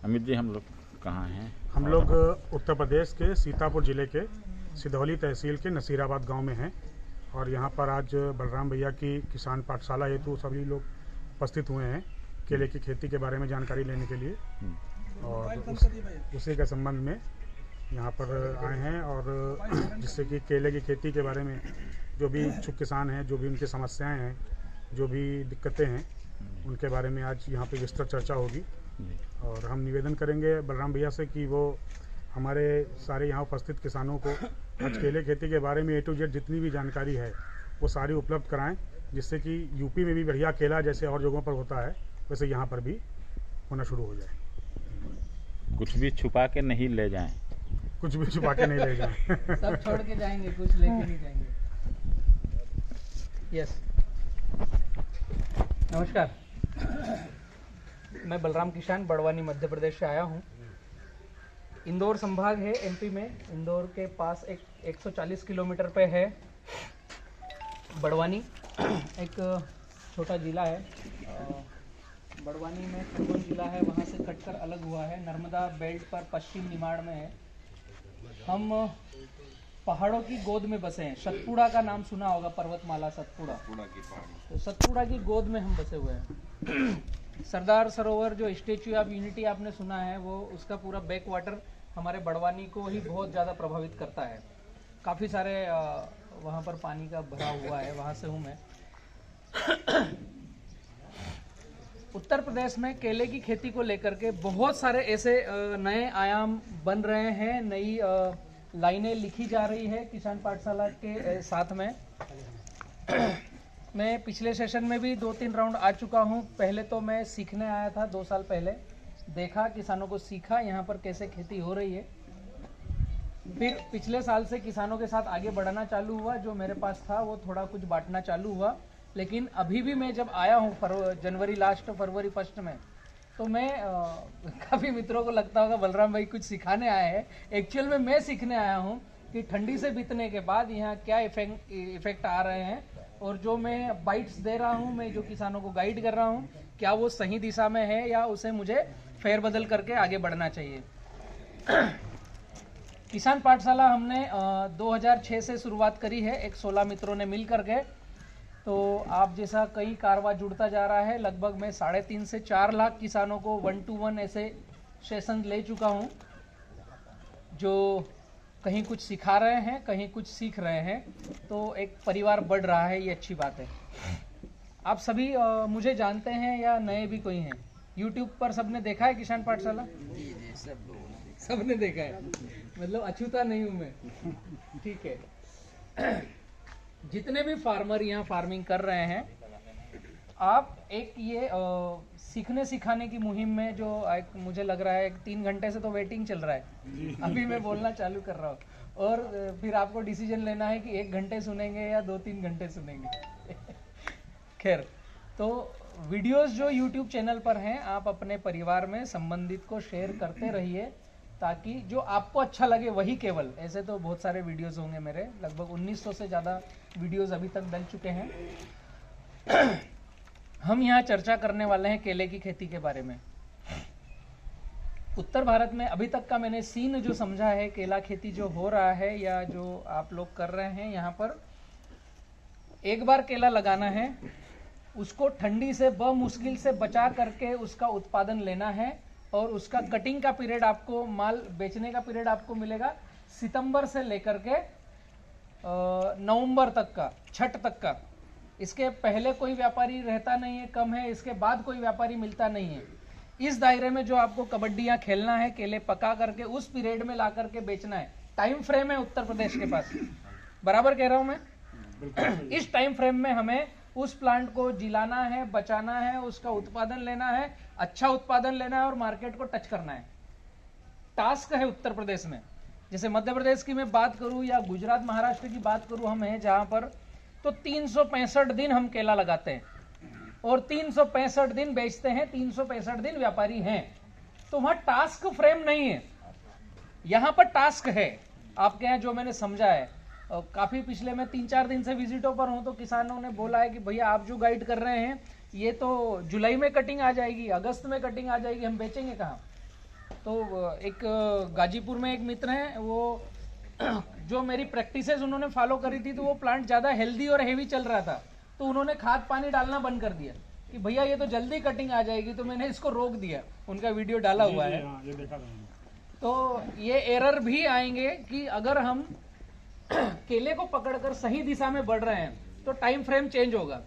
अमित जी, हम लोग कहाँ हैं? हम लोग उत्तर प्रदेश के सीतापुर ज़िले के सिधौली तहसील के नसीराबाद गांव में हैं और यहां पर आज बलराम भैया की किसान पाठशाला हेतु सभी लोग उपस्थित हुए हैं केले की खेती के बारे में जानकारी लेने के लिए और उसी के संबंध में यहां पर आए हैं और जिससे कि केले की खेती के बारे में जो भी इच्छुक किसान हैं, जो भी उनकी समस्याएं हैं, जो भी दिक्कतें हैं, उनके बारे में आज यहाँ पे विस्तृत चर्चा होगी। और हम निवेदन करेंगे बलराम भैया से कि वो हमारे सारे यहाँ उपस्थित किसानों को आज केले खेती के बारे में A to Z जितनी भी जानकारी है वो सारी उपलब्ध कराएं, जिससे कि यूपी में भी बढ़िया केला जैसे और जगहों पर होता है वैसे यहाँ पर भी होना शुरू हो जाए। कुछ भी छुपा के नहीं ले जाएं। कुछ भी छुपा के नहीं ले जाएं। सब छोड़ के जाएंगे, कुछ लेके नहीं जाएंगे। यस, नमस्कार। मैं बलराम किसान बड़वानी मध्य प्रदेश से आया हूँ। इंदौर संभाग है एमपी में। इंदौर के पास 140 किलोमीटर पे है बड़वानी, एक छोटा ज़िला है। बड़वानी में खरगोन ज़िला है, वहाँ से कटकर अलग हुआ है। नर्मदा बेल्ट पर पश्चिम निमाड़ में है। हम पहाड़ों की गोद में बसे हैं। सतपुड़ा का नाम सुना होगा, पर्वतमाला सतपुड़ा। तो सतपुड़ा की गोद में हम बसे हुए हैं। सरदार सरोवर जो स्टेच्यू ऑफ यूनिटी आपने सुना है, वो उसका पूरा बैक वाटर हमारे बड़वानी को ही बहुत ज़्यादा प्रभावित करता है। काफ़ी सारे वहाँ पर पानी का भरा हुआ है, वहाँ से हूँ मैं। उत्तर प्रदेश में केले की खेती को लेकर के बहुत सारे ऐसे नए आयाम बन रहे हैं, नई लाइनें लिखी जा रही है किसान पाठशाला के साथ में। मैं पिछले सेशन में भी 2-3 राउंड आ चुका हूँ। पहले तो मैं सीखने आया था 2 साल पहले, देखा, किसानों को सीखा यहाँ पर कैसे खेती हो रही है। फिर पिछले साल से किसानों के साथ आगे बढ़ना चालू हुआ, जो मेरे पास था वो थोड़ा कुछ बांटना चालू हुआ। लेकिन अभी भी मैं जब आया हूँ जनवरी लास्ट फरवरी फर्स्ट में, तो मैं काफ़ी मित्रों को लगता होगा बलराम भाई कुछ सिखाने आए हैं। एक्चुअल में मैं सीखने आया हूँ कि ठंडी से बीतने के बाद यहाँ क्या इफेक्ट आ रहे हैं, और जो मैं बाइट्स दे रहा हूँ, मैं जो किसानों को गाइड कर रहा हूँ, क्या वो सही दिशा में है या उसे मुझे फेरबदल करके आगे बढ़ना चाहिए। किसान पाठशाला हमने 2006 से शुरुआत करी है, एक 16 मित्रों ने मिल करके। तो आप जैसा कई कारवा जुड़ता जा रहा है। लगभग मैं 3.5 से 4 लाख किसानों को 1-to-1 ऐसे सेशन ले चुका हूँ, जो कहीं कुछ सिखा रहे हैं, कहीं कुछ सीख रहे हैं। तो एक परिवार बढ़ रहा है, ये अच्छी बात है। आप सभी मुझे जानते हैं या नए भी कोई हैं? यूट्यूब पर सबने देखा है किसान पाठशाला? सबने देखा है, मतलब अछूता नहीं हूँ मैं। ठीक है। जितने भी फार्मर यहाँ फार्मिंग कर रहे हैं, आप एक ये सीखने सिखाने की मुहिम में, जो एक मुझे लग रहा है 3 घंटे से तो वेटिंग चल रहा है। अभी मैं बोलना चालू कर रहा हूँ, और फिर आपको डिसीजन लेना है कि 1 घंटे सुनेंगे या 2-3 घंटे सुनेंगे। खैर, तो वीडियोस जो YouTube चैनल पर हैं, आप अपने परिवार में संबंधित को शेयर करते रहिए, ताकि जो आपको अच्छा लगे वही केवल। ऐसे तो बहुत सारे वीडियोस होंगे मेरे, लगभग 1900 से ज़्यादा वीडियोस अभी तक डल चुके हैं। हम यहाँ चर्चा करने वाले हैं केले की खेती के बारे में। उत्तर भारत में अभी तक का मैंने सीन जो समझा है, केला खेती जो हो रहा है या जो आप लोग कर रहे हैं यहाँ पर, एक बार केला लगाना है, उसको ठंडी से मुश्किल से बचा करके उसका उत्पादन लेना है, और उसका कटिंग का पीरियड आपको, माल बेचने का पीरियड आपको मिलेगा सितंबर से लेकर के नवंबर तक का, छठ तक का। इसके पहले कोई व्यापारी रहता नहीं है, कम है। इसके बाद कोई व्यापारी मिलता नहीं है। इस दायरे में जो आपको कबड्डियाँ खेलना है, केले पका करके उस पीरियड में ला करके बेचना है। टाइम फ्रेम है उत्तर प्रदेश के पास, बराबर कह रहा हूँ मैं। इस टाइम फ्रेम में हमें उस प्लांट को जिलाना है, बचाना है, उसका उत्पादन लेना है, अच्छा उत्पादन लेना है और मार्केट को टच करना है। टास्क है उत्तर प्रदेश में। जैसे मध्य प्रदेश की मैं बात करूं या गुजरात महाराष्ट्र की बात करूं, हम हैं जहां पर तो 365 दिन हम केला लगाते हैं और 365 दिन बेचते हैं, 365 दिन व्यापारी हैं। तो वहां टास्क फ्रेम नहीं है, यहां पर टास्क है। आपके यहाँ जो मैंने समझा है, काफ़ी पिछले मैं 3-4 दिन से विजिटों पर हूँ, तो किसानों ने बोला है कि भैया आप जो गाइड कर रहे हैं ये तो जुलाई में कटिंग आ जाएगी, अगस्त में कटिंग आ जाएगी, हम बेचेंगे कहाँ। तो एक गाजीपुर में एक मित्र हैं, वो जो मेरी प्रैक्टिसेस उन्होंने फॉलो करी थी, तो वो प्लांट ज़्यादा हेल्दी और हेवी चल रहा था, तो उन्होंने खाद पानी डालना बंद कर दिया कि भैया ये तो जल्दी कटिंग आ जाएगी, तो मैंने इसको रोक दिया। उनका वीडियो डाला हुआ है। ये देखा था। तो ये एरर भी आएंगे कि अगर हम केले को पकड़कर सही दिशा में बढ़ रहे हैं तो टाइम फ्रेम चेंज होगा।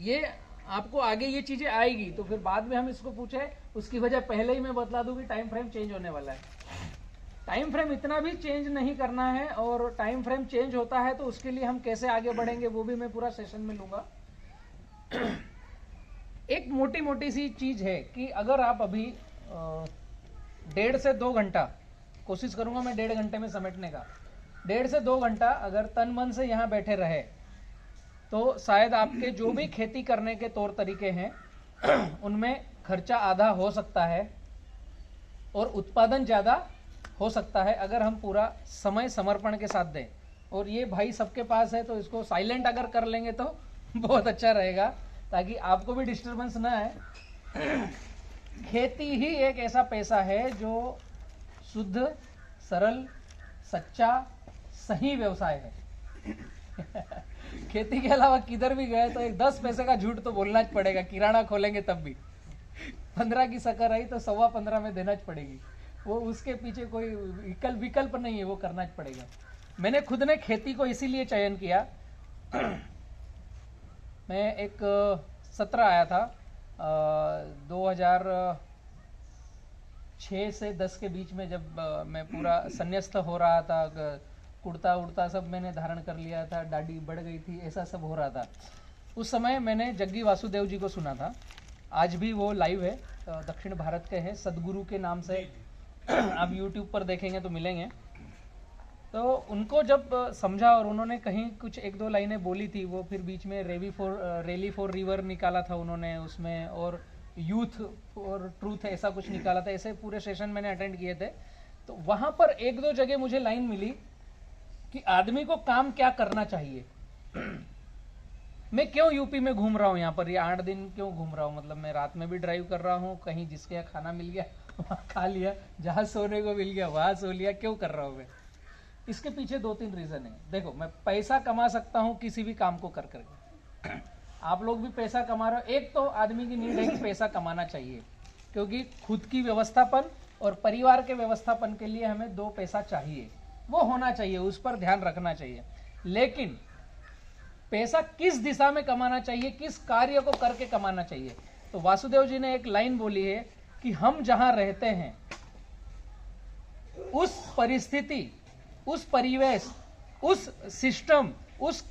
ये आपको आगे ये चीजें आएगी, तो फिर बाद में हम इसको पूछे, उसकी वजह पहले ही मैं बतला दूं कि टाइम फ्रेम चेंज होने वाला है। टाइम फ्रेम इतना भी चेंज नहीं करना है, और टाइम फ्रेम चेंज होता है तो उसके लिए हम कैसे आगे बढ़ेंगे वो भी मैं पूरा सेशन में लूंगा। एक मोटी मोटी सी चीज है कि अगर आप अभी 1.5 से 2 घंटा, कोशिश करूंगा मैं 1.5 घंटे में समेटने का, 1.5 से 2 घंटा अगर तन मन से यहाँ बैठे रहे तो शायद आपके जो भी खेती करने के तौर तरीके हैं उनमें खर्चा आधा हो सकता है और उत्पादन ज़्यादा हो सकता है, अगर हम पूरा समय समर्पण के साथ दें। और ये भाई सबके पास है, तो इसको साइलेंट अगर कर लेंगे तो बहुत अच्छा रहेगा, ताकि आपको भी डिस्टरबेंस ना आए। खेती ही एक ऐसा पैसा है जो शुद्ध, सरल, सच्चा, सही व्यवसाय है। खेती के अलावा किधर भी गए तो एक 10 पैसे का झूठ तो बोलना ज पड़ेगा। किराना खोलेंगे तब भी 15 की शक्कर आई तो 15.25 में देना ज पड़ेगी। वो उसके पीछे कोई विकल्प नहीं है, वो करना ज पड़ेगा। मैंने खुद ने खेती को इसीलिए चयन किया। मैं एक सत्र आया था 2006 से 10 के बीच में, जब मैं पूरा संन्यास्त हो रहा था, कुर्ता उड़ता सब मैंने धारण कर लिया था, दाढ़ी बढ़ गई थी, ऐसा सब हो रहा था। उस समय मैंने जग्गी वासुदेव जी को सुना था। आज भी वो लाइव है, दक्षिण भारत के हैं, सदगुरु के नाम से आप यूट्यूब पर देखेंगे तो मिलेंगे। तो उनको जब समझा और उन्होंने कहीं कुछ 1-2 लाइनें बोली थी, वो फिर बीच में रैली फॉर रिवर निकाला था उन्होंने उसमें, और यूथ और ट्रूथ ऐसा कुछ निकाला था। ऐसे पूरे सेशन मैंने अटेंड किए थे। तो वहाँ पर 1-2 जगह मुझे लाइन मिली कि आदमी को काम क्या करना चाहिए। मैं क्यों यूपी में घूम रहा हूँ, यहाँ पर ये 8 दिन क्यों घूम रहा हूँ, मतलब मैं रात में भी ड्राइव कर रहा हूँ, कहीं जिसके यहाँ खाना मिल गया वहाँ खा लिया, जहाँ सोने को मिल गया वहाँ सो लिया, क्यों कर रहा हूँ मैं। इसके पीछे 2-3 रीजन है। देखो, मैं पैसा कमा सकता हूँ किसी भी काम को कर करके, आप लोग भी पैसा कमा रहे हो। एक तो आदमी की नीड है कि पैसा कमाना चाहिए, क्योंकि खुद की व्यवस्थापन और परिवार के व्यवस्थापन के लिए हमें 2 पैसा चाहिए, वो होना चाहिए, उस पर ध्यान रखना चाहिए। लेकिन पैसा किस दिशा में कमाना चाहिए, किस कार्य को करके कमाना चाहिए। तो वासुदेव जी ने एक लाइन बोली है कि हम जहां रहते हैं उस परिस्थिति, उस परिवेश, उस सिस्टम, उस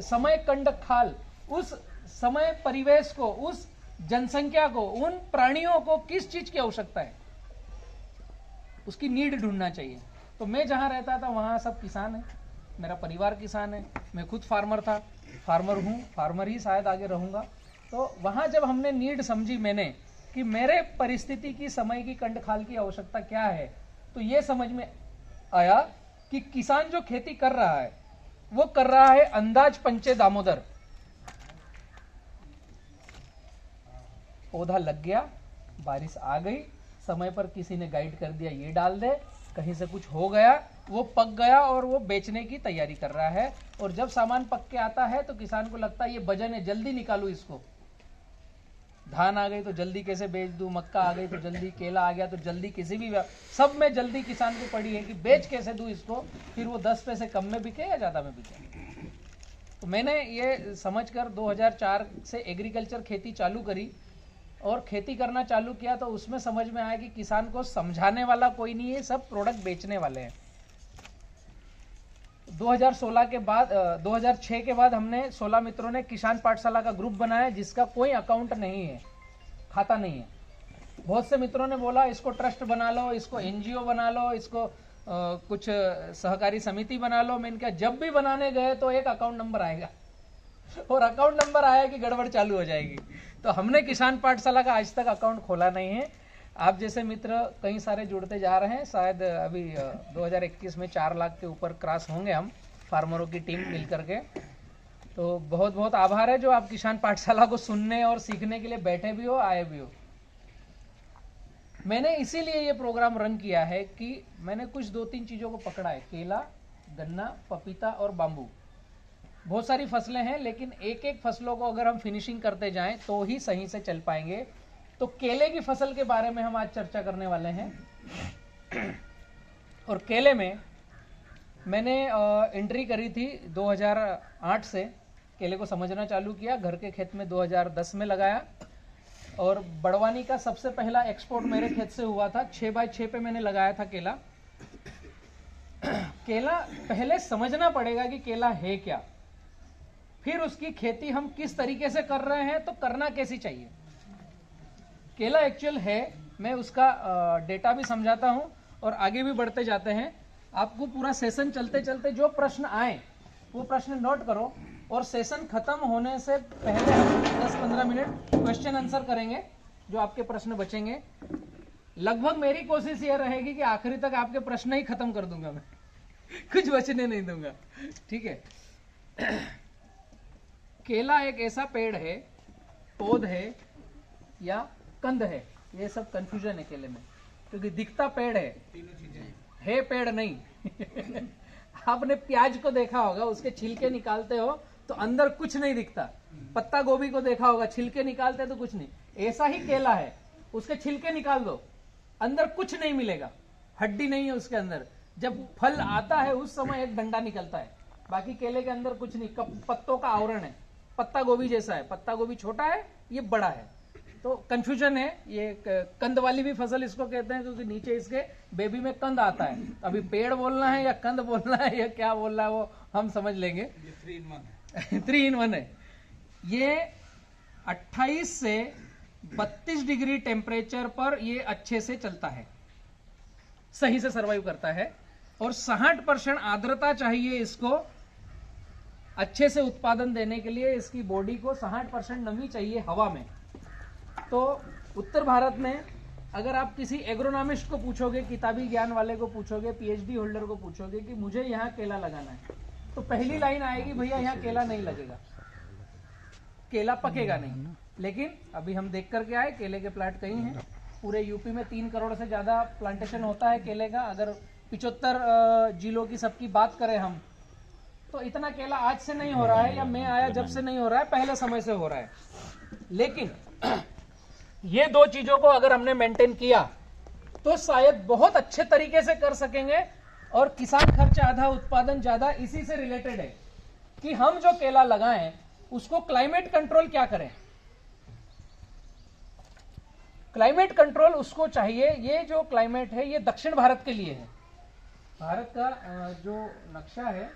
समय कंडखाल, उस समय परिवेश को, उस जनसंख्या को, उन प्राणियों को किस चीज की आवश्यकता है, उसकी नीड ढूंढना चाहिए। तो मैं जहां रहता था वहां सब किसान है, मेरा परिवार किसान है, मैं खुद फार्मर था, फार्मर हूँ, फार्मर ही शायद आगे रहूंगा। तो वहां जब हमने नीड समझी मैंने कि मेरे परिस्थिति की, समय की, कंडखाल की आवश्यकता क्या है, तो ये समझ में आया कि किसान जो खेती कर रहा है वो कर रहा है अंदाज पंचे दामोदर। पौधा लग गया, बारिश आ गई, समय पर किसी ने गाइड कर दिया ये डाल दे, कहीं से कुछ हो गया, वो पक गया और वो बेचने की तैयारी कर रहा है। और जब सामान पक के आता है तो किसान को लगता है ये वजन है, जल्दी निकालू इसको। धान आ गई तो जल्दी कैसे बेच दूं, मक्का आ गई तो जल्दी, केला आ गया तो जल्दी, किसी भी सब में जल्दी किसान को पड़ी है कि बेच कैसे दूं इसको, फिर वो 10 पैसे कम में बिके या ज्यादा में बिके। तो मैंने ये समझकर 2004 से एग्रीकल्चर खेती चालू करी और खेती करना चालू किया। तो उसमें समझ में आया कि किसान को समझाने वाला कोई नहीं है, सब प्रोडक्ट बेचने वाले हैं। 2016 के बाद 2006 के बाद हमने 16 मित्रों ने किसान पाठशाला का ग्रुप बनाया, जिसका कोई अकाउंट नहीं है, खाता नहीं है। बहुत से मित्रों ने बोला इसको ट्रस्ट बना लो, इसको एनजीओ बना लो, इसको कुछ सहकारी समिति बना लो। मैंने कहा जब भी बनाने गए तो एक अकाउंट नंबर आएगा, और अकाउंट नंबर आया कि गड़बड़ चालू हो जाएगी। तो हमने किसान पाठशाला का आज तक अकाउंट खोला नहीं है। आप जैसे मित्र कई सारे जुड़ते जा रहे हैं, शायद अभी 2021 में 4 लाख के ऊपर क्रॉस होंगे हम फार्मरों की टीम मिलकर के। तो बहुत बहुत आभार है जो आप किसान पाठशाला को सुनने और सीखने के लिए बैठे भी हो, आए भी हो। मैंने इसीलिए ये प्रोग्राम रन किया है कि मैंने कुछ 2-3 चीज़ों को पकड़ा है, केला, गन्ना, पपीता और बाम्बू। बहुत सारी फसलें हैं, लेकिन एक एक फसलों को अगर हम फिनिशिंग करते जाएं तो ही सही से चल पाएंगे। तो केले की फसल के बारे में हम आज चर्चा करने वाले हैं। और केले में मैंने एंट्री करी थी 2008 से, केले को समझना चालू किया, घर के खेत में 2010 में लगाया। और बड़वानी का सबसे पहला एक्सपोर्ट मेरे खेत से हुआ था, 6x6 पे मैंने लगाया था केला। केला पहले समझना पड़ेगा कि केला है क्या, फिर उसकी खेती हम किस तरीके से कर रहे हैं, तो करना कैसी चाहिए। केला एक्चुअल है, मैं उसका डेटा भी समझाता हूं और आगे भी बढ़ते जाते हैं। आपको पूरा सेशन चलते चलते जो प्रश्न आए वो प्रश्न नोट करो, और सेशन खत्म होने से पहले हम 10-15 मिनट क्वेश्चन आंसर करेंगे, जो आपके प्रश्न बचेंगे। लगभग मेरी कोशिश यह रहेगी कि आखिरी तक आपके प्रश्न ही खत्म कर दूंगा मैं, कुछ बचने नहीं दूंगा, ठीक है। केला एक ऐसा पेड़ है, पौध है या कंद है, ये सब कंफ्यूजन है केले में, क्योंकि दिखता पेड़ है पेड़ नहीं। आपने प्याज को देखा होगा, उसके छिलके निकालते हो तो अंदर कुछ नहीं दिखता। पत्ता गोभी को देखा होगा, छिलके निकालते तो कुछ नहीं। ऐसा ही केला है, उसके छिलके निकाल दो, अंदर कुछ नहीं मिलेगा, हड्डी नहीं है उसके अंदर। जब फल आता है उस समय एक डंडा निकलता है, बाकी केले के अंदर कुछ नहीं, पत्तों का आवरण है। पत्ता गोभी जैसा है, पत्ता गोभी छोटा है, ये बड़ा है, तो कंफ्यूजन है। ये कंद वाली भी फसल इसको कहते हैं, क्योंकि नीचे इसके बेबी में कंद आता है। अभी पेड़ बोलना है या कंद बोलना है या क्या बोलना है वो हम समझ लेंगे। 3 in 1 है। ये 28 से 32 डिग्री टेम्परेचर पर ये अच्छे से चलता है, सही से सरवाइव करता है। और 60% आर्द्रता चाहिए इसको अच्छे से उत्पादन देने के लिए। इसकी बॉडी को 60% नमी चाहिए हवा में। तो उत्तर भारत में अगर आप किसी एग्रोनॉमिस्ट को पूछोगे, किताबी ज्ञान वाले को पूछोगे, पीएचडी होल्डर को पूछोगे कि मुझे यहाँ केला लगाना है, तो पहली लाइन आएगी, भैया यहाँ केला नहीं लगेगा, केला पकेगा नहीं। लेकिन अभी हम देख करके आए, केले के प्लांट कई हैं पूरे यूपी में। 3 करोड़ से ज्यादा प्लांटेशन होता है केले का। अगर 75 जिलों की सबकी बात करें हम, तो इतना केला आज से नहीं हो रहा है, या मैं आया जब से नहीं हो रहा है, पहले समय से हो रहा है। लेकिन ये 2 चीजों को अगर हमने मेंटेन किया तो शायद बहुत अच्छे तरीके से कर सकेंगे। और किसान खर्च आधा, उत्पादन ज्यादा, इसी से रिलेटेड है कि हम जो केला लगाएं उसको क्लाइमेट कंट्रोल क्या करें। क्लाइमेट कंट्रोल उसको चाहिए, ये जो क्लाइमेट है ये दक्षिण भारत के लिए है। भारत का जो नक्शा है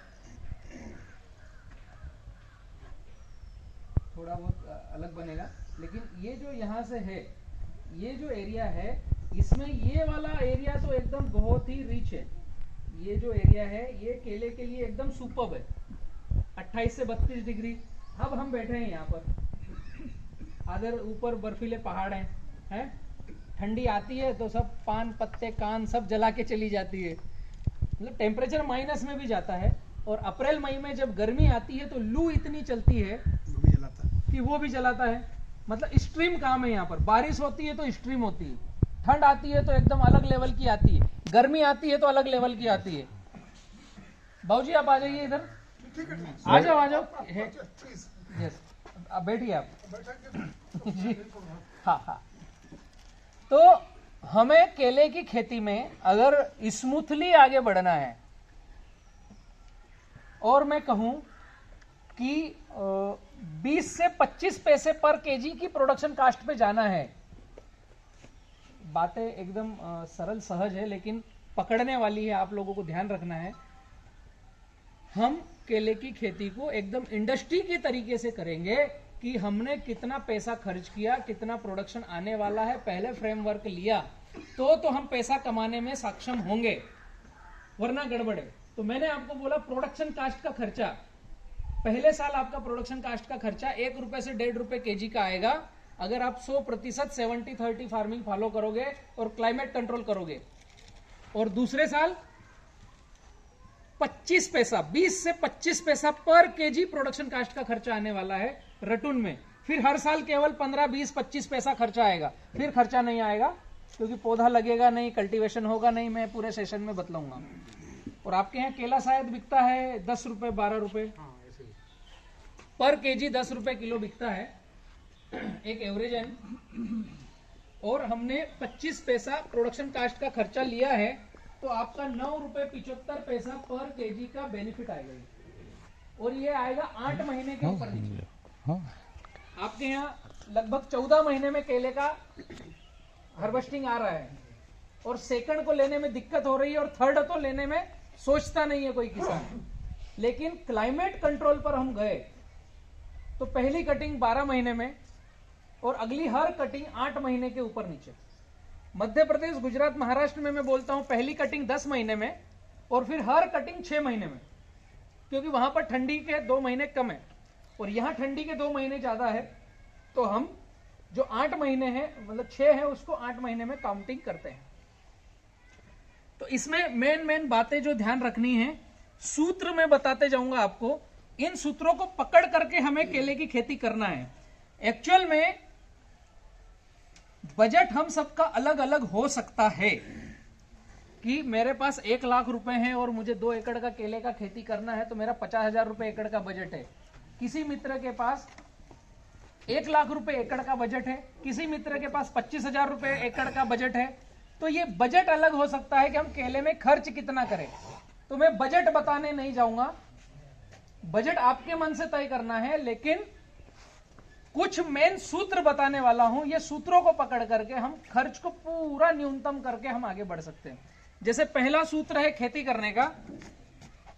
थोड़ा बहुत अलग बनेगा, लेकिन ये जो यहाँ से है, ये जो एरिया है, इसमें ये वाला एरिया तो एकदम बहुत ही रिच है। ये जो एरिया है ये केले के लिए एकदम सुपर्ब है, 28 से 32 डिग्री। अब हम बैठे हैं यहाँ पर, अगर ऊपर बर्फीले पहाड़ हैं, ठंडी आती है तो सब पान पत्ते कान सब जला के चली जाती है, मतलब टेम्परेचर माइनस में भी जाता है। और अप्रैल मई में जब गर्मी आती है तो लू इतनी चलती है कि वो भी जलाता है। मतलब एक्सट्रीम काम है यहाँ पर। बारिश होती है तो एक्सट्रीम होती है, ठंड आती है तो एकदम अलग लेवल की आती है, गर्मी आती है तो अलग लेवल की आती है। बाबूजी आप आ जाइए इधर, आ जाओ यस, अब बैठिए आप जी। हाँ। तो हमें केले की खेती में अगर स्मूथली आगे बढ़ना है, और मैं कहूं कि 20 से 25 पैसे पर केजी की प्रोडक्शन कास्ट पे जाना है। बातें एकदम सरल सहज है, लेकिन पकड़ने वाली है, आप लोगों को ध्यान रखना है। हम केले की खेती को एकदम इंडस्ट्री की तरीके से करेंगे कि हमने कितना पैसा खर्च किया, कितना प्रोडक्शन आने वाला है, पहले फ्रेमवर्क लिया तो हम पैसा कमाने में सक्षम होंगे, वरना गड़बड़ है। तो मैंने आपको बोला प्रोडक्शन कास्ट का खर्चा, पहले साल आपका प्रोडक्शन कास्ट का खर्चा 1 रुपए से 1.5 रुपए केजी का आएगा, अगर आप 100% 70-30 फार्मिंग फॉलो करोगे और क्लाइमेट कंट्रोल करोगे। और दूसरे साल 25 पैसा, 20 से 25 पैसा पर केजी प्रोडक्शन कास्ट का खर्चा आने वाला है रटून में। फिर हर साल केवल 15, 20, 25 पैसा खर्चा आएगा, फिर खर्चा नहीं आएगा। क्योंकि पौधा लगेगा नहीं, कल्टीवेशन होगा नहीं, मैं पूरे सेशन में बतलाऊंगा। और आपके यहाँ केला शायद बिकता है 10 रुपये 12 रुपये पर केजी, 10 रुपये किलो बिकता है एक एवरेज है। और हमने 25 पैसा प्रोडक्शन कास्ट का खर्चा लिया है, तो आपका 9 रुपये 75 पैसा पर केजी का बेनिफिट आएगा। और ये आएगा 8 महीने के ऊपर नीचे। आपके यहाँ लगभग 14 महीने में केले का हार्वेस्टिंग आ रहा है, और सेकंड को लेने में दिक्कत हो रही है, और थर्ड तो लेने में सोचता नहीं है कोई किसान। लेकिन क्लाइमेट कंट्रोल पर हम गए तो पहली कटिंग 12 महीने में और अगली हर कटिंग 8 महीने के ऊपर नीचे। मध्य प्रदेश, गुजरात, महाराष्ट्र में मैं बोलता हूं पहली कटिंग 10 महीने में और फिर हर कटिंग 6 महीने में, क्योंकि वहां पर ठंडी के 2 महीने कम है और यहां ठंडी के 2 महीने ज्यादा है। तो हम जो 8 महीने हैं, मतलब 6 है, उसको 8 महीने में काउंटिंग करते हैं। तो इसमें मेन बातें जो ध्यान रखनी है, सूत्र में बताते जाऊंगा आपको। इन सूत्रों को पकड़ करके हमें केले की खेती करना है। एक्चुअल में बजट हम सबका अलग अलग हो सकता है कि मेरे पास 1 लाख रुपए हैं और मुझे 2 एकड़ का केले का खेती करना है, तो मेरा 50,000 रुपए एकड़ का बजट है। किसी मित्र के पास 1 लाख रुपए एकड़ का बजट है, किसी मित्र के पास 25,000 रुपए एकड़ का बजट है। तो ये बजट अलग हो सकता है कि हम केले में खर्च कितना करें। तो मैं बजट बताने नहीं जाऊंगा, बजट आपके मन से तय करना है, लेकिन कुछ मेन सूत्र बताने वाला हूं। ये सूत्रों को पकड़ करके हम खर्च को पूरा न्यूनतम करके हम आगे बढ़ सकते हैं। जैसे पहला सूत्र है खेती करने का,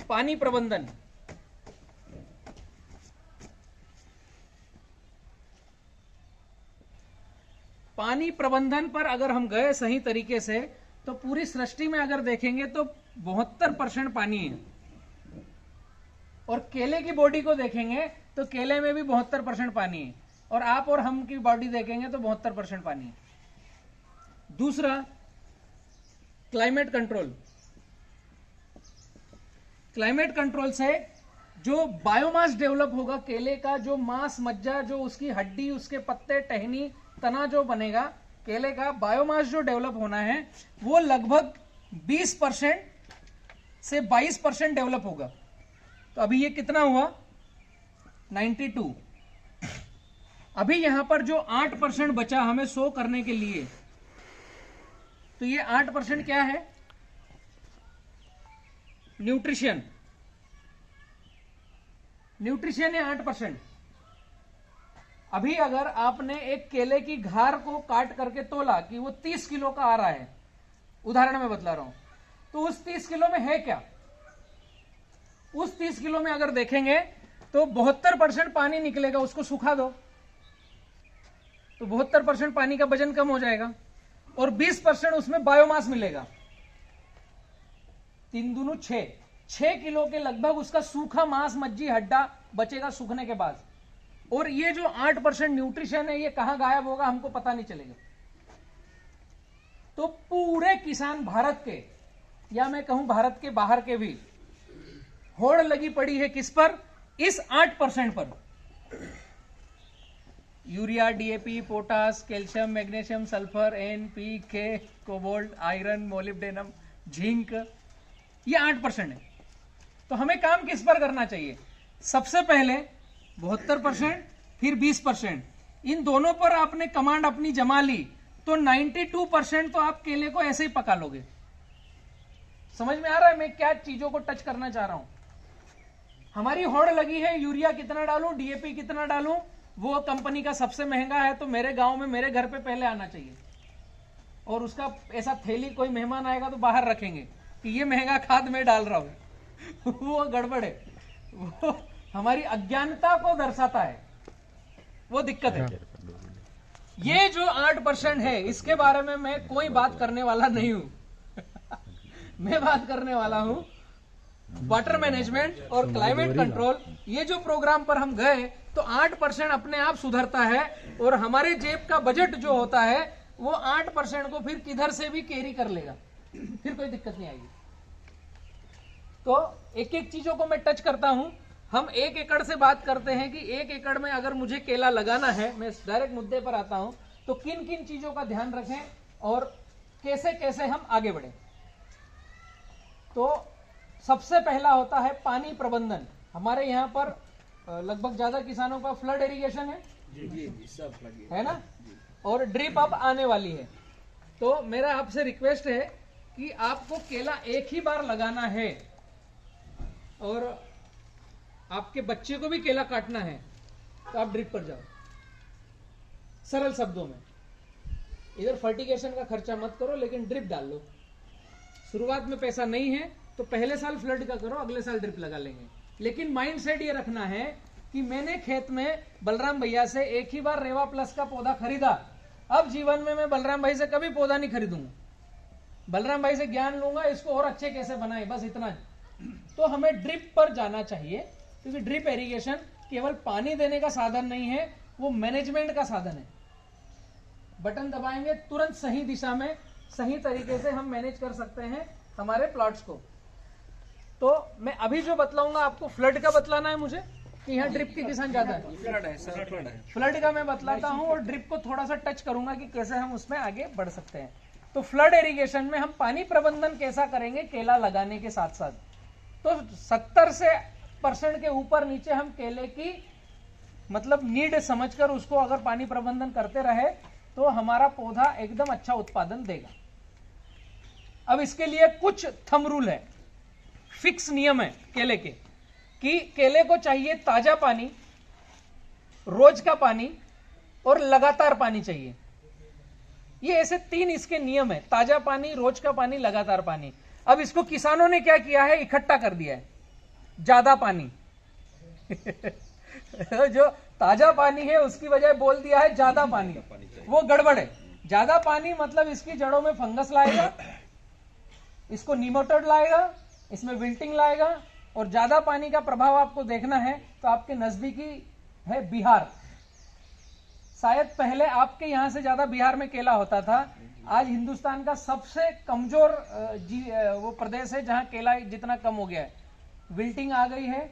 पानी प्रबंधन। पानी प्रबंधन पर अगर हम गए सही तरीके से, तो पूरी सृष्टि में अगर देखेंगे तो 72% पानी है, और केले की बॉडी को देखेंगे तो केले में भी 72% पानी है, और आप और हम की बॉडी देखेंगे तो 72% पानी है। दूसरा, क्लाइमेट कंट्रोल। क्लाइमेट कंट्रोल से जो बायोमास डेवलप होगा केले का, जो मांस मज्जा, जो उसकी हड्डी, उसके पत्ते, टहनी, तना जो बनेगा केले का, बायोमास जो डेवलप होना है वो लगभग 20% से 22% डेवलप होगा। तो अभी ये कितना हुआ? 92। अभी यहां पर जो 8% बचा हमें 100 करने के लिए, तो ये 8% क्या है? न्यूट्रिशन। न्यूट्रिशन है 8%। अभी अगर आपने एक केले की घार को काट करके तोला कि वो 30 किलो का आ रहा है, उदाहरण में बतला रहा हूं, तो उस 30 किलो में है क्या? उस 30 किलो में अगर देखेंगे तो 72% पानी निकलेगा। उसको सुखा दो तो 72% पानी का वजन कम हो जाएगा, और 20% उसमें बायोमास मिलेगा। 3 दूनी 6 किलो के लगभग उसका सूखा मांस, मज्जी, हड्डा बचेगा सूखने के बाद। और ये जो 8% न्यूट्रिशन है, ये कहां गायब होगा हमको पता नहीं चलेगा। तो पूरे किसान भारत के, या मैं कहूं भारत के बाहर के भी, होड़ लगी पड़ी है किस पर? इस 8% पर। Urea, DAP, potash, calcium, magnesium, sulphur, NPK, cobalt, iron, molybdenum, zinc, ये 8% है। तो हमें काम किस पर करना चाहिए? सबसे पहले 72%, फिर 20%, इन दोनों पर आपने कमांड अपनी जमा ली तो 92% तो आप केले को ऐसे ही पका लोगे। समझ में आ रहा है मैं क्या चीजों को टच करना चाह रहा हूं? हमारी होड़ लगी है यूरिया कितना डालूं, डीएपी कितना डालूं, वो कंपनी का सबसे महंगा है, तो मेरे गांव में मेरे घर पे पहले आना चाहिए। और उसका ऐसा थैली, कोई मेहमान आएगा तो बाहर रखेंगे कि ये महंगा खाद मैं डाल रहा हूं वो गड़बड़ है, वो हमारी अज्ञानता को दर्शाता है, वो दिक्कत है। ये जो 8% है, इसके बारे में मैं कोई बात करने वाला नहीं हूं मैं बात करने वाला हूं वाटर मैनेजमेंट और क्लाइमेट कंट्रोल। ये जो प्रोग्राम पर हम गए तो 8% अपने आप सुधरता है, और हमारे जेब का बजट जो होता है वो 8% को फिर किधर से भी कैरी कर लेगा, फिर कोई दिक्कत नहीं आएगी। तो एक एक चीजों को मैं टच करता हूं। हम 1 एकड़ से बात करते हैं कि 1 एकड़ में अगर मुझे केला लगाना है, मैं डायरेक्ट मुद्दे पर आता हूं, तो किन किन चीजों का ध्यान रखें और कैसे कैसे हम आगे बढ़े। तो सबसे पहला होता है पानी प्रबंधन। हमारे यहाँ पर लगभग ज्यादा किसानों का फ्लड इरिगेशन है जी, सब फ्लड है ना, और ड्रिप अब आने वाली है। तो मेरा आपसे रिक्वेस्ट है कि आपको केला एक ही बार लगाना है और आपके बच्चे को भी केला काटना है, तो आप ड्रिप पर जाओ। सरल शब्दों में, इधर फर्टिगेशन का खर्चा मत करो, लेकिन ड्रिप डाल लो। शुरुआत में पैसा नहीं है तो पहले साल फ्लड का करो, अगले साल ड्रिप लगा लेंगे। लेकिन माइंड सेट ये रखना है कि मैंने खेत में बलराम भैया से एक ही बार रेवा प्लस का पौधा खरीदा, अब जीवन में मैं बलराम भाई से कभी पौधा नहीं खरीदूंगा। बलराम भाई से ज्ञान लूंगा, इसको और अच्छे कैसे बनाए, बस इतना। तो हमें ड्रिप पर जाना चाहिए, क्योंकि ड्रिप इरिगेशन केवल पानी देने का साधन नहीं है, वो मैनेजमेंट का साधन है। बटन दबाएंगे तुरंत सही दिशा में सही तरीके से हम मैनेज कर सकते हैं हमारे प्लॉट्स को। तो मैं अभी जो बतलाऊंगा आपको, फ्लड का बतलाना है मुझे कि यहाँ ड्रिप की किसान ज्यादा है, फ्लड का मैं बतलाता हूँ और ड्रिप को थोड़ा सा टच करूंगा कि कैसे हम उसमें आगे बढ़ सकते हैं। तो फ्लड इरिगेशन में हम पानी प्रबंधन कैसा करेंगे केला लगाने के साथ साथ, तो 70% के ऊपर नीचे हम केले की मतलब नीड समझकर उसको अगर पानी प्रबंधन करते रहे तो हमारा पौधा एकदम अच्छा उत्पादन देगा। अब इसके लिए कुछ थंब रूल है, फिक्स नियम है केले के, कि केले को चाहिए ताजा पानी, रोज का पानी और लगातार पानी चाहिए। ये ऐसे 3 इसके नियम है, ताजा पानी, रोज का पानी, लगातार पानी। अब इसको किसानों ने क्या किया है, इकट्ठा कर दिया है, ज्यादा पानी जो ताजा पानी है उसकी बजाय बोल दिया है ज्यादा पानी, वो गड़बड़ है। ज्यादा पानी मतलब इसकी जड़ों में फंगस लाएगा, इसको निमोटोड लाएगा, इसमें विल्टिंग लाएगा। और ज्यादा पानी का प्रभाव आपको देखना है तो आपके नजदीकी है बिहार। शायद पहले आपके यहां से ज्यादा बिहार में केला होता था, आज हिंदुस्तान का सबसे कमजोर वो प्रदेश है जहां केला जितना कम हो गया है। विल्टिंग आ गई है,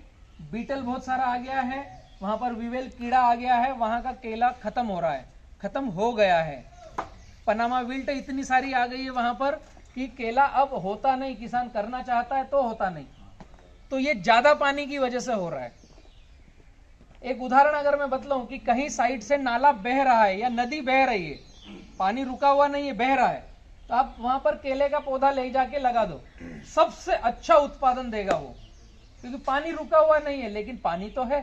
बीटल बहुत सारा आ गया है, वहां पर विवेल कीड़ा आ गया है, वहां का केला खत्म हो रहा है, खत्म हो गया है। पनामा विल्ट इतनी सारी आ गई है वहां पर कि केला अब होता नहीं, किसान करना चाहता है तो होता नहीं। तो ये ज्यादा पानी की वजह से हो रहा है। एक उदाहरण अगर मैं बतलाऊं कि कहीं साइड से नाला बह रहा है या नदी बह रही है, पानी रुका हुआ नहीं है, बह रहा है, तो आप वहां पर केले का पौधा ले जाके लगा दो, सबसे अच्छा उत्पादन देगा वो, क्योंकि पानी रुका हुआ नहीं है लेकिन पानी तो है।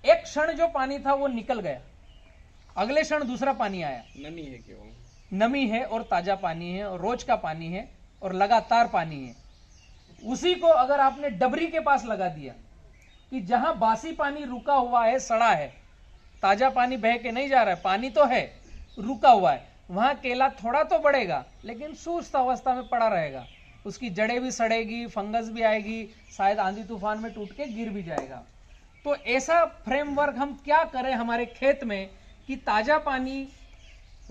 एक क्षण जो पानी था वो निकल गया, अगले क्षण दूसरा पानी आया। नमी है केवल, नमी है और ताजा पानी है और रोज का पानी है और लगातार पानी है। उसी को अगर आपने डबरी के पास लगा दिया कि जहां बासी पानी रुका हुआ है, सड़ा है, ताजा पानी बह के नहीं जा रहा है, पानी तो है, रुका हुआ है, वहां केला थोड़ा तो बढ़ेगा लेकिन सुस्त अवस्था में पड़ा रहेगा, उसकी जड़ें भी सड़ेगी, फंगस भी आएगी, शायद आंधी तूफान में टूट के गिर भी जाएगा। तो ऐसा फ्रेमवर्क हम क्या करें हमारे खेत में कि ताजा पानी,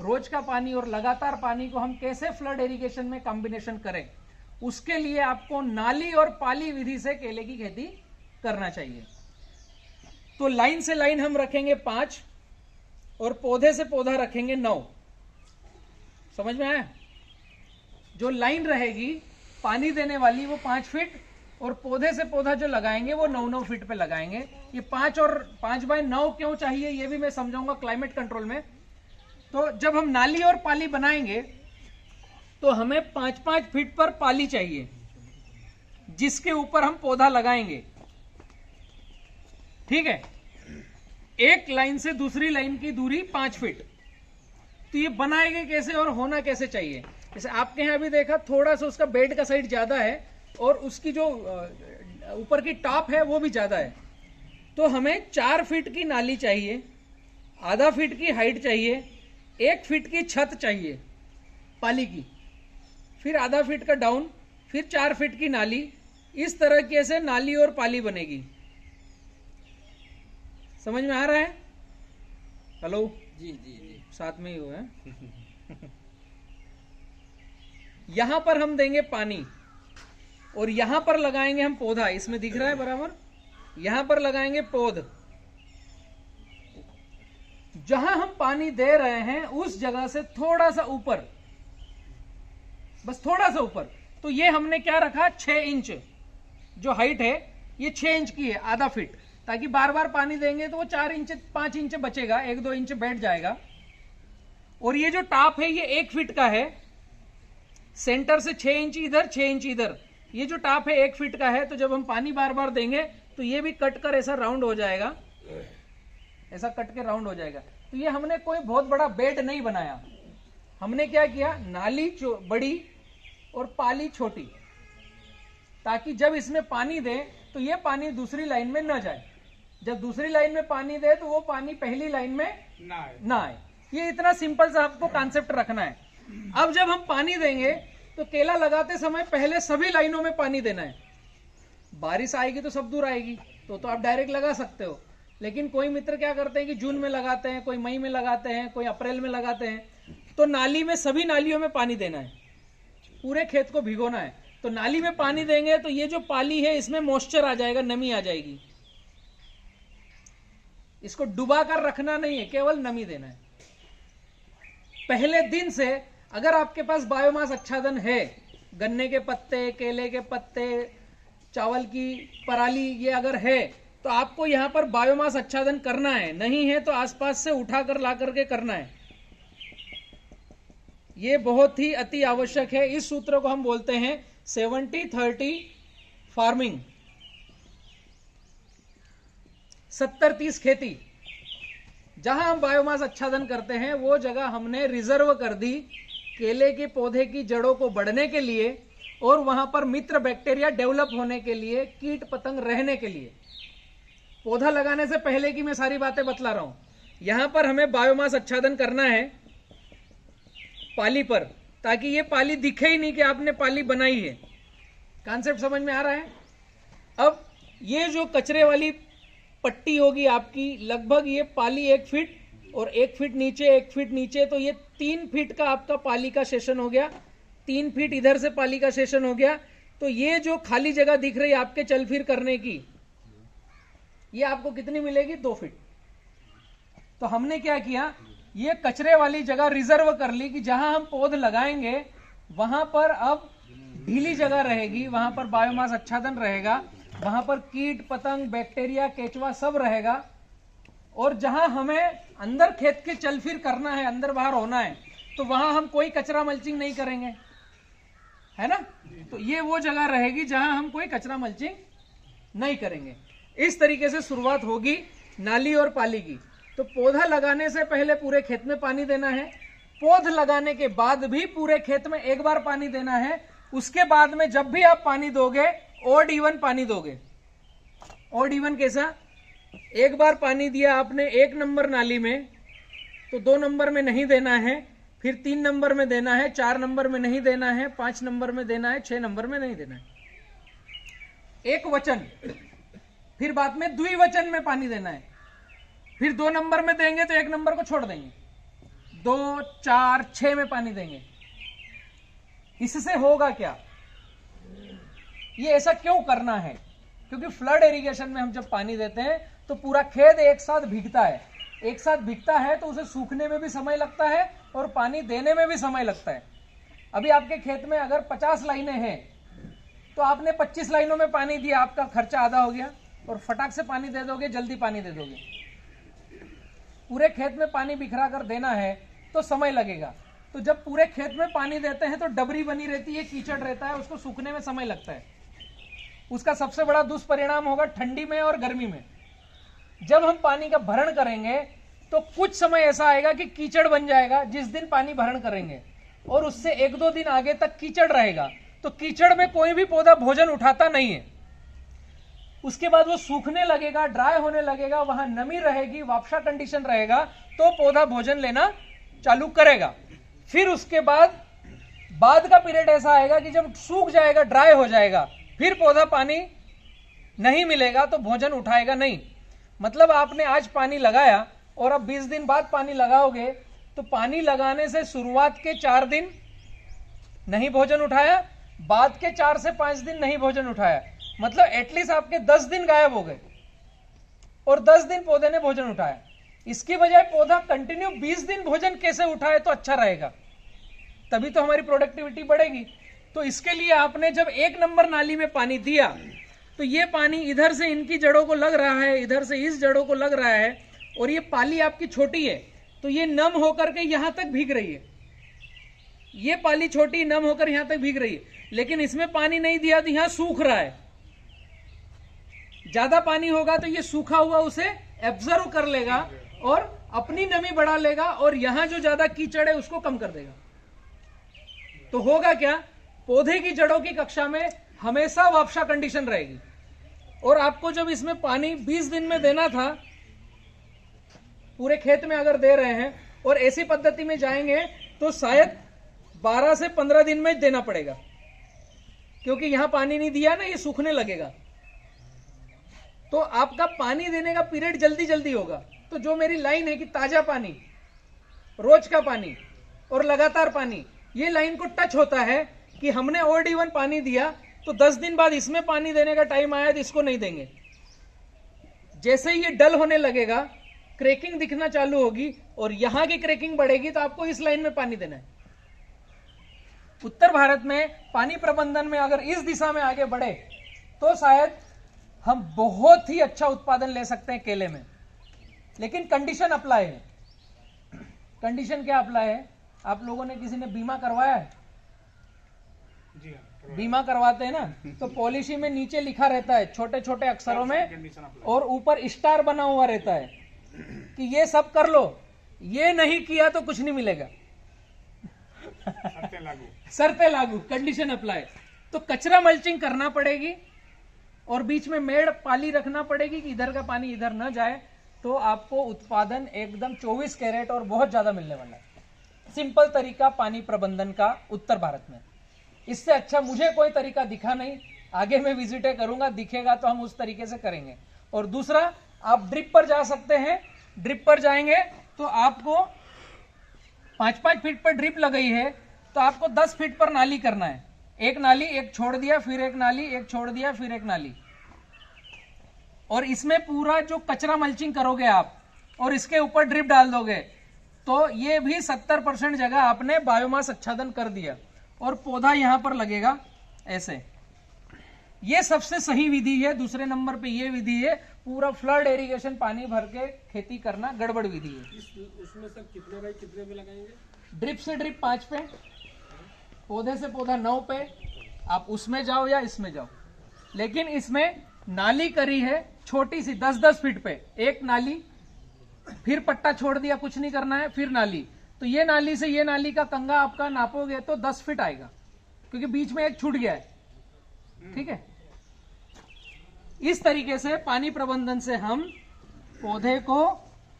रोज का पानी और लगातार पानी को हम कैसे फ्लड इरिगेशन में कॉम्बिनेशन करें। उसके लिए आपको नाली और पाली विधि से केले की खेती करना चाहिए। तो लाइन से लाइन हम रखेंगे 5 और पौधे से पौधा रखेंगे 9। समझ में आया? जो लाइन रहेगी पानी देने वाली वो 5 फीट और पौधे से पौधा जो लगाएंगे वो 9-9 फीट पे लगाएंगे। ये 5 और 5 बाय 9 क्यों चाहिए ये भी मैं समझाऊंगा क्लाइमेट कंट्रोल में। तो जब हम नाली और पाली बनाएंगे तो हमें 5-5 फीट पर पाली चाहिए जिसके ऊपर हम पौधा लगाएंगे। ठीक है, एक लाइन से दूसरी लाइन की दूरी 5 फीट। तो ये बनाएंगे कैसे और होना कैसे चाहिए? जैसे आपके यहां भी देखा थोड़ा सा उसका बेड का साइड ज्यादा है और उसकी जो ऊपर की टॉप है वो भी ज्यादा है। तो हमें 4 फीट की नाली चाहिए, आधा फीट की हाइट चाहिए, 1 फीट की छत चाहिए पाली की, फिर आधा फीट का डाउन, फिर 4 फीट की नाली। इस तरह से नाली और पाली बनेगी। समझ में आ रहा है? हेलो जी जी जी, साथ में ही हो है। यहां पर हम देंगे पानी और यहां पर लगाएंगे हम पौधा। इसमें दिख रहा है बराबर? यहां पर लगाएंगे पौध। जहां हम पानी दे रहे हैं उस जगह से थोड़ा सा ऊपर बस थोड़ा सा ऊपर। तो ये हमने क्या रखा, 6 इंच जो हाइट है ये 6 इंच की है, आधा फीट, ताकि बार बार पानी देंगे तो वो 4 इंच 5 इंच बचेगा, 1-2 इंच बैठ जाएगा। और ये जो टाप है ये 1 फीट का है, सेंटर से 6 इंच इधर 6 इंच इधर, ये जो टाप है 1 फीट का है। तो जब हम पानी बार बार देंगे तो ये भी कट कर ऐसा राउंड हो जाएगा, ऐसा कट के राउंड हो जाएगा। तो ये हमने कोई बहुत बड़ा बेड नहीं बनाया, हमने क्या किया, नाली बड़ी और पाली छोटी, ताकि जब इसमें पानी दे तो ये पानी दूसरी लाइन में न जाए, जब दूसरी लाइन में पानी दे तो वो पानी पहली लाइन में ना आए। ये इतना सिंपल सा आपको कॉन्सेप्ट रखना है। अब जब हम पानी देंगे तो केला लगाते समय पहले सभी लाइनों में पानी देना है। बारिश आएगी तो सब दूर आएगी तो आप डायरेक्ट लगा सकते हो, लेकिन कोई मित्र क्या करते हैं कि जून में लगाते हैं, कोई मई में लगाते हैं, कोई अप्रैल में लगाते हैं। तो नाली में, सभी नालियों में पानी देना है, पूरे खेत को भिगोना है। तो नाली में पानी देंगे तो ये जो पाली है इसमें मॉइस्चर आ जाएगा, नमी आ जाएगी। इसको डुबा कर रखना नहीं है, केवल नमी देना है। पहले दिन से अगर आपके पास बायोमास आच्छादन है, गन्ने के पत्ते, केले के पत्ते, चावल की पराली, ये अगर है तो आपको यहां पर बायोमास आच्छादन करना है। नहीं है तो आसपास से उठाकर ला करके करना है। ये बहुत ही अति आवश्यक है। इस सूत्र को हम बोलते हैं 70-30 फार्मिंग, 70-30 खेती। जहां हम बायोमास आच्छादन करते हैं वो जगह हमने रिजर्व कर दी केले के पौधे की जड़ों को बढ़ने के लिए और वहां पर मित्र बैक्टीरिया डेवलप होने के लिए, कीट पतंग रहने के लिए। पौधा लगाने से पहले की मैं सारी बातें बतला रहा हूं। यहां पर हमें बायोमास आच्छादन करना है पाली पर, ताकि ये पाली दिखे ही नहीं कि आपने पाली बनाई है। कॉन्सेप्ट समझ में आ रहा है? अब ये जो कचरे वाली पट्टी होगी आपकी, लगभग ये पाली 1 फीट और 1 फीट नीचे, 1 फीट नीचे, तो ये 3 फीट का आपका पाली का सेशन हो गया। 3 फीट इधर से पाली का सेशन हो गया। तो ये जो खाली जगह दिख रही है आपके चल फिर करने की, ये आपको कितनी मिलेगी? 2 फीट। तो हमने क्या किया, ये कचरे वाली जगह रिजर्व कर ली कि जहां हम पौध लगाएंगे वहां पर अब ढीली जगह रहेगी, वहां पर बायोमास आच्छादन रहेगा, वहां पर कीट पतंग, बैक्टीरिया, केचुआ सब रहेगा। और जहां हमें अंदर खेत के चल फिर करना है, अंदर बाहर होना है, तो वहां हम कोई कचरा मल्चिंग नहीं करेंगे, है ना? तो ये वो जगह रहेगी जहां हम कोई कचरा मल्चिंग नहीं करेंगे। इस तरीके से शुरुआत होगी नाली और पाली की। तो पौधा लगाने से पहले पूरे खेत में पानी देना है, पौध लगाने के बाद भी पूरे खेत में एक बार पानी देना है। उसके बाद में जब भी आप पानी दोगे ऑड इवन पानी दोगे। ऑड इवन कैसा? एक बार पानी दिया आपने 1 नंबर नाली में तो 2 नंबर में नहीं देना है, फिर 3 नंबर में देना है, 4 नंबर में नहीं देना है, 5 नंबर में देना है, 6 नंबर में नहीं देना है। एक वचन, फिर बाद में द्विवचन में पानी देना है। फिर 2 नंबर में देंगे तो 1 नंबर को छोड़ देंगे, 2, 4, 6 में पानी देंगे। इससे होगा क्या? ये ऐसा क्यों करना है? क्योंकि फ्लड इरिगेशन में हम जब पानी देते हैं तो पूरा खेत एक साथ भीगता है। एक साथ भीगता है तो उसे सूखने में भी समय लगता है और पानी देने में भी समय लगता है। अभी आपके खेत में अगर 50 लाइनें हैं तो आपने 25 लाइनों में पानी दिया, आपका खर्चा आधा हो गया, और फटाक से पानी दे दोगे, जल्दी पानी दे दोगे। पूरे खेत में पानी बिखरा कर देना है तो समय लगेगा। तो जब पूरे खेत में पानी देते हैं तो डबरी बनी रहती है, कीचड़ रहता है, उसको सूखने में समय लगता है। उसका सबसे बड़ा दुष्परिणाम होगा ठंडी में और गर्मी में। जब हम पानी का भरण करेंगे तो कुछ समय ऐसा आएगा कि कीचड़ बन जाएगा जिस दिन पानी भरण करेंगे, और उससे 1-2 दिन आगे तक कीचड़ रहेगा। तो कीचड़ में कोई भी पौधा भोजन उठाता नहीं है। उसके बाद वो सूखने लगेगा, ड्राई होने लगेगा, वहां नमी रहेगी, वापसा कंडीशन रहेगा, तो पौधा भोजन लेना चालू करेगा। फिर उसके बाद का पीरियड ऐसा आएगा कि जब सूख जाएगा, ड्राई हो जाएगा, फिर पौधा पानी नहीं मिलेगा तो भोजन उठाएगा नहीं। मतलब आपने आज पानी लगाया और अब 20 दिन बाद पानी लगाओगे तो पानी लगाने से शुरुआत के 4 दिन नहीं भोजन उठाया, बाद के 4 से 5 दिन नहीं भोजन उठाया, मतलब एटलीस्ट आपके 10 दिन गायब हो गए और 10 दिन पौधे ने भोजन उठाया। इसकी बजाय पौधा कंटिन्यू 20 दिन भोजन कैसे उठाए तो अच्छा रहेगा, तभी तो हमारी प्रोडक्टिविटी बढ़ेगी। तो इसके लिए आपने जब 1 नंबर नाली में पानी दिया तो ये पानी इधर से इनकी जड़ों को लग रहा है, इधर से इस जड़ों को लग रहा है, और ये पाली आपकी छोटी है तो ये नम होकर के यहां तक भीग रही है। ये पाली छोटी नम होकर यहां तक भीग रही है, लेकिन इसमें पानी नहीं दिया तो यहां सूख रहा है। ज्यादा पानी होगा तो ये सूखा हुआ उसे एब्जर्व कर लेगा और अपनी नमी बढ़ा लेगा, और यहां जो ज्यादा कीचड़ है उसको कम कर देगा। तो होगा क्या, पौधे की जड़ों की कक्षा में हमेशा वापसा कंडीशन रहेगी। और आपको जब इसमें पानी 20 दिन में देना था, पूरे खेत में अगर दे रहे हैं और ऐसी पद्धति में जाएंगे तो शायद 12 से 15 दिन में देना पड़ेगा, क्योंकि यहां पानी नहीं दिया ना, ये सूखने लगेगा। तो आपका पानी देने का पीरियड जल्दी जल्दी होगा। तो जो मेरी लाइन है कि ताजा पानी, रोज का पानी और लगातार पानी, ये लाइन को टच होता है कि हमने OD1 पानी दिया तो 10 दिन बाद इसमें पानी देने का टाइम आया तो इसको नहीं देंगे। जैसे ही ये डल होने लगेगा, क्रैकिंग दिखना चालू होगी और यहां की क्रैकिंग बढ़ेगी तो आपको इस लाइन में पानी देना है। उत्तर भारत में पानी प्रबंधन में अगर इस दिशा में आगे बढ़े तो शायद हम बहुत ही अच्छा उत्पादन ले सकते हैं केले में। लेकिन कंडीशन अप्लाई है। कंडीशन क्या अप्लाई है? आप लोगों ने किसी ने बीमा करवाया है? जी हाँ, बीमा करवाते हैं ना, तो पॉलिसी में नीचे लिखा रहता है छोटे छोटे अक्षरों में, और ऊपर स्टार बना हुआ रहता है कि ये सब कर लो, ये नहीं किया तो कुछ नहीं मिलेगा। शर्तें लागू, कंडीशन अप्लाई। तो कचरा मल्चिंग करना पड़ेगी और बीच में मेड़ पाली रखना पड़ेगी कि इधर का पानी इधर न जाए, तो आपको उत्पादन एकदम 24 कैरेट और बहुत ज्यादा मिलने वाला है। सिंपल तरीका पानी प्रबंधन का उत्तर भारत में, इससे अच्छा मुझे कोई तरीका दिखा नहीं। आगे मैं विजिटें करूंगा, दिखेगा तो हम उस तरीके से करेंगे। और दूसरा, आप ड्रिप पर जा सकते हैं। ड्रिप पर जाएंगे तो आपको 5-5 फीट पर ड्रिप लगाई है तो आपको 10 फीट पर नाली करना है। एक नाली, एक छोड़ दिया, फिर एक नाली, एक छोड़ दिया, फिर एक नाली। और इसमें पूरा जो कचरा मल्चिंग करोगे आप और इसके ऊपर ड्रिप डाल दोगे तो ये भी 70% जगह आपने बायोमास आच्छादन कर दिया और पौधा यहां पर लगेगा ऐसे। ये सबसे सही विधि है। दूसरे नंबर पे ये विधि है, पूरा फ्लड इरिगेशन पानी भर के खेती करना गड़बड़ विधि है। उसमें सर कितने बाई कितने में लगाएंगे? ड्रिप से ड्रिप 5 पे, पौधे से पौधा 9 पे। आप उसमें जाओ या इसमें जाओ, लेकिन इसमें नाली करी है छोटी सी 10-10 फीट पे, एक नाली, फिर पट्टा छोड़ दिया, कुछ नहीं करना है, फिर नाली। तो ये नाली से ये नाली का कंगा आपका नापोगे तो 10 फीट आएगा, क्योंकि बीच में एक छूट गया है। ठीक है, इस तरीके से पानी प्रबंधन से हम पौधे को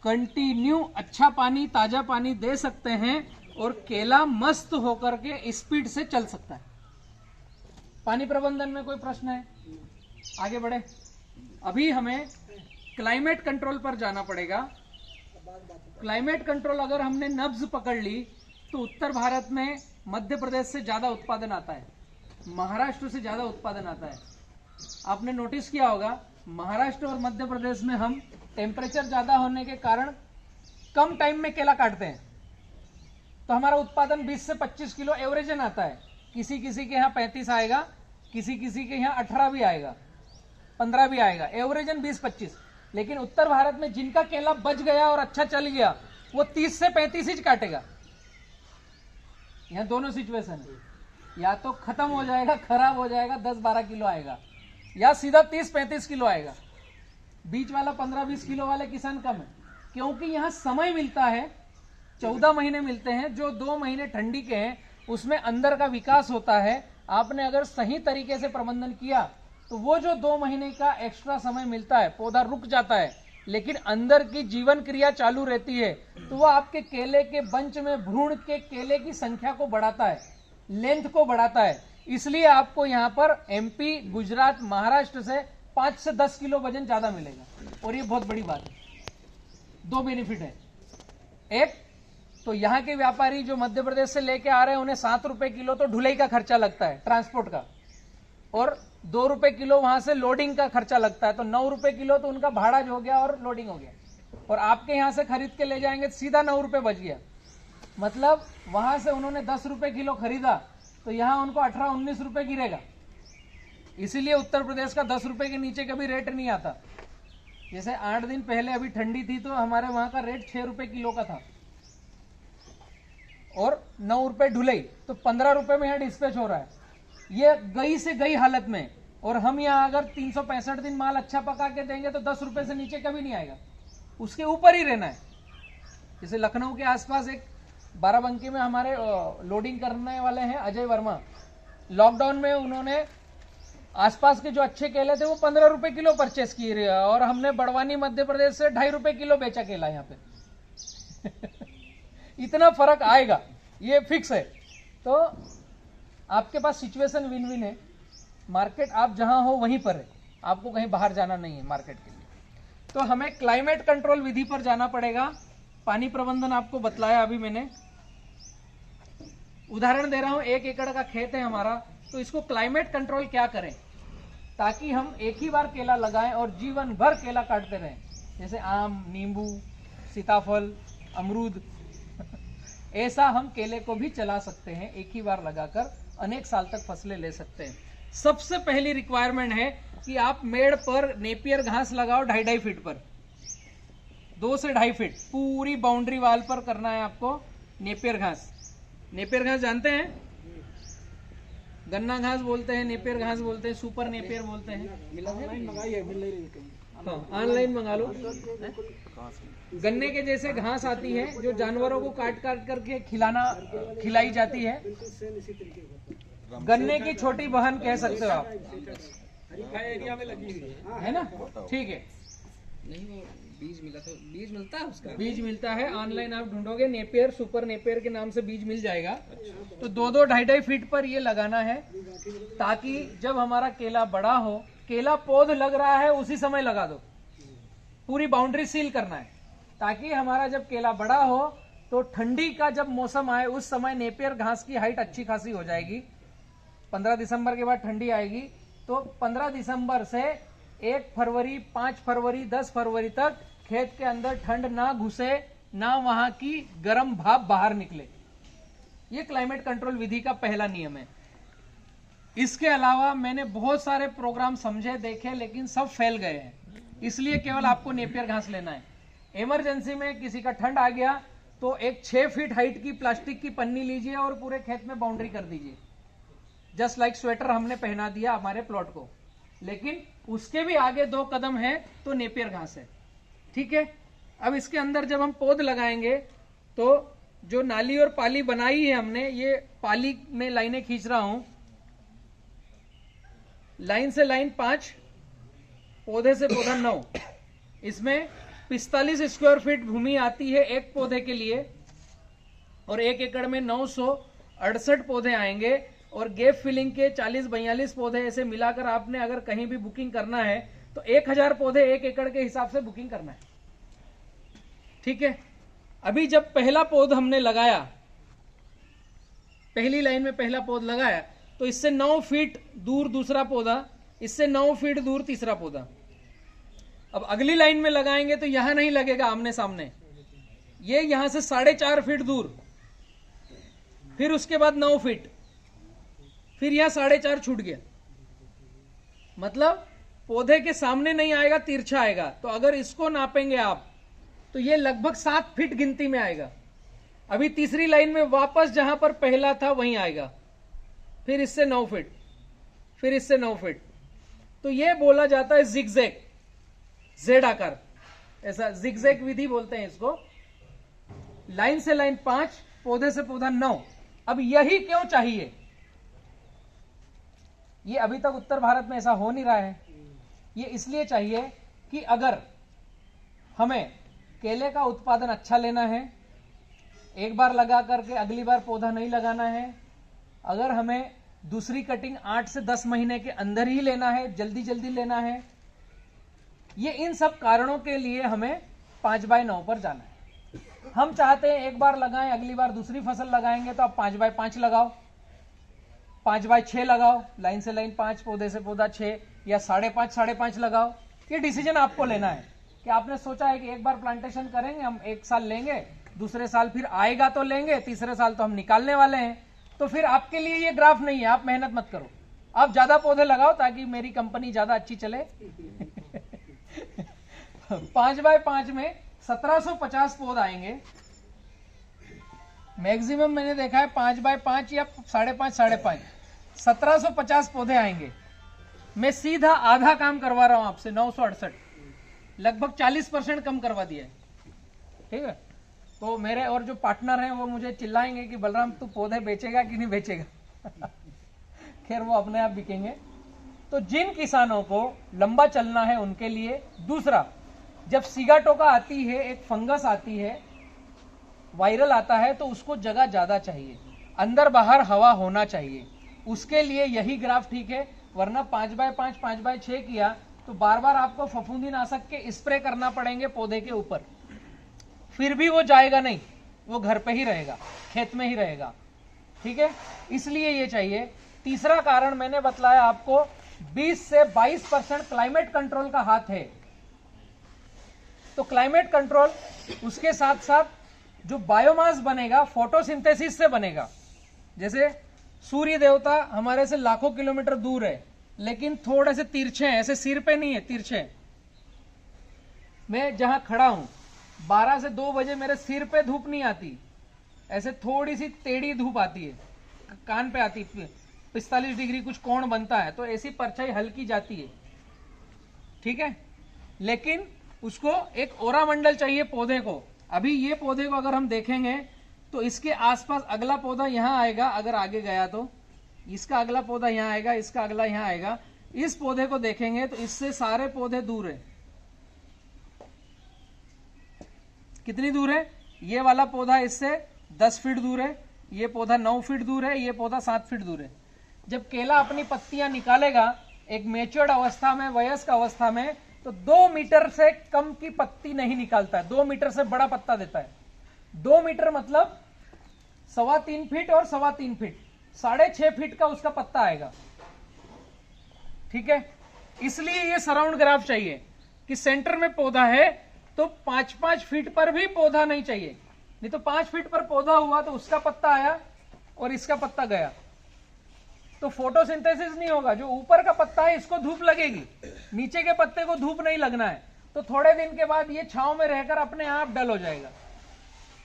कंटिन्यू अच्छा पानी, ताजा पानी दे सकते हैं और केला मस्त होकर के स्पीड से चल सकता है। पानी प्रबंधन में कोई प्रश्न है? आगे बढ़े। अभी हमें क्लाइमेट कंट्रोल पर जाना पड़ेगा। क्लाइमेट कंट्रोल अगर हमने नब्ज पकड़ ली तो उत्तर भारत में मध्य प्रदेश से ज्यादा उत्पादन आता है, महाराष्ट्र से ज्यादा उत्पादन आता है। आपने नोटिस किया होगा, महाराष्ट्र और मध्य प्रदेश में हम टेम्परेचर ज्यादा होने के कारण कम टाइम में केला काटते हैं, तो हमारा उत्पादन 20 से 25 किलो एवरेजन आता है। किसी किसी के यहाँ 35 आएगा, किसी किसी के यहाँ 18 भी आएगा, 15 भी आएगा, एवरेजन 20-25। लेकिन उत्तर भारत में जिनका केला बच गया और अच्छा चल गया वो 30 से 35 ही काटेगा। यहाँ दोनों सिचुएशन है, या तो खत्म हो जाएगा, खराब हो जाएगा, 10-12 किलो आएगा, या सीधा 30-35 किलो आएगा। बीच वाला 15-20 किलो वाले किसान कम है, क्योंकि यहाँ समय मिलता है, 14 महीने मिलते हैं। जो 2 महीने ठंडी के हैं उसमें अंदर का विकास होता है। आपने अगर सही तरीके से प्रबंधन किया तो वो जो 2 महीने का एक्स्ट्रा समय मिलता है, पौधा रुक जाता है लेकिन अंदर की जीवन क्रिया चालू रहती है, तो वो आपके केले के बंच में भ्रूण के केले की संख्या को बढ़ाता है, लेंथ को बढ़ाता है। इसलिए आपको यहाँ पर MP, गुजरात, महाराष्ट्र से 5 से 10 किलो वजन ज्यादा मिलेगा। और ये बहुत बड़ी बात है। 2 बेनिफिट है। एक तो यहाँ के व्यापारी जो मध्य प्रदेश से लेके आ रहे हैं उन्हें 7 रुपए किलो तो ढुलाई का खर्चा लगता है, ट्रांसपोर्ट का, और 2 रुपए किलो वहां से लोडिंग का खर्चा लगता है, तो 9 रुपए किलो तो उनका भाड़ा हो गया और लोडिंग हो गया। और आपके यहाँ से खरीद के ले जाएंगे तो सीधा 9 रुपए बच गया। मतलब वहां से उन्होंने 10 रुपए किलो खरीदा तो यहाँ उनको 18-19 रुपए गिरेगा। इसीलिए उत्तर प्रदेश का 10 रुपए के नीचे कभी रेट नहीं आता। जैसे 8 दिन पहले अभी ठंडी थी तो हमारे वहां का रेट 6 रुपए किलो का था और 9 रुपए ढुलाई, तो 15 रुपए में यहाँ डिस्पैच हो रहा है। ये गई से गई हालत में, और हम यहाँ अगर 365 दिन माल अच्छा पका के देंगे तो 10 रुपए से नीचे कभी नहीं आएगा, उसके ऊपर ही रहना है। जैसे लखनऊ के आसपास एक बाराबंकी में हमारे लोडिंग करने वाले हैं अजय वर्मा, लॉकडाउन में उन्होंने आसपास के जो अच्छे केले थे वो 15 रुपए किलो परचेस किए और हमने बड़वानी मध्य प्रदेश से 2.5 रुपए किलो बेचा केला यहाँ पे। इतना फर्क आएगा, ये फिक्स है। तो आपके पास सिचुएशन विन विन है, मार्केट आप जहां हो वहीं पर है, आपको कहीं बाहर जाना नहीं है मार्केट के लिए। तो हमें क्लाइमेट कंट्रोल विधि पर जाना पड़ेगा। पानी प्रबंधन आपको बतलाया अभी मैंने, उदाहरण दे रहा हूं, 1 एकड़ का खेत है हमारा, तो इसको क्लाइमेट कंट्रोल क्या करें ताकि हम एक ही बार केला लगाएं और जीवन भर केला काटते रहें। जैसे आम, नींबू, सीताफल, अमरूद ऐसा हम केले को भी चला सकते हैं, एक ही बार लगाकर अनेक साल तक फसलें ले सकते हैं। सबसे पहली रिक्वायरमेंट है कि आप मेड़ पर नेपियर घास लगाओ 2.5 फीट पर, 2 से 2.5 फीट पूरी बाउंड्री वाल पर करना है आपको नेपियर घास। नेपियर घास जानते हैं, गन्ना घास बोलते हैं, नेपियर घास बोलते हैं, सुपर नेपियर बोलते हैं। ऑनलाइन मंगा लो। गन्ने के जैसे घास आती है जो जानवरों को काट काट करके खिलाई जाती है, गन्ने की छोटी बहन कह सकते हो आप, एरिया में लगी हुई है ना? ठीक है, नहीं वो बीज मिला था, बीज मिलता है उसका, बीज मिलता है, ऑनलाइन आप ढूंढोगे नेपियर, सुपर नेपियर के नाम से बीज मिल जाएगा। तो 2-2, 2.5 फीट पर ये लगाना है ताकि जब हमारा केला बड़ा हो, केला पौध लग रहा है उसी समय लगा दो, पूरी बाउंड्री सील करना है ताकि हमारा जब केला बड़ा हो तो ठंडी का जब मौसम आए उस समय नेपियर घास की हाइट अच्छी खासी हो जाएगी। 15 दिसंबर के बाद ठंडी आएगी तो 15 दिसंबर से 1 फरवरी, 5 फरवरी, 10 फरवरी तक खेत के अंदर ठंड ना घुसे, ना वहां की गर्म भाप बाहर निकले। ये क्लाइमेट कंट्रोल विधि का पहला नियम है। इसके अलावा मैंने बहुत सारे प्रोग्राम समझे, देखे, लेकिन सब फेल गए हैं, इसलिए केवल आपको नेपियर घास लेना है। इमरजेंसी में किसी का ठंड आ गया तो एक 6 फीट हाइट की प्लास्टिक की पन्नी लीजिए और पूरे खेत में बाउंड्री कर दीजिए, जस्ट लाइक स्वेटर हमने पहना दिया हमारे प्लॉट को। लेकिन उसके भी आगे 2 कदम है तो नेपियर घास है, ठीक है। अब इसके अंदर जब हम पौध लगाएंगे तो जो नाली और पाली बनाई है हमने, ये पाली में लाइनें खींच रहा हूं, लाइन से लाइन 5, पौधे से पौधा 9, इसमें 45 स्क्वायर फीट भूमि आती है एक पौधे के लिए, और 1 एकड़ में 968 पौधे आएंगे, और गैप फिलिंग के 40-42 पौधे ऐसे मिलाकर आपने अगर कहीं भी बुकिंग करना है तो 1000 पौधे 1 एकड़ के हिसाब से बुकिंग करना है, ठीक है। अभी जब पहला पौध हमने लगाया, पहली लाइन में पहला पौध लगाया, तो इससे 9 फीट दूर दूसरा पौधा, इससे 9 फीट दूर तीसरा पौधा। अब अगली लाइन में लगाएंगे तो यहां नहीं लगेगा आमने सामने, ये यहां से 4.5 फीट दूर, फिर उसके बाद 9 फीट, फिर यहां 4.5 छूट गया, मतलब पौधे के सामने नहीं आएगा, तिरछा आएगा। तो अगर इसको नापेंगे आप तो ये लगभग 7 फीट गिनती में आएगा। अभी तीसरी लाइन में वापस जहां पर पहला था वहीं आएगा, फिर इससे 9 फीट, फिर इससे 9 फीट। तो ये बोला जाता है जिगजैग, जेड आकार, ऐसा जिगजैग विधि बोलते हैं इसको। लाइन से लाइन 5, पौधे से पौधा 9। अब यही क्यों चाहिए? ये अभी तक उत्तर भारत में ऐसा हो नहीं रहा है। ये इसलिए चाहिए कि अगर हमें केले का उत्पादन अच्छा लेना है, एक बार लगा करके अगली बार पौधा नहीं लगाना है, अगर हमें दूसरी कटिंग 8 से 10 महीने के अंदर ही लेना है, जल्दी जल्दी लेना है, ये इन सब कारणों के लिए हमें 5x9 पर जाना है। हम चाहते हैं एक बार लगाएं, अगली बार दूसरी फसल लगाएंगे तो आप 5x5 लगाओ, 5x6 लगाओ, लाइन से लाइन 5, पौधे से पौधा 6, या 5.5 लगाओ। ये डिसीजन आपको लेना है कि आपने सोचा है कि एक बार प्लांटेशन करेंगे, हम 1 साल लेंगे, दूसरे साल फिर आएगा तो लेंगे, तीसरे साल तो हम निकालने वाले हैं। तो फिर आपके लिए ये ग्राफ नहीं है, आप मेहनत मत करो, आप ज्यादा पौधे लगाओ ताकि मेरी कंपनी ज्यादा अच्छी चले। 5x5 में 1750 पौध आएंगे मैक्सिमम। मैंने देखा है 5x5 या 5.5 1750 पौधे आएंगे। मैं सीधा आधा काम करवा रहा हूं आपसे, 968, लगभग 40% कम करवा दिया है। ठीक है, तो मेरे और जो पार्टनर हैं वो मुझे चिल्लाएंगे कि बलराम तू पौधे बेचेगा कि नहीं बेचेगा। खैर वो अपने आप बिकेंगे। तो जिन किसानों को लंबा चलना है उनके लिए। दूसरा, जब सिगाटोका आती है, एक फंगस आती है, वायरल आता है, तो उसको जगह ज्यादा चाहिए, अंदर बाहर हवा होना चाहिए, उसके लिए यही ग्राफ ठीक है। वरना 5x5 5x6 किया तो बार बार आपको फफूंदीनाशक के स्प्रे करना पड़ेंगे पौधे के ऊपर, फिर भी वो जाएगा नहीं, वो घर पे ही रहेगा, खेत में ही रहेगा। ठीक है, इसलिए ये चाहिए। तीसरा कारण मैंने बतलाया आपको, 20 से 22% क्लाइमेट कंट्रोल का हाथ है। तो क्लाइमेट कंट्रोल, उसके साथ साथ जो बायोमास बनेगा फोटोसिंथेसिस से बनेगा। जैसे सूर्य देवता हमारे से लाखों किलोमीटर दूर है, लेकिन थोड़े से तिरछे हैं, ऐसे सिर पे नहीं है, तिरछे। मैं जहां खड़ा हूं 12 से 2 बजे मेरे सिर पे धूप नहीं आती, ऐसे थोड़ी सी टेढ़ी धूप आती है, कान पे आती है, 45 डिग्री कुछ कोण बनता है, तो ऐसी परछाई हल्की जाती है। ठीक है, लेकिन उसको एक ओरा मंडल चाहिए पौधे को। अभी ये पौधे को अगर हम देखेंगे तो इसके आसपास अगला पौधा यहां आएगा, अगर आगे गया तो इसका अगला पौधा यहां आएगा, इसका अगला यहां आएगा। इस पौधे को देखेंगे तो इससे सारे पौधे दूर है। कितनी दूर है? ये वाला पौधा इससे 10 फीट दूर है, ये पौधा 9 फीट दूर है, ये पौधा 7 फीट दूर है। जब केला अपनी पत्तियां निकालेगा एक मैच्योर्ड अवस्था में, वयस्क अवस्था में, तो 2 मीटर से कम की पत्ती नहीं निकालता है, 2 मीटर से बड़ा पत्ता देता है। 2 मीटर मतलब 3.25 फीट और 3.25 फीट, 6.5 फीट का उसका पत्ता आएगा। ठीक है, इसलिए ये सराउंड ग्राफ चाहिए कि सेंटर में पौधा है तो 5-5 फीट पर भी पौधा नहीं चाहिए, नहीं तो 5 फीट पर पौधा हुआ तो उसका पत्ता आया और इसका पत्ता गया, तो फोटोसिंथेसिस नहीं होगा। जो ऊपर का पत्ता है इसको धूप लगेगी, नीचे के पत्ते को धूप नहीं लगना है, तो थोड़े दिन के बाद ये छांव में रहकर अपने आप डल हो जाएगा।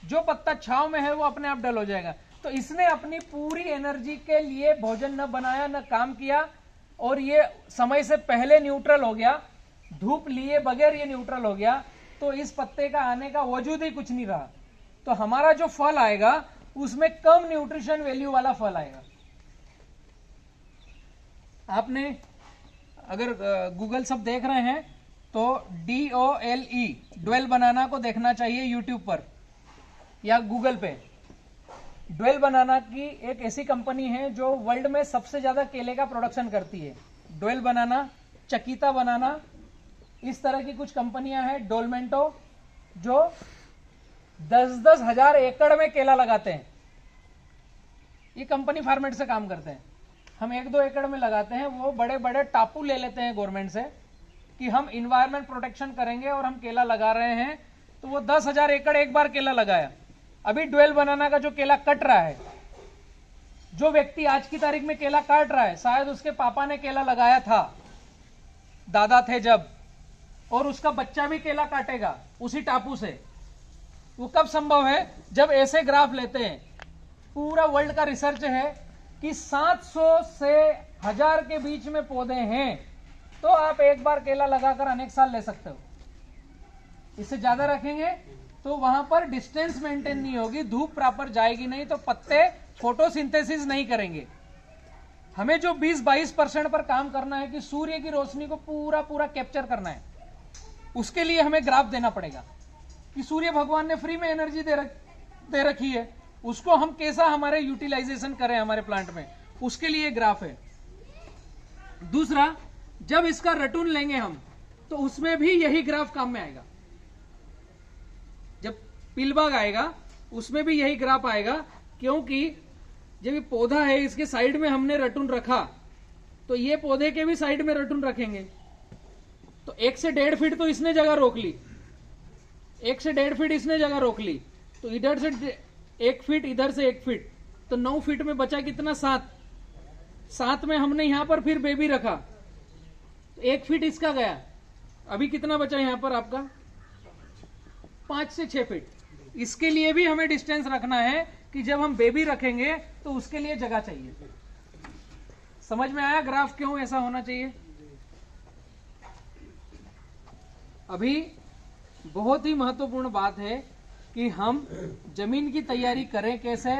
जो पत्ता छांव में है वो अपने आप डल हो जाएगा। तो इसने अपनी पूरी एनर्जी के लिए भोजन न बनाया न काम किया, और ये समय से पहले न्यूट्रल हो गया, धूप लिए बगैर ये न्यूट्रल हो गया, तो इस पत्ते का आने का वजूद ही कुछ नहीं रहा। तो हमारा जो फल आएगा उसमें कम न्यूट्रिशन वैल्यू वाला फल आएगा। आपने अगर गूगल सब देख रहे हैं तो DOLE ड्वेल बनाना को देखना चाहिए यूट्यूब पर या गूगल पे। ड्वेल बनाना की एक ऐसी कंपनी है जो वर्ल्ड में सबसे ज्यादा केले का प्रोडक्शन करती है। ड्वेल बनाना, चकीता बनाना, इस तरह की कुछ कंपनियां हैं। डोलमेंटो जो 10-10 हजार एकड़ में केला लगाते हैं, ये कंपनी फार्मेट से काम करते हैं। हम 1-2 एकड़ में लगाते हैं, वो बड़े बड़े टापू ले लेते हैं गवर्नमेंट से कि हम इन्वायरमेंट प्रोटेक्शन करेंगे और हम केला लगा रहे हैं, तो वो 10,000 एकड़ एक बार केला लगाया। अभी ड्वेल बनाना का जो केला कट रहा है, जो व्यक्ति आज की तारीख में केला काट रहा है, शायद उसके पापा ने केला लगाया था, दादा थे जब, और उसका बच्चा भी केला काटेगा उसी टापू से। वो कब संभव है? जब ऐसे ग्राफ लेते हैं। पूरा वर्ल्ड का रिसर्च है कि 700 से 1000 के बीच में पौधे हैं तो आप एक बार केला लगाकर अनेक साल ले सकते हो। इससे ज्यादा रखेंगे तो वहां पर डिस्टेंस मेंटेन नहीं होगी, धूप प्रॉपर जाएगी नहीं, तो पत्ते फोटोसिंथेसिस नहीं करेंगे। हमें जो 20-22% पर काम करना है कि सूर्य की रोशनी को पूरा पूरा कैप्चर करना है, उसके लिए हमें ग्राफ देना पड़ेगा कि सूर्य भगवान ने फ्री में एनर्जी दे रखी है, उसको हम कैसा हमारे यूटिलाइजेशन करें हमारे प्लांट में, उसके लिए ग्राफ है। दूसरा, जब इसका रटून लेंगे हम तो उसमें भी यही ग्राफ काम में आएगा। जब पिलबाग आएगा उसमें भी यही ग्राफ आएगा, क्योंकि जब ये पौधा है इसके साइड में हमने रटून रखा तो ये पौधे के भी साइड में रटून रखेंगे, तो 1 से 1.5 फीट तो इसने जगह रोक ली, 1 से 1.5 फीट इसने जगह रोक ली, तो इधर से 1 फीट, इधर से 1 फीट, तो 9 फीट में बचा कितना? 7 में हमने यहां पर फिर बेबी रखा, 1 फीट इसका गया। अभी कितना बचा यहां पर आपका? 5 से 6 फीट। इसके लिए भी हमें डिस्टेंस रखना है कि जब हम बेबी रखेंगे तो उसके लिए जगह चाहिए। समझ में आया ग्राफ क्यों ऐसा होना चाहिए? अभी बहुत ही महत्वपूर्ण बात है कि हम जमीन की तैयारी करें कैसे,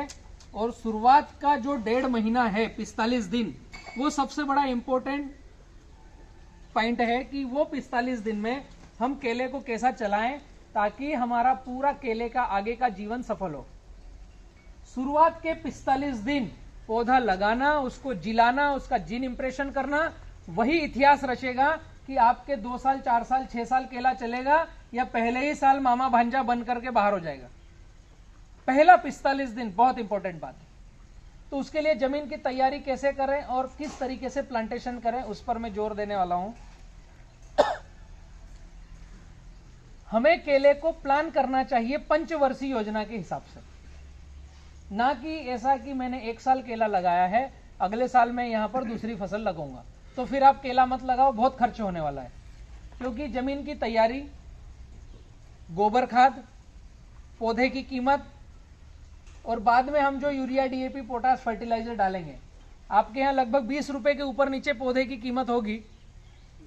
और शुरुआत का जो 1.5 महीना है 45 दिन, वो सबसे बड़ा इंपॉर्टेंट पॉइंट है कि वो 45 दिन में हम केले को कैसा चलाएं ताकि हमारा पूरा केले का आगे का जीवन सफल हो। शुरुआत के 45 दिन पौधा लगाना, उसको जिलाना, उसका जीन इंप्रेशन करना, वही इतिहास रचेगा कि आपके 2 साल 4 साल 6 साल केला चलेगा या पहले ही साल मामा भांजा बन करके बाहर हो जाएगा। पहला 45 दिन बहुत इंपॉर्टेंट बात है। तो उसके लिए जमीन की तैयारी कैसे करें और किस तरीके से प्लांटेशन करें, उस पर मैं जोर देने वाला हूं। हमें केले को प्लान करना चाहिए पंचवर्षीय योजना के हिसाब से, ना कि ऐसा कि मैंने 1 साल केला लगाया है, अगले साल मैं यहां पर दूसरी फसल लगाऊंगा, तो फिर आप केला मत लगाओ, बहुत खर्च होने वाला है। क्योंकि जमीन की तैयारी, गोबर खाद, पौधे की कीमत, और बाद में हम जो यूरिया, डीएपी, पोटास, फर्टिलाइजर डालेंगे, आपके यहाँ लगभग 20 रुपए के ऊपर नीचे पौधे की कीमत होगी।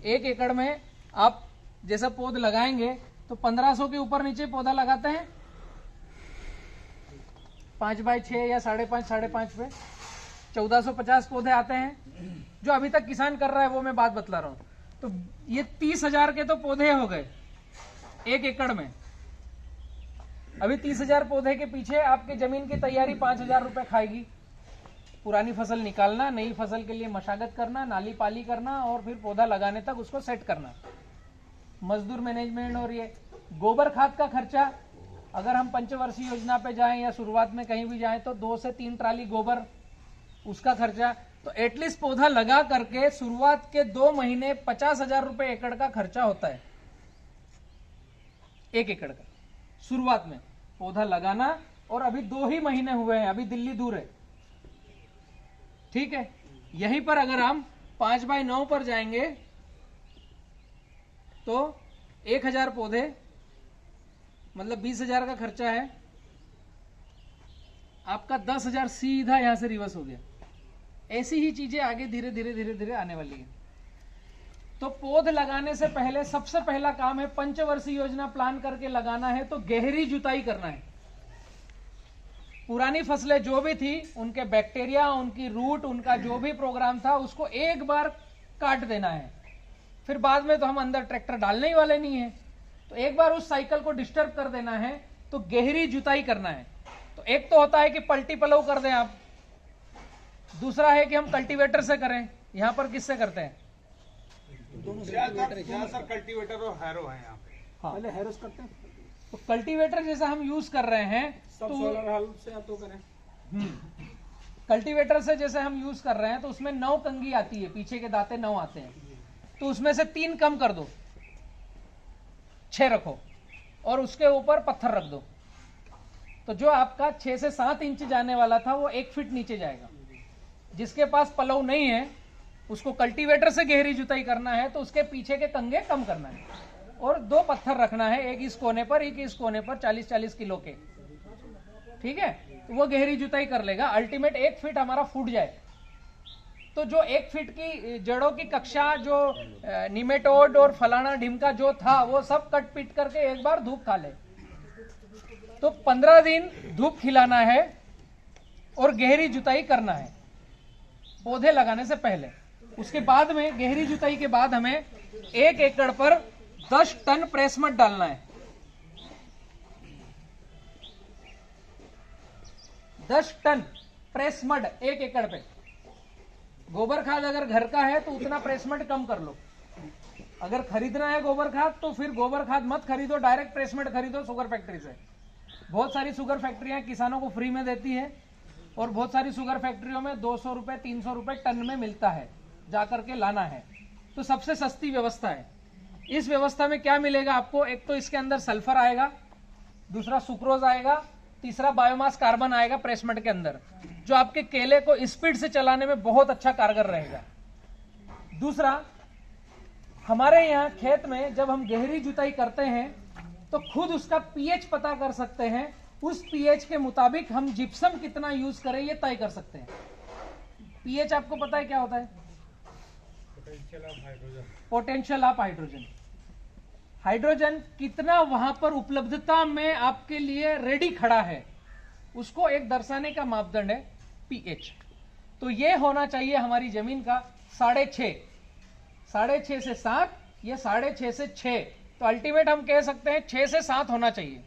1 एकड़ में आप जैसा पौध लगाएंगे तो 1500 के ऊपर नीचे पौधा लगाते हैं, 5 बाय 6 या 5.5 पे 1450 पौधे आते हैं, जो अभी तक किसान कर रहा है वो मैं बात बतला रहा हूं। तो ये 30,000 के तो पौधे हो गए 1 एकड़ में। अभी 30,000 पौधे के पीछे आपके जमीन की तैयारी 5,000 रुपए खाएगी। पुरानी फसल निकालना, नई फसल के लिए मशागत करना, नाली पाली करना, और फिर पौधा लगाने तक उसको सेट करना, मजदूर मैनेजमेंट, और ये गोबर खाद का खर्चा। अगर हम पंचवर्षीय योजना पे जाएं या शुरुआत में कहीं भी जाएं तो 2 से 3 ट्राली गोबर, उसका खर्चा। तो एटलीस्ट पौधा लगा करके शुरुआत के 2 महीने 50,000 रुपए एकड़ का खर्चा होता है, 1 एकड़ का शुरुआत में पौधा लगाना। और अभी 2 ही महीने हुए हैं, अभी दिल्ली दूर है, ठीक है। यहीं पर अगर हम 5 बाय 9 पर जाएंगे तो 1000 पौधे, मतलब 20,000 का खर्चा है आपका, 10,000 सीधा यहां से रिवर्स हो गया। ऐसी ही चीजें आगे धीरे धीरे धीरे धीरे आने वाली है। तो पौध लगाने से पहले सबसे पहला काम है, पंचवर्षीय योजना प्लान करके लगाना है तो गहरी जुताई करना है। पुरानी फसलें जो भी थी, उनके बैक्टीरिया, उनकी रूट, उनका जो भी प्रोग्राम था, उसको एक बार काट देना है। फिर बाद में तो हम अंदर ट्रैक्टर डालने ही वाले नहीं है, तो एक बार उस साइकिल को डिस्टर्ब कर देना है। तो गहरी जुताई करना है। तो एक तो होता है कि पलटी पलव कर दें आप, दूसरा है कि हम कल्टीवेटर से करें। यहां पर किससे करते हैं? सर कल्टीवेटर और हैरो है यहाँ पे। हाँ, पहले हैरो करते हैं, तो कल्टीवेटर जैसा हम यूज कर रहे हैं सब सोलर हल से आप तो करें। कल्टीवेटर से जैसे हम यूज कर रहे हैं तो उसमें 9 कंगी आती है, पीछे के दांते 9 आते हैं, तो उसमें से 3 कम कर दो, 6 रखो, और उसके ऊपर पत्थर रख दो। तो जो आपका 6 से 7 इंच जाने वाला था वो 1 फीट नीचे जाएगा। जिसके पास पलव नहीं है उसको कल्टीवेटर से गहरी जुताई करना है, तो उसके पीछे के कंगे कम करना है और 2 पत्थर रखना है, एक इस कोने पर, एक इस कोने पर, 40-40 किलो के, ठीक है। तो वो गहरी जुताई कर लेगा। अल्टीमेट 1 फीट हमारा फूट जाए तो जो 1 फीट की जड़ों की कक्षा, जो निमेटोड और फलाना ढिमका जो था, वो सब कट पीट करके एक बार धूप खा ले। तो 15 दिन धूप खिलाना है और गहरी जुताई करना है पौधे लगाने से पहले। उसके बाद में गहरी जुताई के बाद हमें 1 एकड़ पर 10 टन प्रेस मड डालना है। 10 टन प्रेस मड 1 एकड़ पे। गोबर खाद अगर घर का है तो उतना प्रेस मड कम कर लो। अगर खरीदना है गोबर खाद तो फिर गोबर खाद मत खरीदो, डायरेक्ट प्रेस मड खरीदो शुगर फैक्ट्री से। बहुत सारी शुगर फैक्ट्रियां किसानों को फ्री में देती है और बहुत सारी शुगर फैक्ट्रियों में 200 रुपए 300 रुपए टन में मिलता है, जाकर के लाना है। तो सबसे सस्ती व्यवस्था है। इस व्यवस्था में क्या मिलेगा आपको? एक तो इसके अंदर सल्फर आएगा, दूसरा सुक्रोज आएगा, तीसरा बायोमास कार्बन आएगा प्रेसमेट के अंदर, जो आपके केले को स्पीड से चलाने में बहुत अच्छा कारगर रहेगा। दूसरा, हमारे यहाँ खेत में जब हम गहरी जुताई करते हैं तो खुद उसका पीएच पता कर सकते हैं। उस पीएच के मुताबिक हम जिप्सम कितना यूज करें ये तय कर सकते हैं। पीएच आपको पता है क्या होता है? Potential of hydrogen. हाइड्रोजन कितना वहां पर उपलब्धता में आपके लिए रेडी खड़ा है, उसको एक दर्शाने का मापदंड है पीएच। तो ये होना चाहिए हमारी जमीन का 6.5, 6.5 से 7 या 6.5 से 6। तो अल्टीमेट हम कह सकते हैं 6 से 7 होना चाहिए।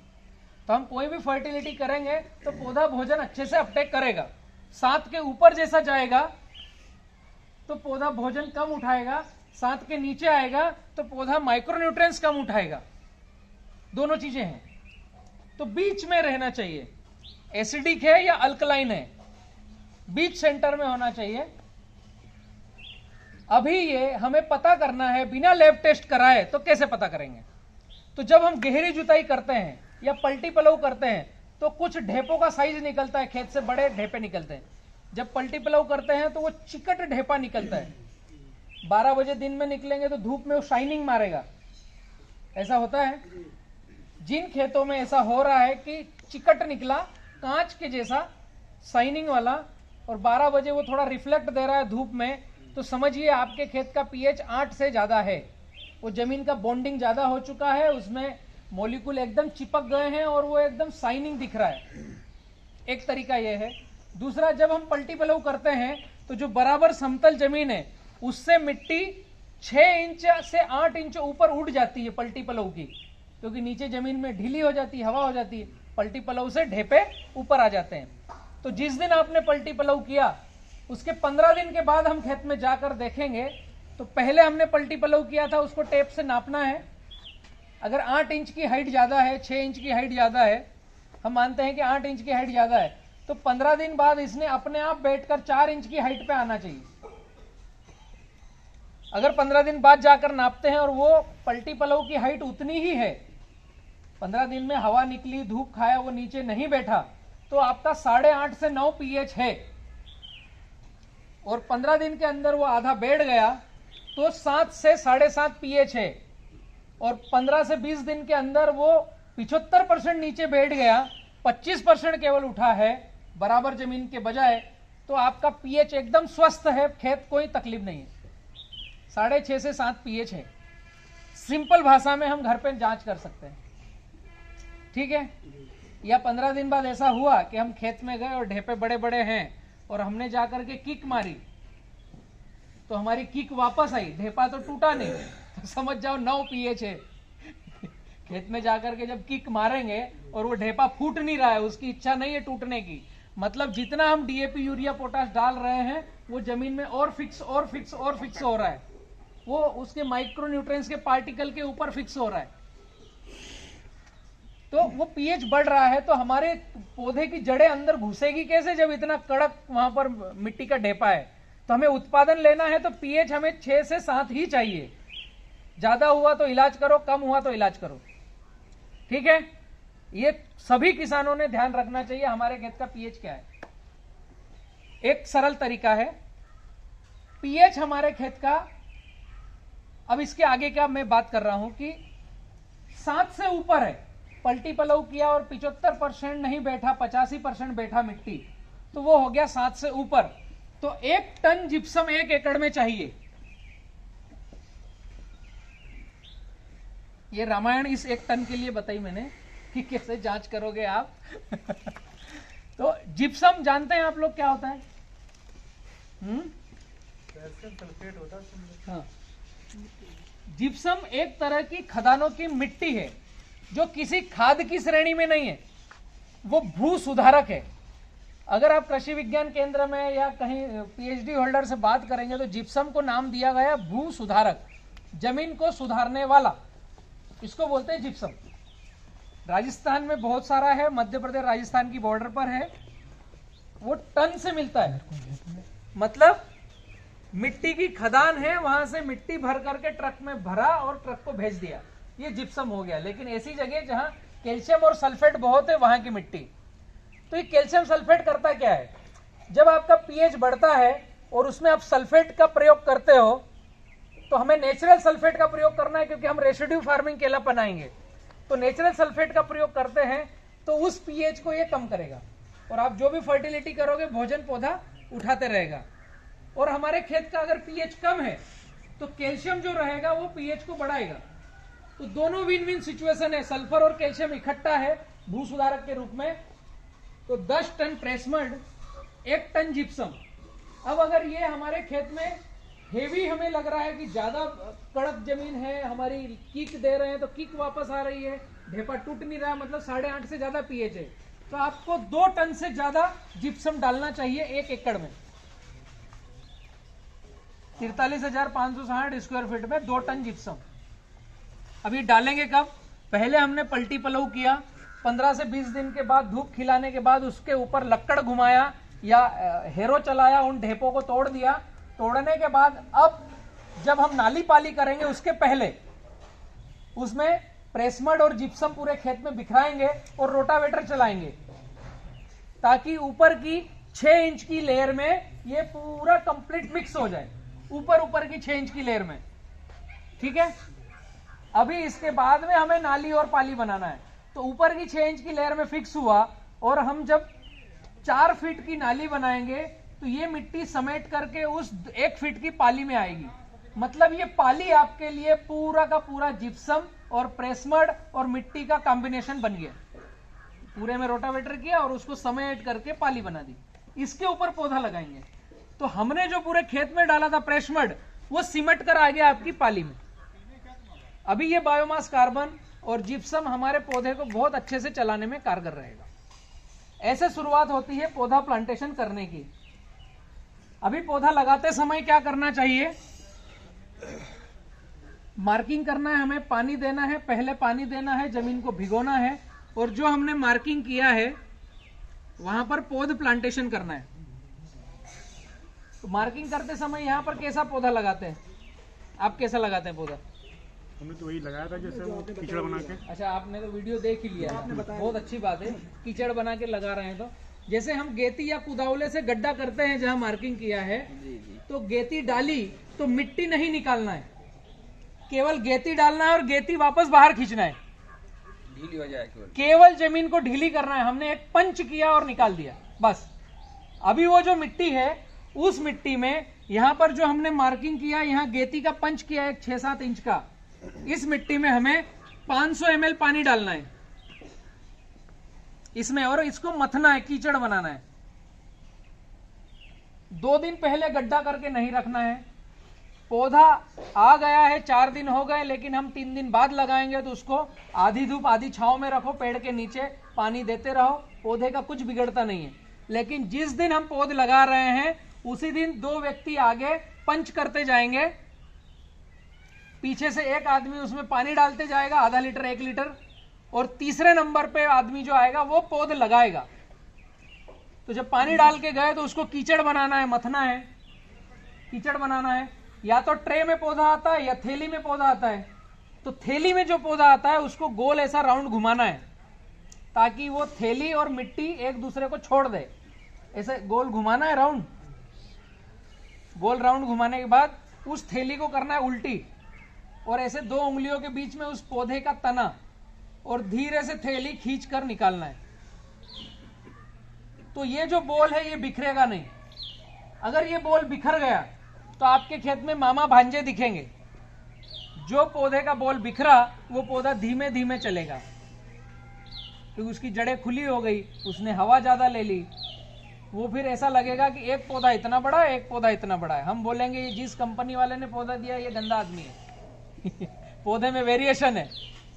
तो हम कोई भी फर्टिलिटी करेंगे तो पौधा भोजन अच्छे से अपटेक करेगा। 7 के ऊपर जैसा जाएगा तो पौधा भोजन कम उठाएगा, 7 के नीचे आएगा तो पौधा माइक्रोन्यूट्रिएंट्स कम उठाएगा। दोनों चीजें हैं, तो बीच में रहना चाहिए। एसिडिक है या अल्कलाइन है, बीच सेंटर में होना चाहिए। अभी ये हमें पता करना है, बिना लैब टेस्ट कराए तो कैसे पता करेंगे? तो जब हम गहरी जुताई करते हैं या पलटी पलव करते हैं तो कुछ ढेपों का साइज निकलता है, खेत से बड़े ढेपे निकलते हैं। जब पलटी पलव करते हैं तो वो चिकट ढेपा निकलता है। 12 बजे दिन में निकलेंगे तो धूप में वो शाइनिंग मारेगा, ऐसा होता है। जिन खेतों में ऐसा हो रहा है कि चिकट निकला, कांच के जैसा शाइनिंग वाला, और 12 बजे वो थोड़ा रिफ्लेक्ट दे रहा है धूप में, तो समझिए आपके खेत का पीएच 8 से ज्यादा है। वो जमीन का बॉन्डिंग ज्यादा हो चुका है, उसमें मॉलिक्यूल एकदम चिपक गए हैं और वो एकदम शाइनिंग दिख रहा है। एक तरीका ये है। दूसरा, जब हम पलटी पलव करते हैं तो जो बराबर समतल जमीन है उससे मिट्टी 6 इंच से 8 इंच ऊपर उठ जाती है पलटी पलव की, क्योंकि नीचे जमीन में ढीली हो जाती है, हवा हो जाती है। पलटी पलव से ढेपे ऊपर आ जाते हैं। तो जिस दिन आपने पलटी पलव किया उसके 15 दिन के बाद हम खेत में जाकर देखेंगे तो पहले हमने पलटी पलव किया था, उसको टेप से नापना है। अगर 8 इंच की हाइट ज्यादा है, 6 इंच की हाइट ज्यादा है, हम मानते हैं कि 8 इंच की हाइट ज्यादा है, तो 15 दिन बाद इसने अपने आप बैठकर 4 इंच की हाइट पे आना चाहिए। अगर 15 दिन बाद जाकर नापते हैं और वो पलटी पलव की हाइट उतनी ही है, 15 दिन में हवा निकली, धूप खाया, वो नीचे नहीं बैठा, तो आपका 8.5 से 9 पीएच है। और 15 दिन के अंदर वो आधा बैठ गया तो 7 से 7.5 पीएच है। और 15 से 20 दिन के अंदर वो 75% नीचे बैठ गया, 25% केवल उठा है बराबर जमीन के बजाय, तो आपका पीएच एकदम स्वस्थ है, खेत कोई तकलीफ नहीं है। 6.5 से 7 पीएच है। सिंपल भाषा में हम घर पे जांच कर सकते हैं, ठीक है। या 15 दिन बाद ऐसा हुआ कि हम खेत में गए और ढेपे बड़े बड़े हैं और हमने जाकर के किक मारी, तो हमारी किक वापस आई, ढेपा तो टूटा नहीं, तो समझ जाओ 9 पीएच है। खेत में जाकर के जब किक मारेंगे और वो ढेपा फूट नहीं रहा है, उसकी इच्छा नहीं है टूटने की, मतलब जितना हम डीएपी यूरिया पोटाश डाल रहे हैं वो जमीन में और फिक्स और फिक्स और फिक्स हो रहा है, वो उसके माइक्रो न्यूट्रिएंट्स के पार्टिकल के ऊपर फिक्स हो रहा है, तो वो पीएच बढ़ रहा है। तो हमारे पौधे की जड़ें अंदर घुसेगी कैसे जब इतना कड़क वहां पर मिट्टी का ढेपा है। तो हमें उत्पादन लेना है तो पीएच हमें 6 से 7 ही चाहिए। ज्यादा हुआ तो इलाज करो, कम हुआ तो इलाज करो, ठीक है। ये सभी किसानों ने ध्यान रखना चाहिए हमारे खेत का पीएच क्या है। एक सरल तरीका है पीएच हमारे खेत का। अब इसके आगे क्या मैं बात कर रहा हूं कि 7 से ऊपर है, पलटी पलव किया और 75% नहीं बैठा, 85% बैठा मिट्टी, तो वो हो गया 7 से ऊपर। तो 1 टन जिप्सम 1 एकड़ में चाहिए। ये रामायण इस 1 टन के लिए बताई मैंने कि कैसे जांच करोगे आप। तो जिप्सम जानते हैं आप लोग क्या होता है? सल्फेट होता है। हाँ, जिप्सम एक तरह की खदानों की मिट्टी है जो किसी खाद की श्रेणी में नहीं है, वो भू सुधारक है। अगर आप कृषि विज्ञान केंद्र में या कहीं पीएचडी होल्डर से बात करेंगे तो जिप्सम को नाम दिया गया भू सुधारक, जमीन को सुधारने वाला, इसको बोलते हैं जिप्सम। राजस्थान में बहुत सारा है, मध्य प्रदेश राजस्थान की बॉर्डर पर है, वो टन से मिलता है, मतलब मिट्टी की खदान है, वहां से मिट्टी भर करके ट्रक में भरा और ट्रक को भेज दिया, ये जिप्सम हो गया। लेकिन ऐसी जगह जहां कैल्शियम और सल्फेट बहुत है वहां की मिट्टी, तो ये कैल्शियम सल्फेट करता क्या है, जब आपका पीएच बढ़ता है और उसमें आप सल्फेट का प्रयोग करते हो तो हमें नेचुरल सल्फेट का प्रयोग करना है, क्योंकि हम रेसिड्यू फार्मिंग केला बनाएंगे। तो नेचुरल सल्फेट का प्रयोग करते हैं तो उस पीएच को ये कम करेगा, और आप जो भी फर्टिलिटी करोगे भोजन पौधा उठाते रहेगा। और हमारे खेत का अगर पीएच कम है तो कैल्शियम जो रहेगा वो पीएच को बढ़ाएगा। तो दोनों विन विन सिचुएशन है, सल्फर और कैल्शियम इकट्ठा है भू सुधारक के रूप में। तो 10 टन प्रेसमड, 1 टन जिप्सम। अब अगर ये हमारे खेत में हेवी हमें लग रहा है कि ज्यादा कड़क जमीन है, हमारी किक दे रहे हैं तो किक वापस आ रही है, ढेपा टूट नहीं रहा, मतलब 8.5 से ज्यादा पीएच है, तो आपको 2 टन से ज्यादा जिप्सम डालना चाहिए 1 एकड़ में। 43,560 स्क्वायर फीट में 2 टन जिप्सम। अभी डालेंगे कब, पहले हमने पलटी पलऊ किया, 15 से 20 दिन के बाद धूप खिलाने के बाद उसके ऊपर लक्कड़ घुमाया या हेरो चलाया, उन ढेपों को तोड़ दिया। तोड़ने के बाद अब जब हम नाली पाली करेंगे उसके पहले उसमें प्रेसमड और जिप्सम पूरे खेत में बिखराएंगे और रोटावेटर चलाएंगे, ताकि ऊपर की 6 इंच की लेयर में ये पूरा कंप्लीट मिक्स हो जाए, ऊपर की 6 इंच की लेयर में। ठीक है, अभी इसके बाद में हमें नाली और पाली बनाना है। तो ऊपर की 6 इंच की लेयर में फिक्स हुआ, और हम जब 4 फीट की नाली बनाएंगे तो ये मिट्टी समेट करके उस 1 फीट की पाली में आएगी। मतलब ये पाली आपके लिए पूरा का पूरा जिप्सम और प्रेसमड और मिट्टी का कॉम्बिनेशन बन गया। पूरे में रोटावेटर किया और उसको समेट करके पाली बना दी। इसके ऊपर पौधा लगाएंगे। तो हमने जो पूरे खेत में डाला था प्रेसमड, वो सिमट कर आ गया आपकी पाली में। अभी ये बायोमास कार्बन और जिप्सम हमारे पौधे को बहुत अच्छे से चलाने में कारगर रहेगा। ऐसे शुरुआत होती है पौधा प्लांटेशन करने की। अभी पौधा लगाते समय क्या करना चाहिए, मार्किंग करना है, हमें पानी देना है, पहले पानी देना है, जमीन को भिगोना है, और जो हमने मार्किंग किया है वहां पर पौध प्लांटेशन करना है। तो मार्किंग करते समय यहाँ पर कैसा पौधा लगाते हैं, आप कैसा लगाते हैं पौधा? हमने तो वही लगाया था जैसे वो कीचड़ बना के। अच्छा, आपने तो वीडियो देख ही लिया, बहुत अच्छी बात है। कीचड़ बना के लगा रहे हैं। तो जैसे हम गेती या कुदावले से गड्ढा करते हैं जहां मार्किंग किया है, तो गेती डाली तो मिट्टी नहीं निकालना है, केवल गेती डालना है और गेती वापस बाहर खींचना है, ढीली हो जाए केवल जमीन को ढीली करना है। हमने एक पंच किया और निकाल दिया बस। अभी वो जो मिट्टी है उस मिट्टी में यहाँ पर जो हमने मार्किंग किया, यहाँ गेती का पंच किया है 6-7 इंच का, इस मिट्टी में हमें 500 ml पानी डालना है इसमें, और इसको मथना है, कीचड़ बनाना है। 2 दिन पहले गड्ढा करके नहीं रखना है। पौधा आ गया है, 4 दिन हो गए, लेकिन हम 3 दिन बाद लगाएंगे, तो उसको आधी धूप आधी छांव में रखो, पेड़ के नीचे पानी देते रहो, पौधे का कुछ बिगड़ता नहीं है। लेकिन जिस दिन हम पौध लगा रहे हैं उसी दिन 2 व्यक्ति आगे पंच करते जाएंगे, पीछे से एक आदमी उसमें पानी डालते जाएगा, आधा लीटर 1 लीटर, और तीसरे नंबर पे आदमी जो आएगा वो पौध लगाएगा। तो जब पानी डाल के गए तो उसको कीचड़ बनाना है, मथना है, कीचड़ बनाना है। या तो ट्रे में पौधा आता है या थैली में पौधा आता है। तो थैली में जो पौधा आता है उसको गोल ऐसा राउंड घुमाना है, ताकि वो थैली और मिट्टी एक दूसरे को छोड़ दे। ऐसे गोल घुमाना है, राउंड, गोल राउंड घुमाने के बाद उस थैली को करना है उल्टी, और ऐसे 2 उंगलियों के बीच में उस पौधे का तना, और धीरे से थैली खींच कर निकालना है। तो ये जो बॉल है ये बिखरेगा नहीं। अगर ये बॉल बिखर गया तो आपके खेत में मामा भांजे दिखेंगे। जो पौधे का बॉल बिखरा वो पौधा धीमे धीमे चलेगा, क्योंकि उसकी जड़ें खुली हो गई, उसने हवा ज्यादा ले ली। वो फिर ऐसा लगेगा कि एक पौधा इतना बड़ा है, एक पौधा इतना बड़ा है। हम बोलेंगे ये जिस कंपनी वाले ने पौधा दिया ये गंदा आदमी है। पौधे में वेरिएशन है।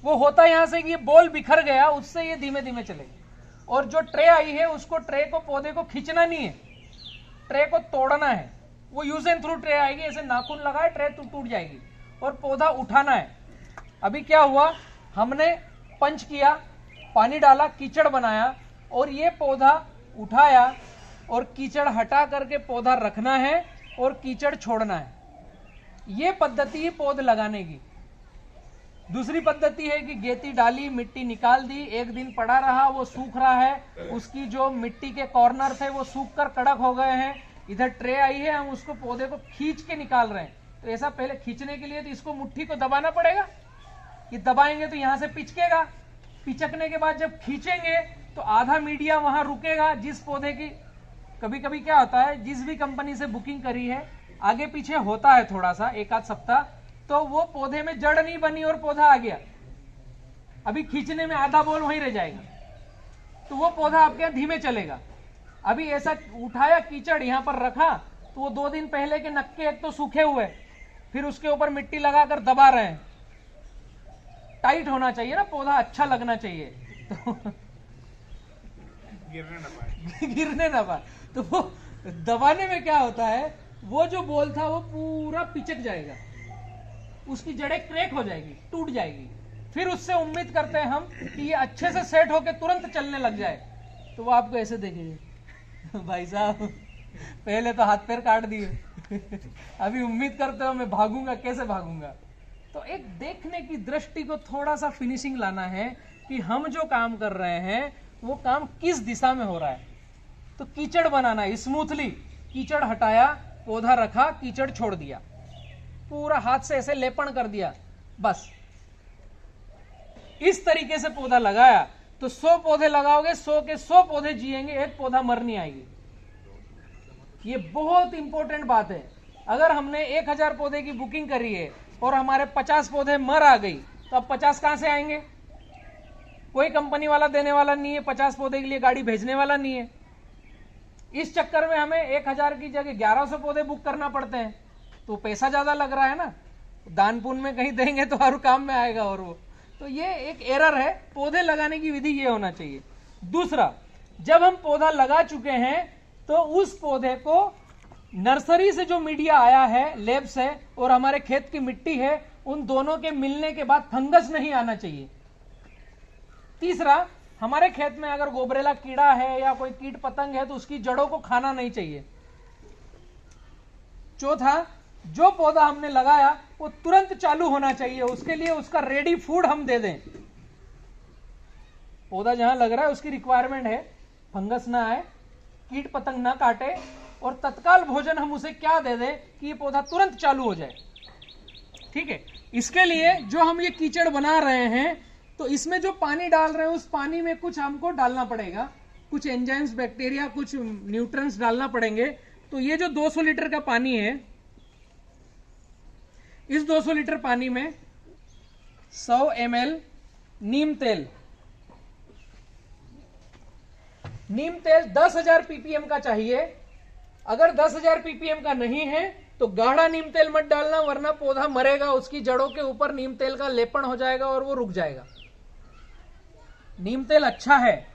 वो होता यहां से कि ये बॉल बिखर गया, उससे ये धीमे धीमे चलेगा। और जो ट्रे आई है उसको, ट्रे को, पौधे को खींचना नहीं है, ट्रे को तोड़ना है। वो यूज एंड थ्रू ट्रे आएगी, ऐसे नाखून लगाए ट्रे टूट जाएगी, और पौधा उठाना है। अभी क्या हुआ, हमने पंच किया, पानी डाला, कीचड़ बनाया, और ये पौधा उठाया और कीचड़ हटा करके पौधा रखना है और कीचड़ छोड़ना है। ये पद्धति है पौध लगाने की। दूसरी पद्धति है कि गेती डाली, मिट्टी निकाल दी, एक दिन पड़ा रहा, वो सूख रहा है, उसकी जो मिट्टी के कॉर्नर थे वो सूख कर कड़क हो गए हैं, इधर ट्रे आई है, हम उसको पौधे को खींच के निकाल रहे हैं। तो ऐसा पहले खींचने के लिए तो इसको मुट्ठी को दबाना पड़ेगा, ये दबाएंगे तो यहाँ से पिचकेगा, पिचकने के बाद जब खींचेंगे तो आधा मीडिया वहां रुकेगा। जिस पौधे की कभी कभी क्या होता है, जिस भी कंपनी से बुकिंग करी है आगे पीछे होता है थोड़ा सा, एक आध सप्ताह, तो वो पौधे में जड़ नहीं बनी और पौधा आ गया, अभी खींचने में आधा बोल वहीं रह जाएगा, तो वो पौधा आपके यहाँ धीमे चलेगा। अभी ऐसा उठाया कीचड़ यहाँ पर रखा, तो वो 2 दिन पहले के नक्के एक तो सूखे हुए, फिर उसके ऊपर मिट्टी लगाकर दबा रहे हैं। टाइट होना चाहिए ना, पौधा अच्छा लगना चाहिए, तो गिरने ना पाए। तो वो दबाने में क्या होता है, वो जो बोल था वो पूरा पिचक जाएगा, उसकी जड़ें क्रैक हो जाएगी, टूट जाएगी। फिर उससे उम्मीद करते हैं हम कि ये अच्छे से सेट होके तुरंत चलने लग जाए, तो वो आपको ऐसे देखेंगे, भाई साहब पहले तो हाथ पैर काट दिए अभी उम्मीद करते हो मैं भागूंगा, कैसे भागूंगा। तो एक देखने की दृष्टि को थोड़ा सा फिनिशिंग लाना है कि हम जो काम कर रहे हैं वो काम किस दिशा में हो रहा है। तो कीचड़ बनाना है स्मूथली, कीचड़ हटाया, पौधा रखा, कीचड़ छोड़ दिया, पूरा हाथ से ऐसे लेपन कर दिया, बस इस तरीके से पौधा लगाया तो 100 पौधे लगाओगे, 100 के 100 पौधे जिएंगे, एक पौधा मर नहीं आएगी। ये बहुत इंपॉर्टेंट बात है। अगर हमने 1000 पौधे की बुकिंग करी है और हमारे 50 पौधे मर आ गई, तो अब 50 कहां से आएंगे? कोई कंपनी वाला देने वाला नहीं है, 50 पौधे के लिए गाड़ी भेजने वाला नहीं है। इस चक्कर में हमें 1000 की जगह 1100 पौधे बुक करना पड़ते हैं, तो पैसा ज्यादा लग रहा है ना। दान पुण्य में कहीं देंगे तो हर काम में आएगा, और वो तो ये एक एरर है। पौधे लगाने की विधि ये होना चाहिए। दूसरा, जब हम पौधा लगा चुके हैं तो उस पौधे को नर्सरी से जो मीडिया आया है, लैब से, और हमारे खेत की मिट्टी है, उन दोनों के मिलने के बाद फंगस नहीं आना चाहिए। तीसरा, हमारे खेत में अगर गोबरेला कीड़ा है या कोई कीट पतंग है तो उसकी जड़ों को खाना नहीं चाहिए। चौथा, जो पौधा हमने लगाया वो तुरंत चालू होना चाहिए, उसके लिए उसका रेडी फूड हम दे दें। पौधा जहां लग रहा है उसकी रिक्वायरमेंट है, फंगस ना आए, कीट पतंग ना काटे, और तत्काल भोजन हम उसे क्या दे दें कि ये पौधा तुरंत चालू हो जाए। ठीक है, इसके लिए जो हम ये कीचड़ बना रहे हैं, तो इसमें जो पानी डाल रहे हैं उस पानी में कुछ हमको डालना पड़ेगा, कुछ एंजाइम्स, बैक्टीरिया, कुछ न्यूट्रिएंट्स डालना पड़ेंगे। तो ये जो 200 लीटर का पानी है, इस 200 लीटर पानी में 100 ml नीम तेल 10,000 ppm का चाहिए। अगर 10,000 ppm का नहीं है तो गाढ़ा नीम तेल मत डालना, वरना पौधा मरेगा, उसकी जड़ों के ऊपर नीम तेल का लेपन हो जाएगा और वो रुक जाएगा। नीम तेल अच्छा है,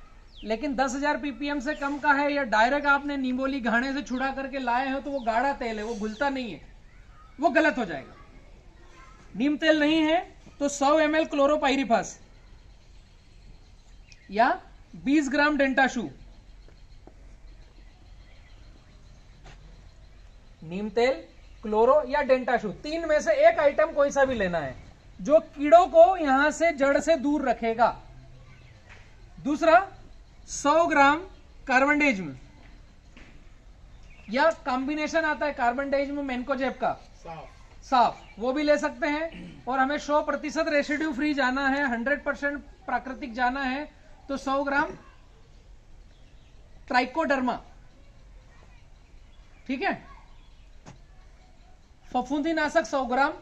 लेकिन 10,000 ppm से कम का है, या डायरेक्ट आपने नींबोली घाने से छुड़ा करके लाए हो तो वो गाढ़ा तेल है, वो घुलता नहीं है, वो गलत हो जाएगा। नीम तेल नहीं है तो 100 ml क्लोरोपाइरिफास या 20 ग्राम डेंटाशू। नीम तेल, क्लोरो या डेंटाशू, 3 में से एक आइटम कोई सा भी लेना है जो कीड़ों को यहां से जड़ से दूर रखेगा। दूसरा, 100 ग्राम कार्बन डाइजिम, या कॉम्बिनेशन आता है कार्बन डाइजिम मैनकोजेब का साफ, वो भी ले सकते हैं। और हमें 100% रेसिड्यू फ्री जाना है, 100% प्राकृतिक जाना है, तो 100 ग्राम ट्राइकोडर्मा, ठीक है। फफूंदीनाशक 100 ग्राम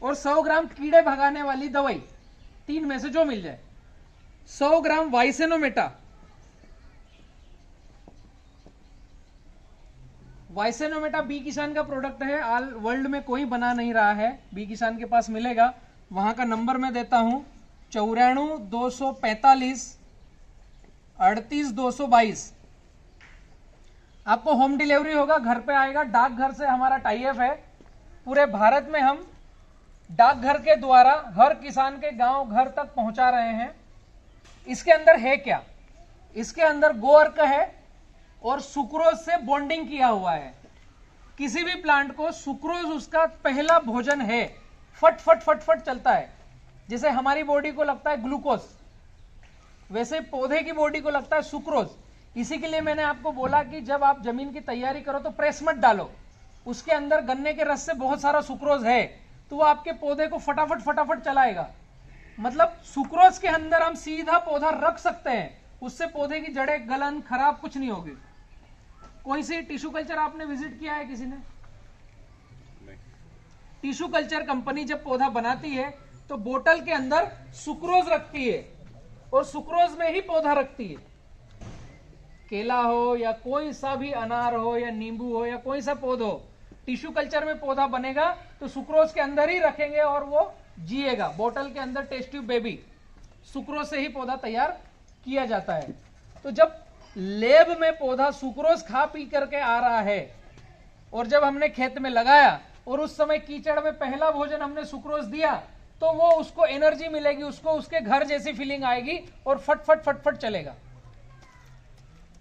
और 100 ग्राम कीड़े भगाने वाली दवाई, 3 में से जो मिल जाए। 100 ग्राम वाइसेनोमेटा, वाइसेनोमेटा बी किसान का प्रोडक्ट है, ऑल वर्ल्ड में कोई बना नहीं रहा है, बी किसान के पास मिलेगा। वहां का नंबर मैं देता हूं, 94 245 38 222। आपको होम डिलीवरी होगा, घर पे आएगा, डाकघर से हमारा टाई अप है। पूरे भारत में हम डाकघर के द्वारा हर किसान के गांव घर तक पहुंचा रहे हैं। इसके अंदर है क्या? इसके अंदर गोअर्क है और सुक्रोज से बॉन्डिंग किया हुआ है। किसी भी प्लांट को सुक्रोज उसका पहला भोजन है, फट फट फट फट चलता है। जैसे हमारी बॉडी को लगता है ग्लूकोज, वैसे पौधे की बॉडी को लगता है सुक्रोज। इसी के लिए मैंने आपको बोला कि जब आप जमीन की तैयारी करो तो प्रेस मत डालो, उसके अंदर गन्ने के रस से बहुत सारा सुक्रोज है, तो वो आपके पौधे को फटाफट चलाएगा। मतलब सुक्रोज के अंदर हम सीधा पौधा रख सकते हैं, उससे पौधे की जड़ें गलन खराब कुछ नहीं होगी। कोई सी टिश्यू कल्चर आपने विजिट किया है किसी ने? टिश्यू कल्चर कंपनी जब पौधा बनाती है तो बोतल के अंदर सुक्रोज रखती है और सुक्रोज में ही पौधा रखती है। केला हो या कोई सा भी अनार हो या नींबू हो या कोई सा पौधा हो, टिश्यू कल्चर में पौधा बनेगा तो सुक्रोज के अंदर ही रखेंगे और वो जिएगा। बोतल के अंदर टेस्ट ट्यूब बेबी, सुक्रोज से ही पौधा तैयार किया जाता है। तो जब लेब में पौधा सुक्रोज खा पी करके आ रहा है और जब हमने खेत में लगाया और उस समय कीचड़ में पहला भोजन हमने सुक्रोज दिया, तो वो उसको एनर्जी मिलेगी, उसको उसके घर जैसी फीलिंग आएगी और फट चलेगा।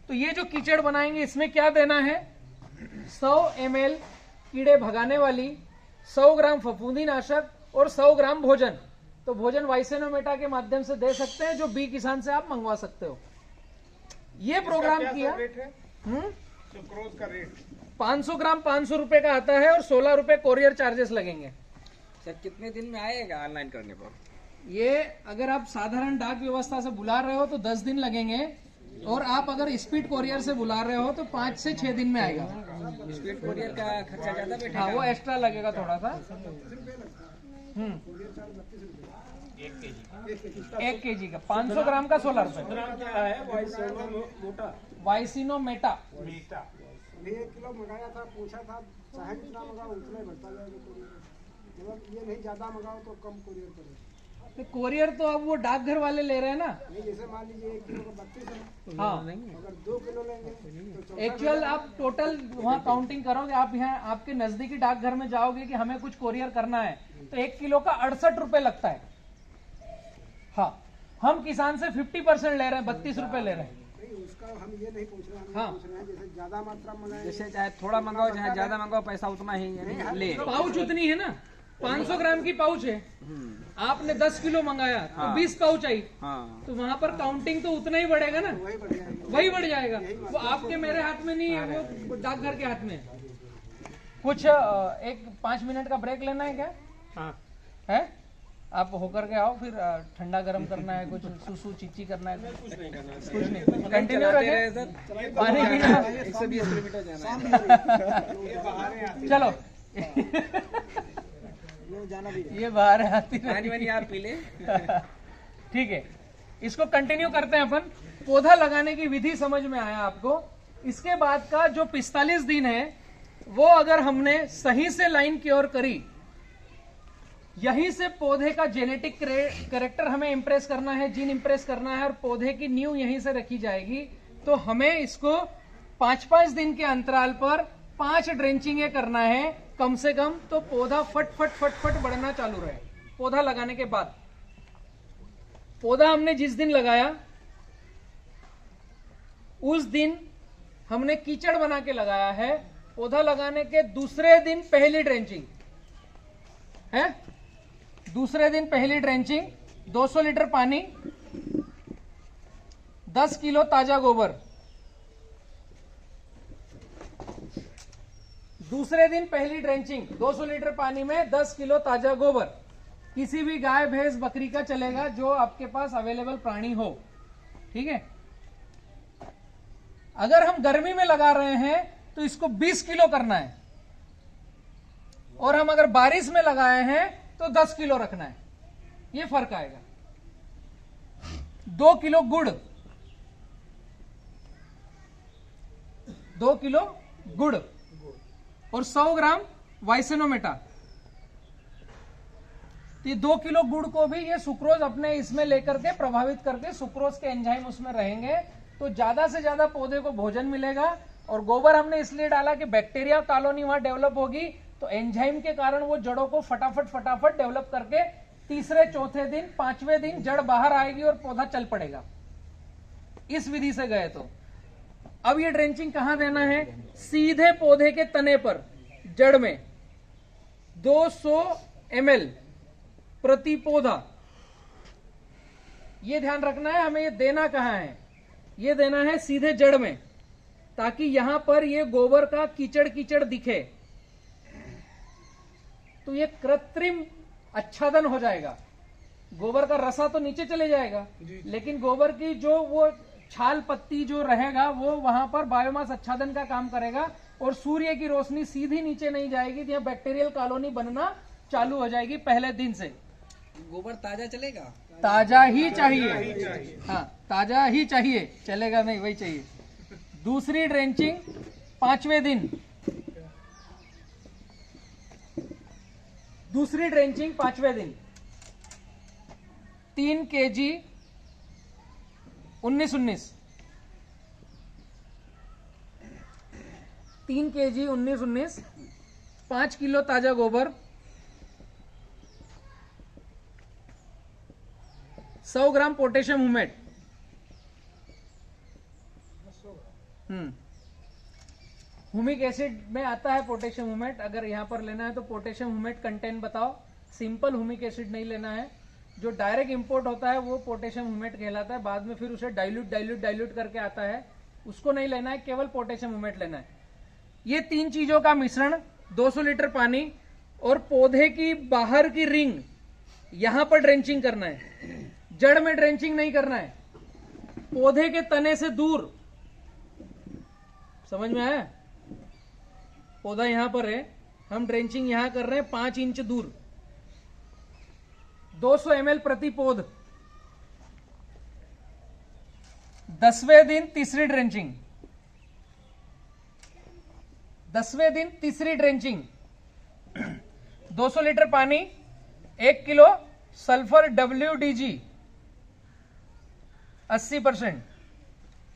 तो ये जो कीचड़ बनाएंगे इसमें क्या देना है? 100 ml कीड़े भगाने वाली, 100 ग्राम फफूंदी नाशक और 100 ग्राम भोजन। तो भोजन वाइसेनोमेटा के माध्यम से दे सकते हैं, जो बी किसान से आप मंगवा सकते हो। ये प्रोग्राम किया। सुक्रोज का रेट 500 ग्राम 500 रुपए का आता है और 16 रुपए कोरियर चार्जेस लगेंगे। सर कितने दिन में आएगा ऑनलाइन करने पर? ये अगर आप साधारण डाक व्यवस्था से बुला रहे हो तो 10 दिन लगेंगे, और आप अगर स्पीड कोरियर से बुला रहे हो तो 5 से 6 दिन में आएगा। स्पीड कोरियर का खर्चा ज्यादा बैठेगा? हाँ, वो एक्स्ट्रा लगेगा थोड़ा सा। 1 केजी का 500 ग्राम का 16 रुपए। वाइसिनोमेटा 1 किलो मंगाया था, पूछा था चाहे जितना मंगाओ उतना ही बढ़ता जाएगा। मतलब ये नहीं ज्यादा मंगाओ तो कम कोरियर करो। तो कोरियर तो अब वो डाकघर वाले ले रहे हैं ना। नहीं, जैसे मान लीजिए 1 किलो का 32 है, हाँ, अगर 2 किलो लेंगे तो एक्चुअल आप टोटल वहाँ काउंटिंग करोगे, आप यहाँ आपके नजदीकी डाकघर में जाओगे कि हमें कुछ कोरियर करना है तो 1 किलो का 68 रुपए लगता है। हाँ, हम किसान से 50% ले रहे हैं, 32 रुपए ले रहे हैं। नहीं, उसका हम ये नहीं पूछ रहे हैं, हम हाँ। पूछ रहे हैं जैसे ज्यादा मात्रा में मंगाएंगे, जैसे चाहे थोड़ा मंगाओ चाहे ज्यादा मंगाओ, पैसा उतना ही ले। पाउच उतनी है ना, 500 ग्राम की पाउच है, आपने 10 किलो मंगाया तो 20 पाउच आई, हाँ, तो वहां पर काउंटिंग तो उतना ही बढ़ेगा ना, वही बढ़ जाएगा। वही बढ़ जाएगा। वो आपके मेरे हाथ में नहीं है, वो डाकघर के हाथ में है। कुछ एक 5 मिनट का ब्रेक लेना है क्या? हाँ। है, आप होकर के आओ, फिर ठंडा गर्म करना है, कुछ सुसु चिच्ची करना है, कुछ नहीं, कंटिन्यू रखें, पानी पीना। 120 किलोमीटर जाना है। चलो ये बाहर आती पानी आप पी ले। ठीक है, इसको कंटिन्यू करते हैं अपन। पौधा लगाने की विधि समझ में आया आपको। इसके बाद का जो 45 दिन है वो अगर हमने सही से लाइन क्योर करी, यहीं से पौधे का जेनेटिक कैरेक्टर हमें इंप्रेस करना है, जीन इंप्रेस करना है, और पौधे की नींव यहीं से रखी जाएगी। तो हमें इसको 5-5 दिन के अंतराल पर 5 ड्रेंचिंग करना है कम से कम, तो पौधा फट बढ़ना चालू रहे। पौधा लगाने के बाद, पौधा हमने जिस दिन लगाया उस दिन हमने कीचड़ बना के लगाया है। पौधा लगाने के दूसरे दिन पहली ड्रेंचिंग है, दूसरे दिन पहली ड्रेंचिंग, 200 लीटर पानी, 10 किलो ताजा गोबर। दूसरे दिन पहली ड्रेंचिंग, 200 लीटर पानी में 10 किलो ताजा गोबर। किसी भी गाय भैंस बकरी का चलेगा, जो आपके पास अवेलेबल प्राणी हो, ठीक है। अगर हम गर्मी में लगा रहे हैं तो इसको 20 किलो करना है, और हम अगर बारिश में लगाए हैं तो 10 किलो रखना है। ये फर्क आएगा। 2 किलो गुड़, 2 किलो गुड़ और 100 ग्राम वाइसेनोमेटा। तो ये 2 किलो गुड़ को भी ये सुक्रोज अपने इसमें लेकर के प्रभावित करके सुक्रोज के एंजाइम उसमें रहेंगे, तो ज्यादा से ज्यादा पौधे को भोजन मिलेगा। और गोबर हमने इसलिए डाला कि बैक्टीरिया कॉलोनी वहां डेवलप होगी, तो एंजाइम के कारण वो जड़ों को फटाफट डेवलप करके तीसरे चौथे दिन 5वें दिन जड़ बाहर आएगी और पौधा चल पड़ेगा। इस विधि से गए तो अब ये ड्रेंचिंग कहां देना है? सीधे पौधे के तने पर, जड़ में 200 ml प्रति पौधा ये ध्यान रखना है हमें, ये देना कहाँ है, ये देना है सीधे जड़ में, ताकि यहां पर ये गोबर का कीचड़ कीचड़ दिखे, तो ये कृत्रिम आच्छादन हो जाएगा। गोबर का रसा तो नीचे चले जाएगा, लेकिन गोबर की जो वो छाल पत्ती जो रहेगा वो वहां पर बायोमास आच्छादन का काम करेगा और सूर्य की रोशनी सीधी नीचे नहीं जाएगी, तो यहाँ बैक्टीरियल कॉलोनी बनना चालू हो जाएगी पहले दिन से। गोबर ताजा चलेगा? ताजा ही चाहिए, हाँ ताजा ही चाहिए, चलेगा नहीं वही चाहिए। दूसरी ड्रेंचिंग 5वें दिन, दूसरी ड्रेंचिंग 5वें दिन 3 kg 19-19, 3 kg 19-19, 5 किलो ताजा गोबर, 100 gram potassium humate. Humic acid में आता है पोटेशियम ह्यूमेट, अगर यहां पर लेना है तो पोटेशियम ह्यूमेट कंटेंट बताओ। सिंपल ह्यूमिक एसिड नहीं लेना है, जो डायरेक्ट इंपोर्ट होता है वो पोटेशियम ह्यूमेट कहलाता है, बाद में फिर उसे डाइल्यूट करके आता है, उसको नहीं लेना है, केवल पोटेशियम ह्यूमेट लेना है। ये 3 चीजों का मिश्रण 200 लीटर पानी और पौधे की बाहर की रिंग, यहां पर ड्रेंचिंग करना है, जड़ में ड्रेंचिंग नहीं करना है, पौधे के तने से दूर। समझ में आया? पौधा यहां पर है, हम ड्रेंचिंग यहां कर रहे हैं 5 इंच दूर, 200 ml प्रति पौध। 10वें दिन तीसरी ड्रेंचिंग, 10वें दिन तीसरी ड्रेंचिंग 200 लीटर पानी, 1 किलो सल्फर WDG 80%,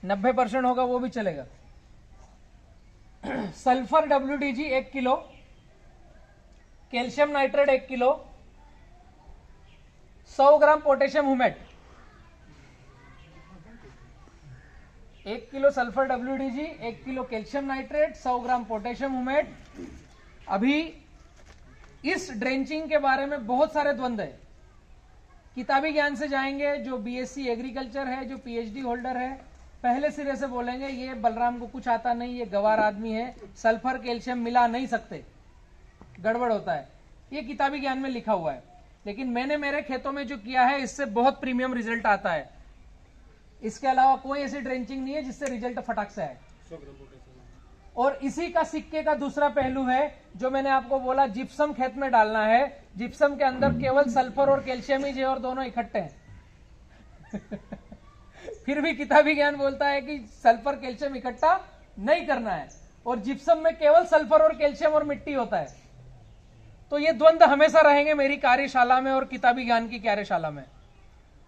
90% होगा वो भी चलेगा। Sulphur WDG 1 kilo, calcium nitrate 1 kilo, 100 gram potassium humate, 1 kilo sulphur WDG, 1 kilo calcium nitrate, 100 gram potassium humate. अभी इस ड्रेंचिंग के बारे में बहुत सारे द्वंद्व है, किताबी ज्ञान से जाएंगे, जो BSc एग्रीकल्चर है, जो PhD होल्डर है, पहले सिरे से बोलेंगे ये बलराम को कुछ आता नहीं, ये गवार आदमी है, सल्फर कैल्शियम मिला नहीं सकते, गड़बड़ होता है, ये किताबी ज्ञान में लिखा हुआ है। लेकिन मैंने मेरे खेतों में जो किया है इससे बहुत प्रीमियम रिजल्ट आता है। इसके अलावा कोई ऐसी ड्रेंचिंग नहीं है जिससे रिजल्ट फटाक से आए। और इसी का सिक्के का दूसरा पहलू है, जो मैंने आपको बोला, जिप्सम खेत में डालना है, जिप्सम के अंदर केवल सल्फर और कैल्शियम ही है और दोनों इकट्ठे हैं। फिर भी किताबी ज्ञान बोलता है कि सल्फर कैल्शियम इकट्ठा नहीं करना है, और जिप्सम में केवल सल्फर और कैल्शियम और मिट्टी होता है। तो ये द्वंद्व हमेशा रहेंगे मेरी कार्यशाला में और किताबी ज्ञान की कार्यशाला में।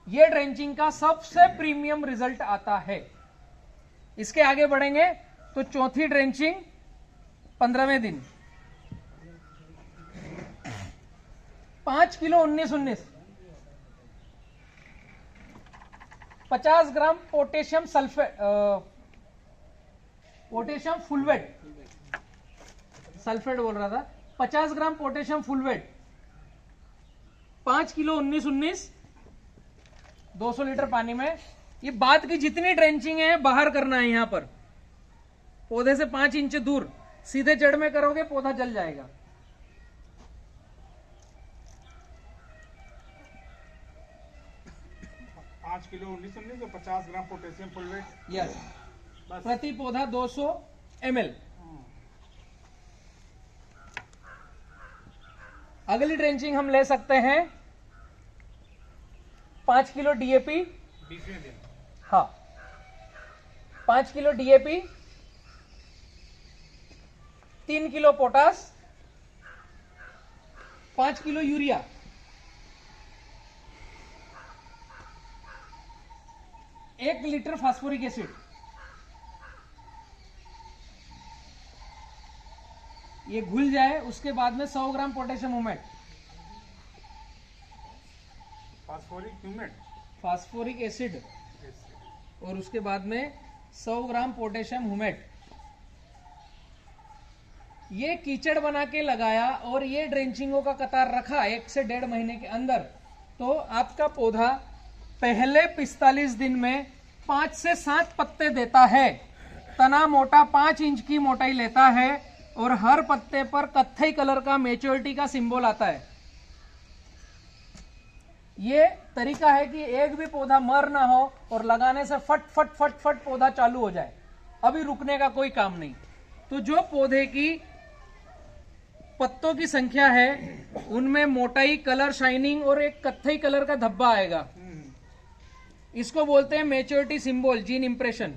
ये ड्रेंचिंग का सबसे प्रीमियम रिजल्ट आता है। इसके आगे बढ़ेंगे तो चौथी ड्रेंचिंग 15वें दिन 5 kilo 19-19, 50 gram potassium sulphate, potassium fulvate, sulphate बोल रहा था, 50 gram potassium fulvate, 5 kilo 19-19, 200 litre पानी में। ये बाद की जितनी ड्रेंचिंग है बाहर करना है, यहां पर पौधे से 5 इंच दूर, सीधे जड़ में करोगे पौधा जल जाएगा। किलो 19-19 और 50 ग्राम पोटेशियम फुलवेट, यस, प्रति पौधा 200 ml। अगली ड्रेंचिंग हम ले सकते हैं 5 किलो DAP, 20वें दिन, हाँ 5 kilo DAP, 3 kilo potash, 5 kilo urea, 1 litre phosphoric acid. ये घुल जाए उसके बाद में 100 gram potassium humate, phosphoric acid, और उसके बाद में 100 ग्राम पोटेशियम ह्यूमेट। ये कीचड़ बना के लगाया और ये ड्रेंचिंगों का कतार रखा 1 से 1.5 महीने के अंदर, तो आपका पौधा पहले 45 दिन में 5 से 7 पत्ते देता है। तना मोटा 5 इंच की मोटाई लेता है और हर पत्ते पर कत्थई कलर का मैच्योरिटी का सिंबल आता है। ये तरीका है कि एक भी पौधा मर ना हो और लगाने से फट फट फट फट पौधा चालू हो जाए, अभी रुकने का कोई काम नहीं। तो जो पौधे की पत्तों की संख्या है उनमें मोटाई, कलर, शाइनिंग और एक कत्थई कलर का धब्बा आएगा, इसको बोलते हैं मैच्योरिटी सिंबल, जीन इंप्रेशन।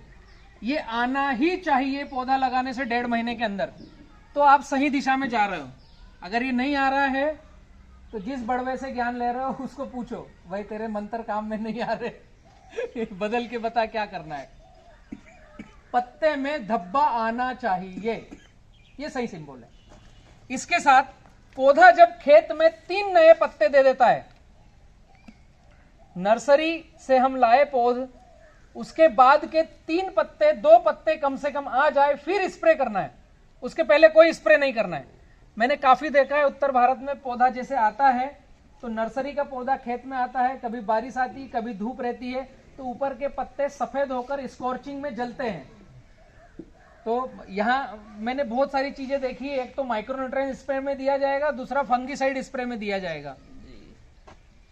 ये आना ही चाहिए पौधा लगाने से 1.5 महीने के अंदर, तो आप सही दिशा में जा रहे हो। अगर ये नहीं आ रहा है तो जिस बड़वे से ज्ञान ले रहे हो उसको पूछो, भाई तेरे मंत्र काम में नहीं आ रहे, बदल के बता क्या करना है। पत्ते में धब्बा आना चाहिए, ये सही सिंबल है। इसके साथ पौधा जब खेत में 3 नए पत्ते दे देता है, नर्सरी से हम लाए पौध, उसके बाद के 3 पत्ते, 2 पत्ते कम से कम आ जाए फिर स्प्रे करना है, उसके पहले कोई स्प्रे नहीं करना है। मैंने काफी देखा है उत्तर भारत में पौधा जैसे आता है तो नर्सरी का पौधा खेत में आता है, कभी बारिश आती, कभी धूप रहती है, तो ऊपर के पत्ते सफेद होकर स्कॉर्चिंग में जलते हैं। तो यहाँ मैंने बहुत सारी चीजें देखी, एक तो माइक्रोन्यूट्रिएंट स्प्रे में दिया जाएगा, दूसरा फंगीसाइड स्प्रे में दिया जाएगा।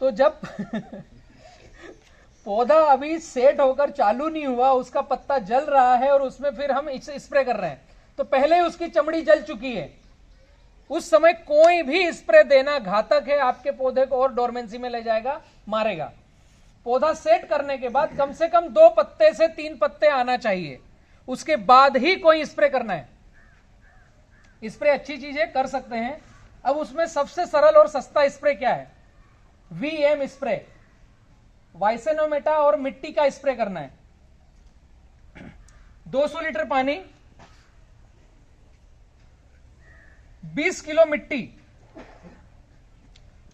तो जब पौधा अभी सेट होकर चालू नहीं हुआ, उसका पत्ता जल रहा है और उसमें फिर हम इसे स्प्रे कर रहे हैं, तो पहले ही उसकी चमड़ी जल चुकी है। उस समय कोई भी स्प्रे देना घातक है, आपके पौधे को और डोरमेंसी में ले जाएगा, मारेगा। पौधा सेट करने के बाद कम से कम 2 पत्ते से 3 पत्ते आना चाहिए, उसके बाद ही कोई स्प्रे करना है। स्प्रे अच्छी चीज है, कर सकते हैं। अब उसमें सबसे सरल और सस्ता स्प्रे क्या है? वीएम स्प्रे, वाइसेनोमेटा और मिट्टी का स्प्रे करना है। 200 लीटर पानी, 20 किलो मिट्टी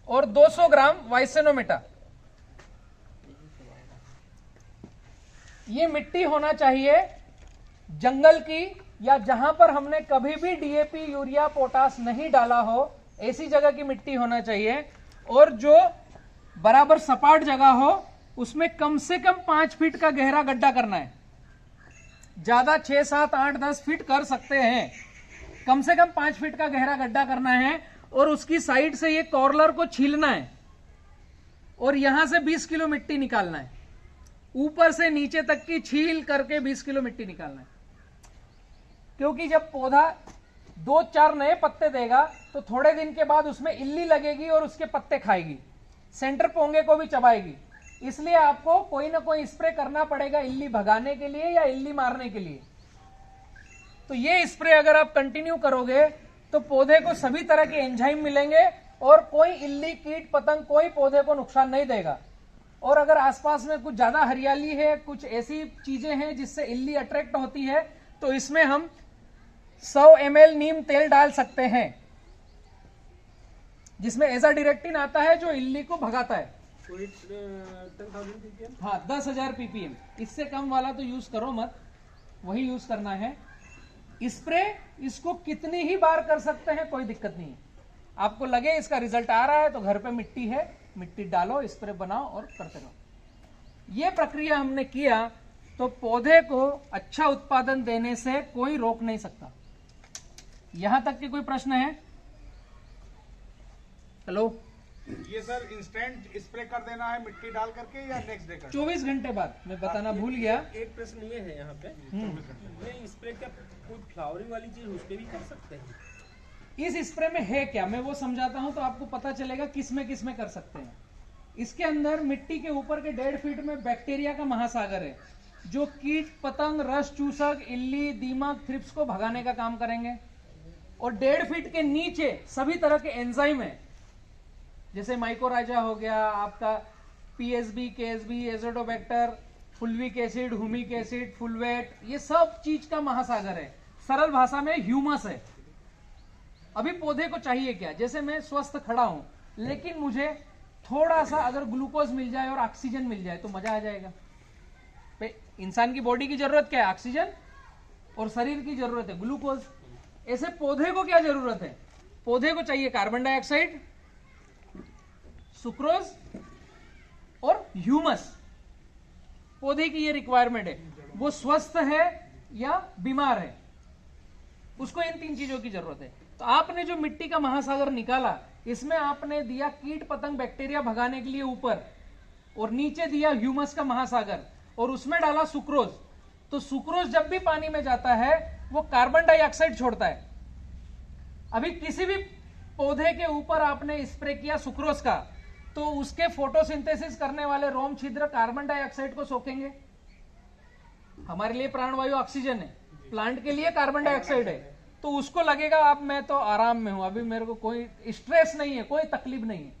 और 200 ग्राम वाइसेनोमेटा। ये मिट्टी होना चाहिए जंगल की, या जहां पर हमने कभी भी डीएपी, यूरिया, पोटास नहीं डाला हो, ऐसी जगह की मिट्टी होना चाहिए। और जो बराबर सपाट जगह हो उसमें कम से कम 5 फीट का गहरा गड्ढा करना है। ज्यादा 6, 7, 8, 10 फीट कर सकते हैं, कम से कम 5 फीट का गहरा गड्ढा करना है। और उसकी साइड से ये कॉर्नर को छीलना है और यहां से 20 किलो मिट्टी निकालना है, ऊपर से नीचे तक की छील करके 20 किलो मिट्टी निकालना है। क्योंकि जब पौधा 2-4 नए पत्ते देगा तो थोड़े दिन के बाद उसमें इल्ली लगेगी और उसके पत्ते खाएगी, सेंटर पोंगे को भी चबाएगी। इसलिए आपको कोई ना कोई स्प्रे करना पड़ेगा इल्ली भगाने के लिए या इल्ली मारने के लिए। तो ये स्प्रे अगर आप कंटिन्यू करोगे तो पौधे को सभी तरह के एंजाइम मिलेंगे और कोई इल्ली, कीट, पतंग कोई पौधे को नुकसान नहीं देगा। और अगर आसपास में कुछ ज्यादा हरियाली है, कुछ ऐसी चीजें हैं जिससे इल्ली अट्रैक्ट होती है, तो इसमें हम 100 ml नीम तेल डाल सकते हैं, जिसमें एजाडिरेक्टिन आता है जो इल्ली को भगाता है। हाँ, 10,000 ppm, इससे कम वाला तो यूज करो मत, वही यूज करना है। स्प्रे इसको कितनी ही बार कर सकते हैं, कोई दिक्कत नहीं है। आपको लगे इसका रिजल्ट आ रहा है तो घर पे मिट्टी है, मिट्टी डालो, स्प्रे बनाओ और करते रहो। ये प्रक्रिया हमने किया तो पौधे को अच्छा उत्पादन देने से कोई रोक नहीं सकता। यहां तक कि कोई प्रश्न है? हेलो, ये सर इंस्टेंट स्प्रे कर देना है मिट्टी डाल करके या नेक्स्ट डे? 24 घंटे बाद, मैं बताना भूल गया। एक प्रश्न ये है यहाँ पे, ये स्प्रे क्या कोई फ्लावरिंग वाली चीज उस पे भी कर सकते हैं? इस स्प्रे में है क्या, मैं वो समझाता हूं तो आपको पता चलेगा किस में कर सकते हैं। इसके अंदर मिट्टी के ऊपर के 1.5 फीट में बैक्टीरिया का महासागर है, जो कीट, पतंग, रस चूसक, इल्ली, दीमक, थ्रिप्स को भगाने का काम करेंगे। और 1.5 फीट के नीचे सभी तरह के एंजाइम है, जैसे माइकोराइजा हो गया आपका, PSB, KSB, azotobacter, fulvic acid, humic acid, fulvate, ये सब चीज का महासागर है। सरल भाषा में ह्यूमस है। अभी पौधे को चाहिए क्या? जैसे मैं स्वस्थ खड़ा हूं, लेकिन मुझे थोड़ा सा अगर ग्लूकोज मिल जाए और ऑक्सीजन मिल जाए तो मजा आ जाएगा। इंसान की बॉडी की जरूरत क्या है? ऑक्सीजन, और शरीर की जरूरत है ग्लूकोज। ऐसे पौधे को क्या जरूरत है? पौधे को चाहिए कार्बन डाइऑक्साइड, सुक्रोज और ह्यूमस। पौधे की ये रिक्वायरमेंट है, वो स्वस्थ है या बीमार है, उसको इन 3 चीजों की जरूरत है। तो आपने जो मिट्टी का महासागर निकाला, इसमें आपने दिया कीट पतंग बैक्टीरिया भगाने के लिए ऊपर, और नीचे दिया ह्यूमस का महासागर, और उसमें डाला सुक्रोज। तो सुक्रोज जब भी पानी में जाता है वो कार्बन डाइऑक्साइड छोड़ता है। अभी किसी भी पौधे के ऊपर आपने स्प्रे किया सुक्रोज का, तो उसके फोटोसिंथेसिस करने वाले रोम छिद्र कार्बन डाइऑक्साइड को सोखेंगे। हमारे लिए प्राणवायु ऑक्सीजन है, प्लांट के लिए कार्बन डाइऑक्साइड है। तो उसको लगेगा अब मैं तो आराम में हूं, अभी मेरे को कोई स्ट्रेस नहीं है, कोई तकलीफ नहीं है।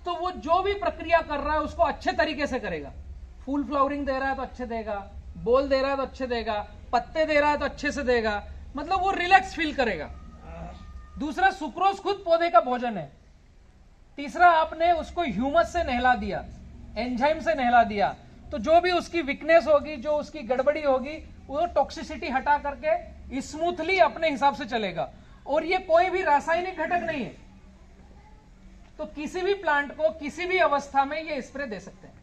तो वो जो भी प्रक्रिया कर रहा है उसको अच्छे तरीके से करेगा। फूल फ्लावरिंग दे रहा है तो अच्छे देगा, बोल दे रहा है तो अच्छे देगा, पत्ते दे रहा है तो अच्छे से देगा, मतलब वो रिलैक्स फील करेगा। दूसरा, सुक्रोज खुद पौधे का भोजन है। तीसरा, आपने उसको ह्यूमस से नहला दिया, एंजाइम से नहला दिया, तो जो भी उसकी वीकनेस होगी, जो उसकी गड़बड़ी होगी, वो टॉक्सिसिटी हटा करके स्मूथली अपने हिसाब से चलेगा। और ये कोई भी रासायनिक घटक नहीं है। तो किसी भी प्लांट को किसी भी अवस्था में ये स्प्रे दे सकते हैं।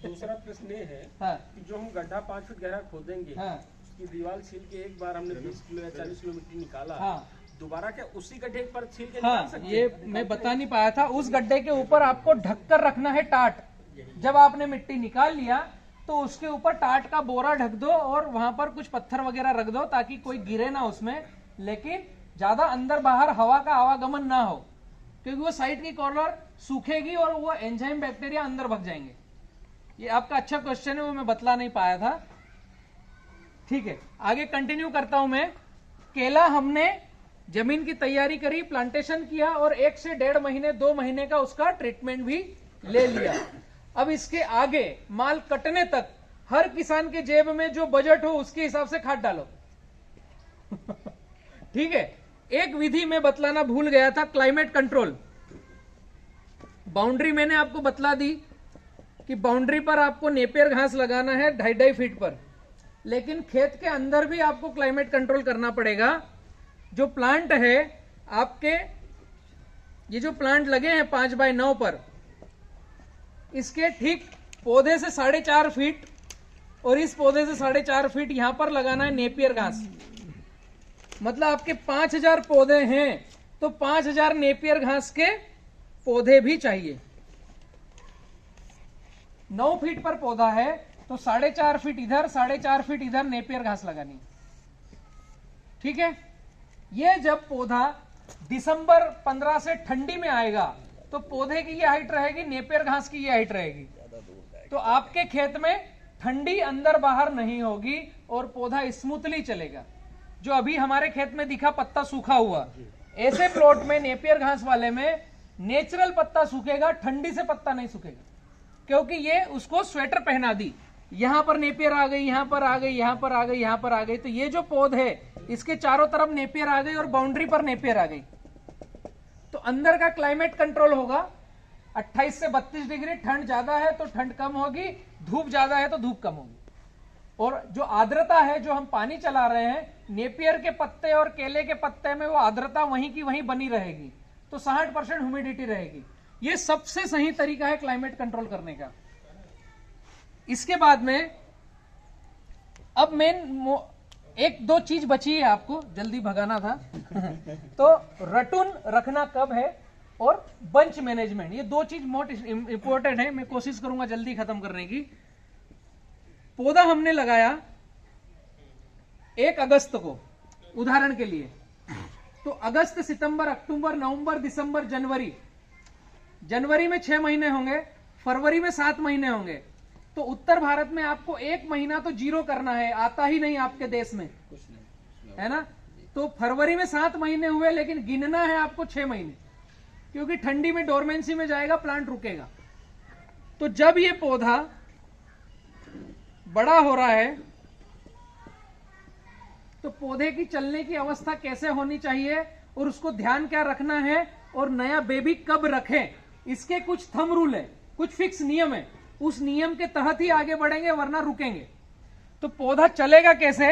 दूसरा प्रश्न ये है हाँ। कि जो हम गड्ढा 5 फीट गहरा खोदेंगे, हाँ। उसकी दीवार छील के एक बार हमने 20 किलो या 40 किलो मिट्टी निकाला, हाँ। दोबारा क्या उसी गड्ढे पर छील के हाँ, निकाल सकते ये हैं? मैं बता नहीं पाया था। उस गड्ढे के ऊपर आपको ढककर रखना है टाट। जब आपने मिट्टी निकाल लिया तो उसके ऊपर टाट का बोरा ढक दो और वहां पर कुछ पत्थर वगैरह रख दो ताकि कोई गिरे ना उसमें, लेकिन ज्यादा अंदर बाहर हवा का आवागमन ना हो, क्योंकि वो साइड की कॉर्नर सूखेगी और वो एंजाइम बैक्टीरिया अंदर भग जाएंगे। ये आपका अच्छा क्वेश्चन है, वो मैं बतला नहीं पाया था। ठीक है, आगे कंटिन्यू करता हूं मैं। केला हमने जमीन की तैयारी करी, प्लांटेशन किया और 1 से 1.5 महीने 2 महीने का उसका ट्रीटमेंट भी ले लिया। अब इसके आगे माल कटने तक हर किसान के जेब में जो बजट हो उसके हिसाब से खाद डालो। ठीक है, एक विधि में बतलाना भूल गया था, क्लाइमेट कंट्रोल। बाउंड्री मैंने आपको बतला दी कि बाउंड्री पर आपको नेपियर घास लगाना है 2.5 फीट पर, लेकिन खेत के अंदर भी आपको क्लाइमेट कंट्रोल करना पड़ेगा। जो प्लांट है आपके, ये जो प्लांट लगे हैं 5 बाय 9 पर, इसके ठीक पौधे से 4.5 फीट और इस पौधे से 4.5 फीट यहां पर लगाना है नेपियर घास। मतलब आपके 5000 पौधे हैं तो 5000 नेपियर घास के पौधे भी चाहिए। 9 फीट पर पौधा है तो 4.5 फीट इधर, 4.5 फीट इधर नेपियर घास लगानी। ठीक है, ये जब पौधा दिसंबर 15 से ठंडी में आएगा तो पौधे की ये हाइट रहेगी, नेपियर घास की ये हाइट रहेगी। तो आपके खेत में ठंडी अंदर बाहर नहीं होगी और पौधा स्मूथली चलेगा। जो अभी हमारे खेत में दिखा पत्ता सूखा हुआ, ऐसे प्लॉट में नेपियर घास वाले में नेचुरल पत्ता सूखेगा, ठंडी से पत्ता नहीं सूखेगा, क्योंकि ये उसको स्वेटर पहना दी। यहां पर नेपियर आ गई, यहां पर आ गई, यहां पर आ गई, यहां पर आ गई, तो ये जो पौधे इसके चारों तरफ नेपियर आ गई और बाउंड्री पर नेपियर आ गई, तो अंदर का क्लाइमेट कंट्रोल होगा। 28 से 32 डिग्री, ठंड ज्यादा है तो ठंड कम होगी, धूप ज्यादा है तो धूप कम होगी। और जो आर्द्रता है, जो हम पानी चला रहे हैं, नेपियर के पत्ते और केले के पत्ते में वो आर्द्रता वहीं की वहीं बनी रहेगी, तो 60% ह्यूमिडिटी रहेगी। ये सबसे सही तरीका है क्लाइमेट कंट्रोल करने का। इसके बाद में अब मेन 1-2 चीज बची है, आपको जल्दी भगाना था। तो रटून रखना कब है और बंच मैनेजमेंट, ये 2 चीज मोस्ट इंपॉर्टेंट है। मैं कोशिश करूंगा जल्दी खत्म करने की। पौधा हमने लगाया 1 अगस्त को, उदाहरण के लिए, तो अगस्त, सितंबर, अक्टूबर, नवंबर, दिसंबर, जनवरी में 6 महीने होंगे, फरवरी में 7 महीने होंगे। तो उत्तर भारत में आपको 1 महीना तो जीरो करना है, आता ही नहीं आपके देश में, है ना। तो फरवरी में 7 महीने हुए, लेकिन गिनना है आपको 6 महीने, क्योंकि ठंडी में डोरमेंसी में जाएगा, प्लांट रुकेगा। तो जब ये पौधा बड़ा हो रहा है तो पौधे की चलने की अवस्था कैसे होनी चाहिए और उसको ध्यान क्या रखना है और नया बेबी कब रखें, इसके कुछ थंब रूल है, कुछ फिक्स नियम है। उस नियम के तहत ही आगे बढ़ेंगे, वरना रुकेंगे। तो पौधा चलेगा कैसे,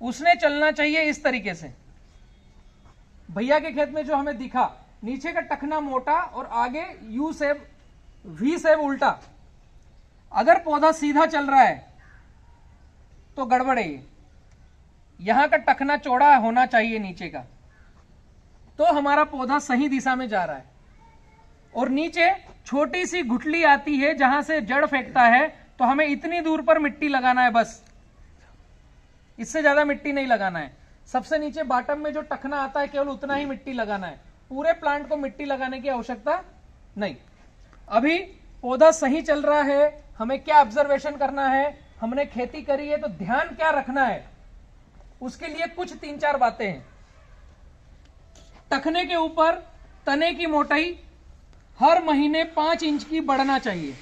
उसने चलना चाहिए इस तरीके से। भैया के खेत में जो हमें दिखा, नीचे का टखना मोटा और आगे यू शेप, वी शेप उल्टा। अगर पौधा सीधा चल रहा है तो गड़बड़ है। यहां का टखना चौड़ा होना चाहिए नीचे का, तो हमारा पौधा सही दिशा में जा रहा है। और नीचे छोटी सी गुठली आती है जहां से जड़ फेंकता है, तो हमें इतनी दूर पर मिट्टी लगाना है, बस इससे ज्यादा मिट्टी नहीं लगाना है। सबसे नीचे बॉटम में जो टखना आता है केवल उतना ही मिट्टी लगाना है, पूरे प्लांट को मिट्टी लगाने की आवश्यकता नहीं। अभी पौधा सही चल रहा है, हमें क्या ऑब्जर्वेशन करना है, हमने खेती करी है तो ध्यान क्या रखना है, उसके लिए कुछ 3-4 बातें हैं। टखने के ऊपर तने की मोटाई हर महीने 5 इंच की बढ़ना चाहिए।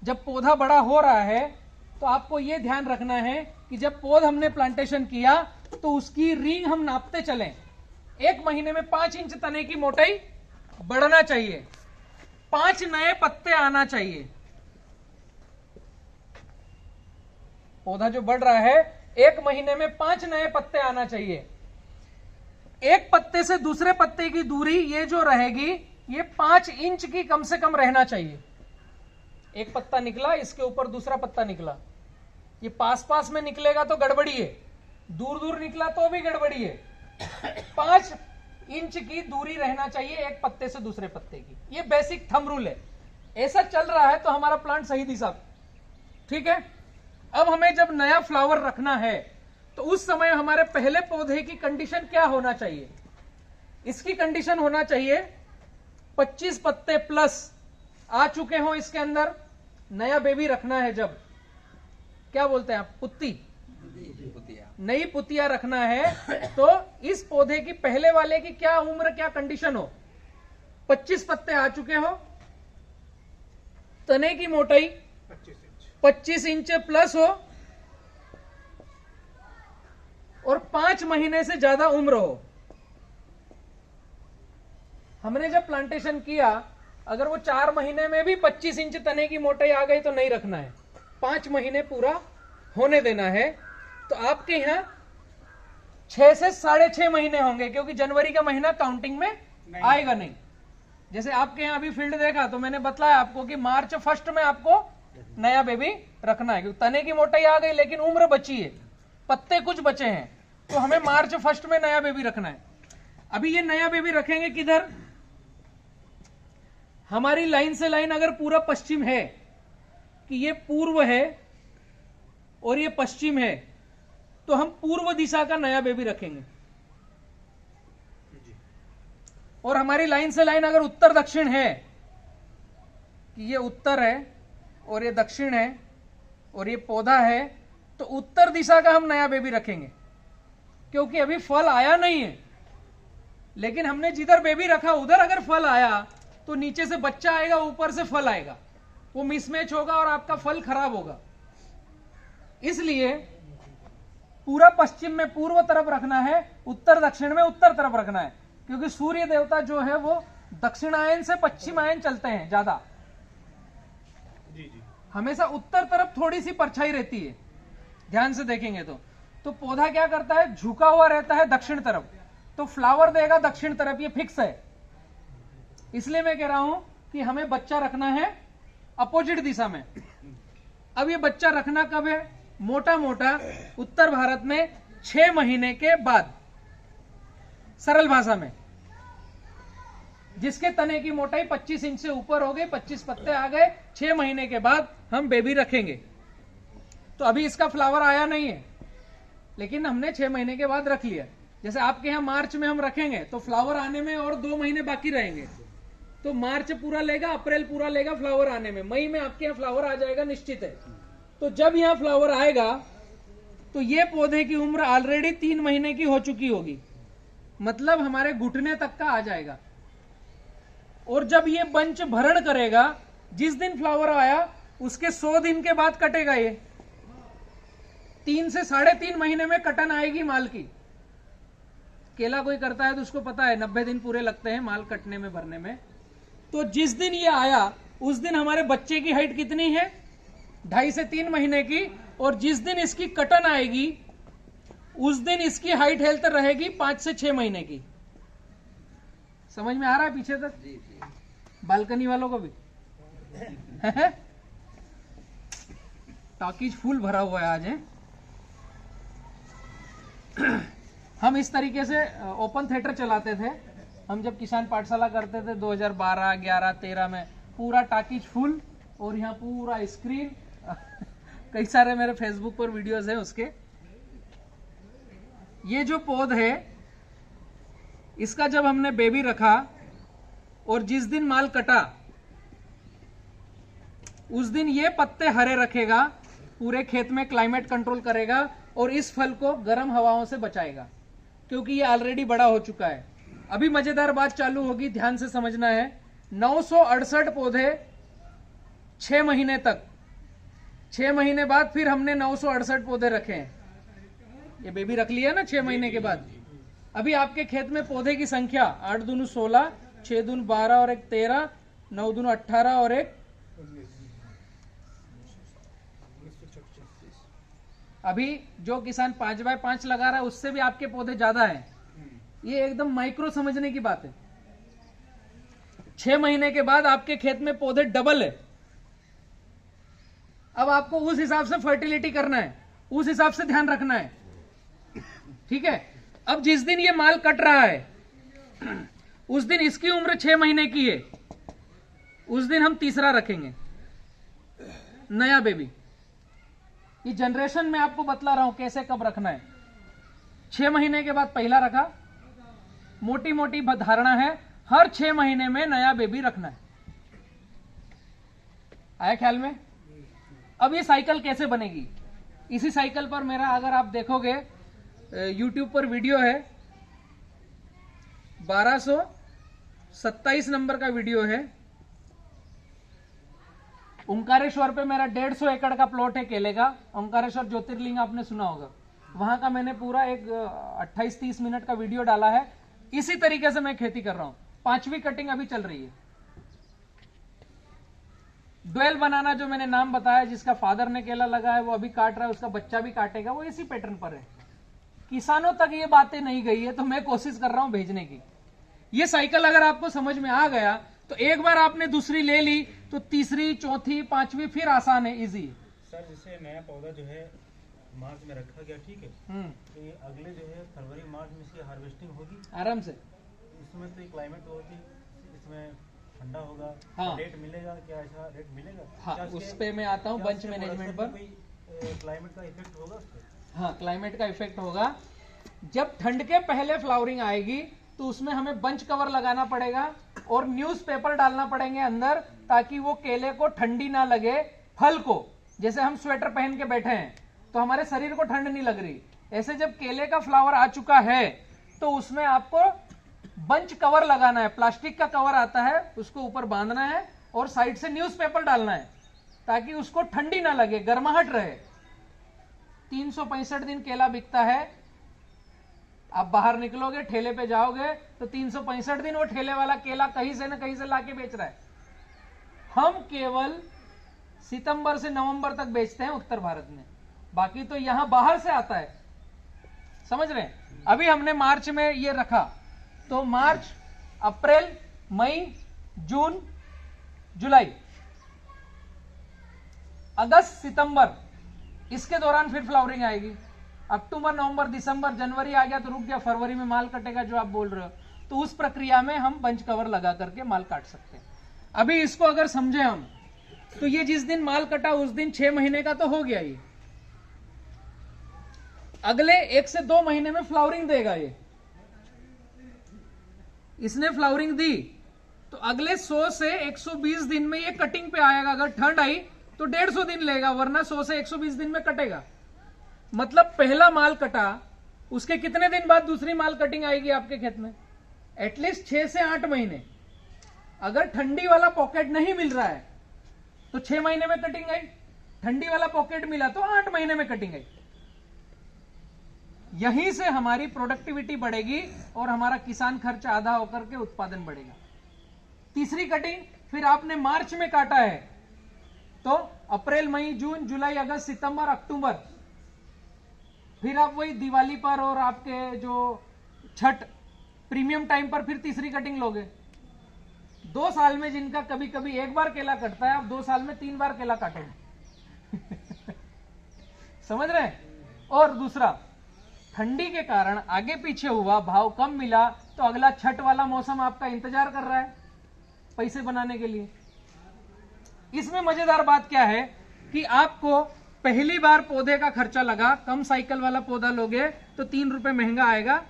जब पौधा बड़ा हो रहा है तो आपको यह ध्यान रखना है कि जब पौध हमने प्लांटेशन किया तो उसकी रिंग हम नापते चलें। 1 महीने में 5 इंच तने की मोटाई बढ़ना चाहिए, 5 नए पत्ते आना चाहिए। पौधा जो बढ़ रहा है 1 महीने में 5 नए पत्ते आना चाहिए। एक पत्ते से दूसरे पत्ते की दूरी ये जो रहेगी ये 5 इंच की कम से कम रहना चाहिए। एक पत्ता निकला, इसके ऊपर दूसरा पत्ता निकला, ये पास पास में निकलेगा तो गड़बड़ी है, दूर दूर निकला तो भी गड़बड़ी है। 5 इंच की दूरी रहना चाहिए एक पत्ते से दूसरे पत्ते की, ये बेसिक थंब रूल है। ऐसा चल रहा है तो हमारा प्लांट सही दिशा, ठीक है। अब हमें जब नया फ्लावर रखना है तो उस समय हमारे पहले पौधे की कंडीशन क्या होना चाहिए? इसकी कंडीशन होना चाहिए 25 पत्ते प्लस आ चुके हों इसके अंदर। नया बेबी रखना है जब, क्या बोलते हैं आप, पुत्ती, नई पुतिया रखना है, तो इस पौधे की पहले वाले की क्या उम्र, क्या कंडीशन हो? 25 पत्ते आ चुके हो, तने की मोटाई 25 इंच प्लस हो और 5 महीने से ज्यादा उम्र हो। हमने जब प्लांटेशन किया, अगर वो 4 महीने में भी 25 इंच तने की मोटाई आ गई तो नहीं रखना है, 5 महीने पूरा होने देना है। तो आपके यहां 6 से 6.5 महीने होंगे, क्योंकि जनवरी का महीना काउंटिंग में आएगा नहीं। जैसे आपके यहां अभी फील्ड देखा तो मैंने बताया आपको कि मार्च 1 में आपको नया बेबी रखना है, क्योंकि तने की मोटाई आ गई लेकिन उम्र बची है, पत्ते कुछ बचे हैं, तो हमें मार्च 1 में नया बेबी रखना है। अभी ये नया बेबी रखेंगे किधर? हमारी लाइन से लाइन अगर पूरा पश्चिम है, कि ये पूर्व है और ये पश्चिम है, तो हम पूर्व दिशा का नया बेबी रखेंगे। और हमारी लाइन से लाइन अगर उत्तर दक्षिण है, कि ये उत्तर है और ये दक्षिण है और ये पौधा है, तो उत्तर दिशा का हम नया बेबी रखेंगे, क्योंकि अभी फल आया नहीं है। लेकिन हमने जिधर बेबी रखा उधर अगर फल आया तो नीचे से बच्चा आएगा, ऊपर से फल आएगा, वो मिसमैच होगा और आपका फल खराब होगा। इसलिए पूरा पश्चिम में पूर्व तरफ रखना है, उत्तर दक्षिण में उत्तर तरफ रखना है, क्योंकि सूर्य देवता जो है वो दक्षिणायन से पश्चिमायन चलते हैं ज्यादा। हमेशा उत्तर तरफ थोड़ी सी परछाई रहती है, ध्यान से देखेंगे तो पौधा क्या करता है, झुका हुआ रहता है दक्षिण तरफ, तो फ्लावर देगा दक्षिण तरफ, ये फिक्स है। इसलिए मैं कह रहा हूं कि हमें बच्चा रखना है अपोजिट दिशा में। अब ये बच्चा रखना कब है? मोटा मोटा उत्तर भारत में 6 महीने के बाद, सरल भाषा में, जिसके तने की मोटाई 25 इंच से ऊपर हो गई, 25 पत्ते आ गए, 6 महीने के बाद हम बेबी रखेंगे। तो अभी इसका फ्लावर आया नहीं है, लेकिन हमने 6 महीने के बाद रख लिया। जैसे आपके यहाँ मार्च में हम रखेंगे तो फ्लावर आने में और 2 महीने बाकी रहेंगे, तो मार्च पूरा लेगा, अप्रैल पूरा लेगा फ्लावर आने में, मई में आपके यहाँ फ्लावर आ जाएगा निश्चित है। तो जब यहाँ फ्लावर आएगा तो ये पौधे की उम्र ऑलरेडी 3 महीने की हो चुकी होगी, मतलब हमारे घुटने तक का आ जाएगा। और जब ये बंच भरण करेगा, जिस दिन फ्लावर आया उसके 100 दिन के बाद कटेगा। ये 3 से 3.5 महीने में कटन आएगी माल की। केला कोई करता है तो उसको पता है 90 दिन पूरे लगते हैं माल कटने में, भरने में। तो जिस दिन ये आया उस दिन हमारे बच्चे की हाइट कितनी है? 2.5 से 3 महीने की। और जिस दिन इसकी कटन आएगी उस दिन इसकी हाइट हेल्थ रहेगी 5 से 6 महीने की। समझ में आ रहा है पीछे तक? बालकनी वालों को भी टॉकीज फुल भरा हुआ है आज है। हम इस तरीके से ओपन थिएटर चलाते थे हम जब किसान पाठशाला करते थे 2012, 11, 13 में। पूरा टॉकीज फुल और यहाँ पूरा स्क्रीन कई सारे मेरे फेसबुक पर वीडियोस हैं उसके। ये जो पौध है इसका जब हमने बेबी रखा और जिस दिन माल कटा उस दिन ये पत्ते हरे रखेगा, पूरे खेत में क्लाइमेट कंट्रोल करेगा और इस फल को गर्म हवाओं से बचाएगा, क्योंकि ये ऑलरेडी बड़ा हो चुका है। अभी मजेदार बात चालू होगी, ध्यान से समझना है। 968 पौधे 6 महीने तक, 6 महीने बाद फिर हमने 968 पौधे रखे हैं। ये बेबी रख लिया ना 6 महीने के बाद। अभी आपके खेत में पौधे की संख्या 8 दूनी 16, 6 दूनी 12 और 1 13, 9 दूनी 18 और 1। अभी जो किसान 5x5 लगा रहा है उससे भी आपके पौधे ज्यादा हैं। ये एकदम माइक्रो समझने की बात है। 6 महीने के बाद आपके खेत में पौधे डबल है। अब आपको उस हिसाब से फर्टिलिटी करना है, उस हिसाब से ध्यान रखना है, ठीक है। अब जिस दिन ये माल कट रहा है उस दिन इसकी उम्र 6 महीने की है, उस दिन हम तीसरा रखेंगे, नया बेबी। ये जनरेशन में आपको बतला रहा हूं कैसे कब रखना है। 6 महीने के बाद पहला रखा, मोटी मोटी धारणा है हर 6 महीने में नया बेबी रखना है। आया ख्याल में? अब ये साइकिल कैसे बनेगी? इसी साइकिल पर मेरा अगर आप देखोगे YouTube पर वीडियो है, 1227 नंबर का वीडियो है। ओंकारेश्वर पे मेरा 150 एकड़ का प्लॉट है केले का। ओंकारेश्वर ज्योतिर्लिंग आपने सुना होगा, वहां का मैंने पूरा एक 28-30 मिनट का वीडियो डाला है। इसी तरीके से मैं खेती कर रहा हूं। 5वीं कटिंग अभी चल रही है। डुएल बनाना जो मैंने नाम बताया, जिसका फादर ने केला लगाया वो अभी काट रहा है, उसका बच्चा भी काटेगा, वो इसी पैटर्न पर है। किसानों तक ये बातें नहीं गई है तो मैं कोशिश कर रहा हूं भेजने की। ये साइकिल अगर आपको समझ में आ गया तो एक बार आपने दूसरी ले ली तो तीसरी, चौथी, 5वीं फिर आसान है, इजी है। सर जैसे नया पौधा जो है मार्च में रखा गया, ठीक है, तो ये अगले जो है फरवरी मार्च में इसकी हार्वेस्टिंग होगी आराम से। इसमें तो क्लाइमेट होगी, इसमें ठंडा होगा, हाँ। रेट मिलेगा क्या? ऐसा रेट मिलेगा? हाँ, क्या उस उसके- पे मैं आता हूँ क्या बंच उसके मैनेजमेंट प्रोडक्शन पर। में कोई क्लाइमेट का इफेक्ट होगा उस पे? हाँ, क्लाइमेट का इफेक्ट होगा। जब ठंड के पहले फ्लावरिंग आएगी तो उसमें हमें बंच कवर लगाना पड़ेगा और न्यूज़पेपर डालना पड़ेंगे अंदर, ताकि वो केले को ठंडी ना लगे। फल को जैसे हम स्वेटर पहन के बैठे हैं तो हमारे शरीर को ठंड नहीं लग रही, ऐसे जब केले का फ्लावर आ चुका है तो उसमें आपको बंच कवर लगाना है। प्लास्टिक का कवर आता है, उसको ऊपर बांधना है और साइड से न्यूज़पेपर डालना है ताकि उसको ठंडी ना लगे, गर्माहट रहे। 365 दिन केला बिकता है। आप बाहर निकलोगे, ठेले पे जाओगे तो 365 दिन वो ठेले वाला केला कहीं से ना कहीं से लाके बेच रहा है। हम केवल सितंबर से नवंबर तक बेचते हैं उत्तर भारत में, बाकी तो यहां बाहर से आता है। समझ रहे हैं? अभी हमने मार्च में ये रखा तो मार्च, अप्रैल, मई, जून, जुलाई, अगस्त, सितंबर, इसके दौरान फिर फ्लावरिंग आएगी। अक्टूबर, नवंबर, दिसंबर, जनवरी आ गया तो रुक गया, फरवरी में माल कटेगा जो आप बोल रहे हो। तो उस प्रक्रिया में हम बंच कवर लगा करके माल काट सकते हैं। अभी इसको अगर समझे हम तो ये जिस दिन माल कटा उस दिन 6 महीने का तो हो गया। ये अगले 1 से 2 महीने में फ्लावरिंग देगा। ये इसने फ्लावरिंग दी तो अगले 100 से 120 दिन में ये कटिंग पे आएगा। अगर ठंड आई तो 150 दिन लेगा, वरना 100 से 120 दिन में कटेगा। मतलब पहला माल कटा, उसके कितने दिन बाद दूसरी माल कटिंग आएगी आपके खेत में? एटलीस्ट 6 से 8 महीने। अगर ठंडी वाला पॉकेट नहीं मिल रहा है तो 6 महीने में कटिंग आई, ठंडी वाला पॉकेट मिला तो 8 महीने में कटिंग आई। यहीं से हमारी प्रोडक्टिविटी बढ़ेगी और हमारा किसान खर्च आधा होकर के उत्पादन बढ़ेगा। तीसरी कटिंग फिर आपने मार्च में काटा है तो अप्रैल, मई, जून, जुलाई, अगस्त, सितंबर, अक्टूबर, फिर आप वही दिवाली पर और आपके जो छठ प्रीमियम टाइम पर फिर तीसरी कटिंग लोगे। 2 साल में जिनका कभी कभी 1 बार केला कटता है, आप 2 साल में 3 बार केला काटेंगे। समझ रहे हैं? और दूसरा, ठंडी के कारण आगे पीछे हुआ, भाव कम मिला, तो अगला छठ वाला मौसम आपका इंतजार कर रहा है पैसे बनाने के लिए। इसमें मजेदार बात क्या है कि आपको पहली बार पौधे का खर्चा लगा, कम साइकिल वाला पौधा लोगे तो 3 रुपए महंगा आएगा।